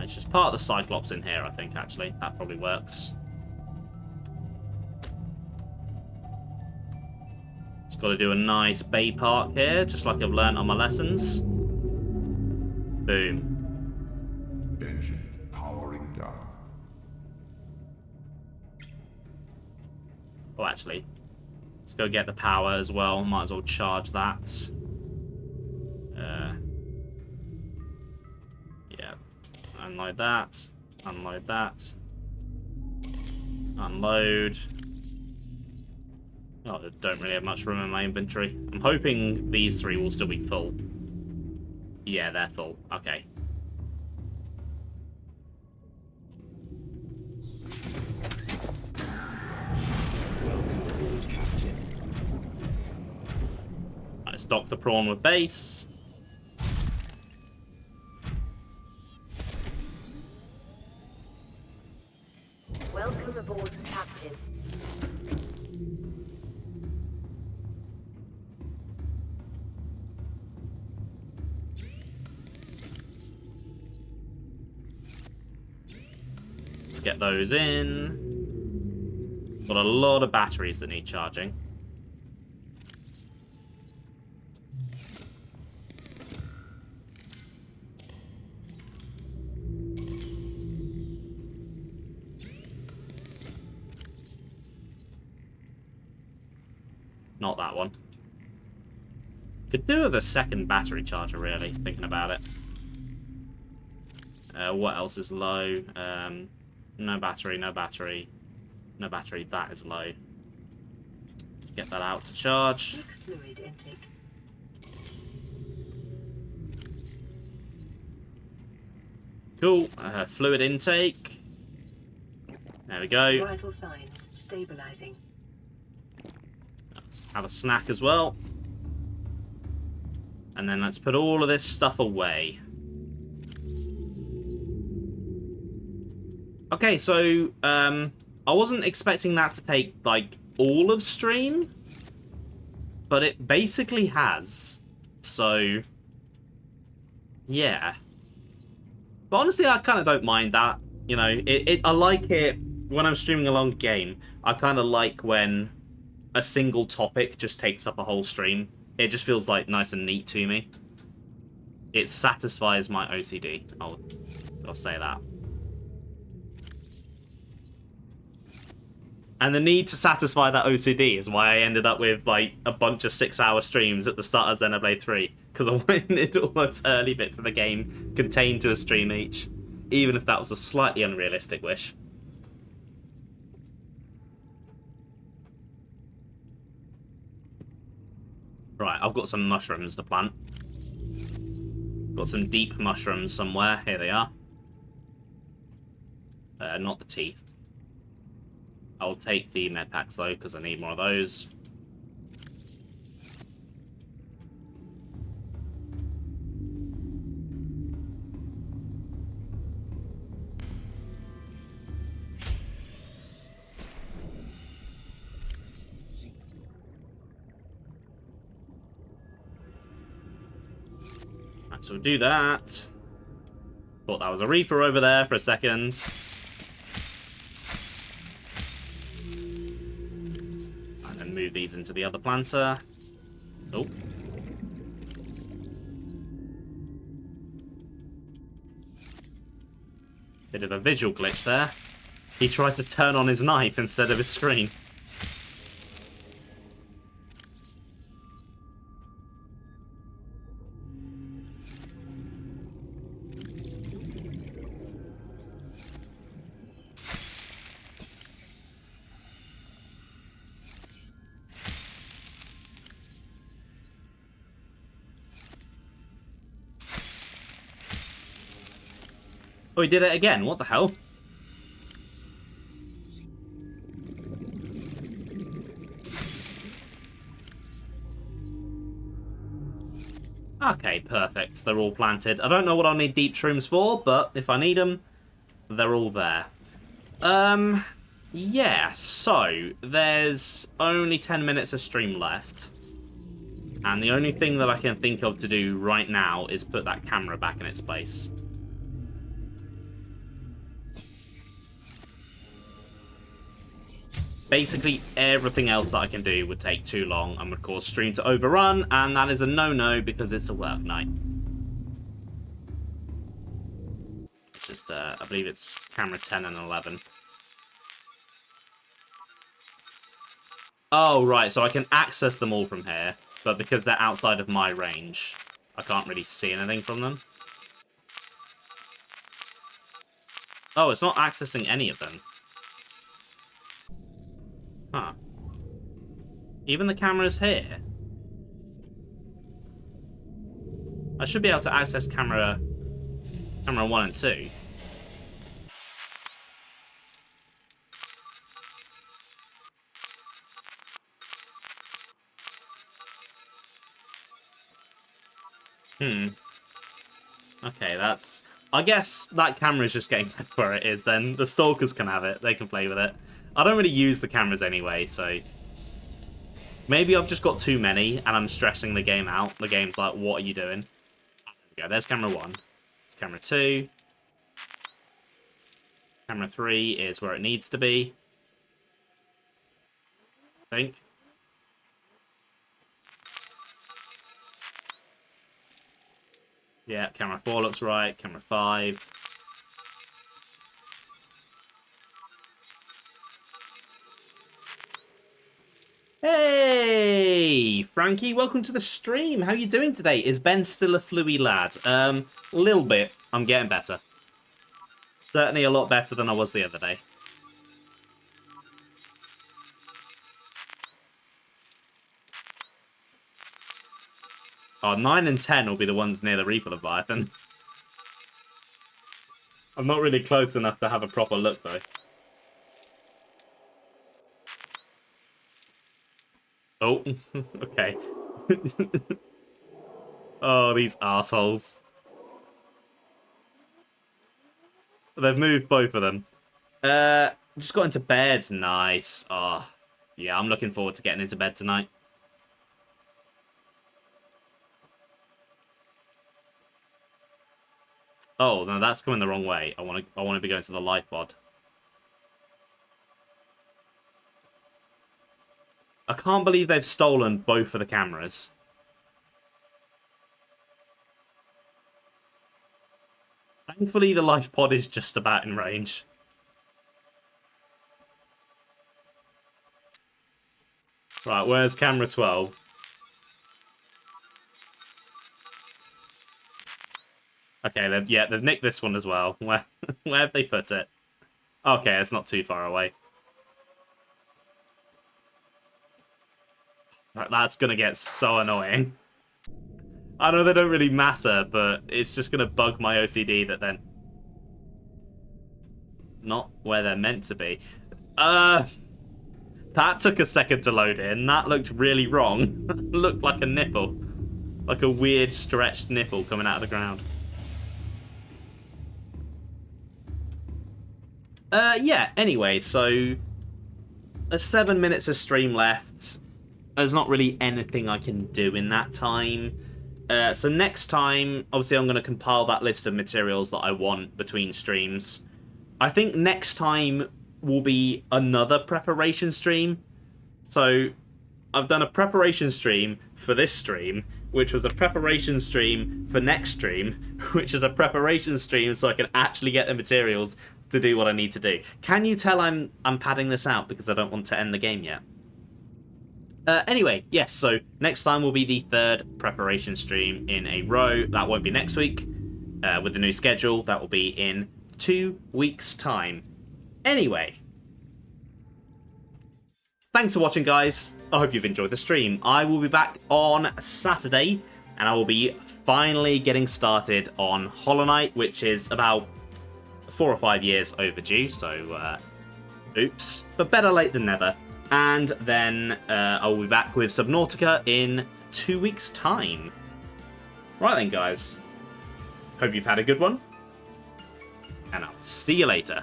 It's just part of the Cyclops in here, I think, actually. That probably works. It's got to do a nice bay park here, just like I've learnt on my lessons. Boom. Engine powering down. Oh, actually, let's go get the power as well. Might as well charge that. Yeah. Unload that. Unload that. Unload. Oh, I don't really have much room in my inventory. I'm hoping these three will still be full. Yeah, they're full. Okay. Welcome aboard, Captain. Let's dock the prawn with base. Welcome aboard, Captain. Let's get those in. Got a lot of batteries that need charging. Not that one. Could do with a second battery charger, really, thinking about it. What else is low? No battery, no battery. No battery, that is low. Let's get that out to charge. Seek fluid intake. Cool. Fluid intake. There we go. Vital signs stabilizing. Let's have a snack as well. And then let's put all of this stuff away. Okay, so I wasn't expecting that to take like all of stream, but it basically has. So yeah. But honestly, I kind of don't mind that. You know, I like it when I'm streaming a long game. I kind of like when a single topic just takes up a whole stream. It just feels like nice and neat to me. It satisfies my OCD. I'll say that. And the need to satisfy that OCD is why I ended up with like a bunch of 6-hour streams at the start of Xenoblade 3. Because I wanted all those early bits of the game contained to a stream each. Even if that was a slightly unrealistic wish. Right, I've got some mushrooms to plant. Got some deep mushrooms somewhere. Here they are. Not the teeth. I'll take the med packs though, because I need more of those. Right, so we'll do that. Thought that was a Reaper over there for a second. Move these into the other planter. Oh. Bit of a visual glitch there. He tried to turn on his knife instead of his screen. Oh, he did it again. What the hell? Okay, perfect. They're all planted. I don't know what I'll need deep shrooms for, but if I need them, they're all there. Yeah, so there's only 10 minutes of stream left. And the only thing that I can think of to do right now is put that camera back in its place. Basically, everything else that I can do would take too long and would cause stream to overrun, and that is a no-no because it's a work night. It's just, I believe it's camera 10 and 11. Oh, right, so I can access them all from here, but because they're outside of my range, I can't really see anything from them. Oh, it's not accessing any of them. Huh. Even the cameras here. I should be able to access camera 1 and 2. Okay, that's... I guess that camera is just getting left where it is then. The stalkers can have it. They can play with it. I don't really use the cameras anyway, so... Maybe I've just got too many, and I'm stressing the game out. The game's like, what are you doing? There we go, there's camera 1. There's camera 2. Camera 3 is where it needs to be. I think. Yeah, camera 4 looks right. Camera 5. Hey, Frankie, welcome to the stream. How you doing today? Is Ben still a fluey lad? Little bit. I'm getting better. Certainly a lot better than I was the other day. Oh, 9 and 10 will be the ones near the Reaper Leviathan. I'm not really close enough to have a proper look, though. Oh, okay. Oh, these assholes. They've moved both of them. Just got into bed. Nice. Oh, yeah, I'm looking forward to getting into bed tonight. Oh, no, that's going the wrong way. I want to be going to the life pod. I can't believe they've stolen both of the cameras. Thankfully, the life pod is just about in range. Right, where's camera 12? Okay, they've nicked this one as well. Where have they put it? Okay, it's not too far away. Right, that's gonna get so annoying. I know they don't really matter, but it's just gonna bug my OCD that they're not where they're meant to be. That took a second to load in. That looked really wrong. Looked like a nipple. Like a weird stretched nipple coming out of the ground. Yeah, anyway, so there's 7 minutes of stream left. There's not really anything I can do in that time. So next time, obviously I'm going to compile that list of materials that I want between streams. I think next time will be another preparation stream. So I've done a preparation stream for this stream, which was a preparation stream for next stream, which is a preparation stream so I can actually get the materials to do what I need to do. Can you tell I'm padding this out because I don't want to end the game yet? Anyway, yes, so next time will be the third preparation stream in a row. That won't be next week. With the new schedule, that will be in 2 weeks' time. Anyway, thanks for watching, guys. I hope you've enjoyed the stream. I will be back on Saturday, and I will be finally getting started on Hollow Knight, which is about 4 or 5 years overdue, so oops. But better late than never. And then I will be back with Subnautica in 2 weeks' time. Right then, guys. Hope you've had a good one. And I'll see you later.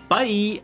Bye!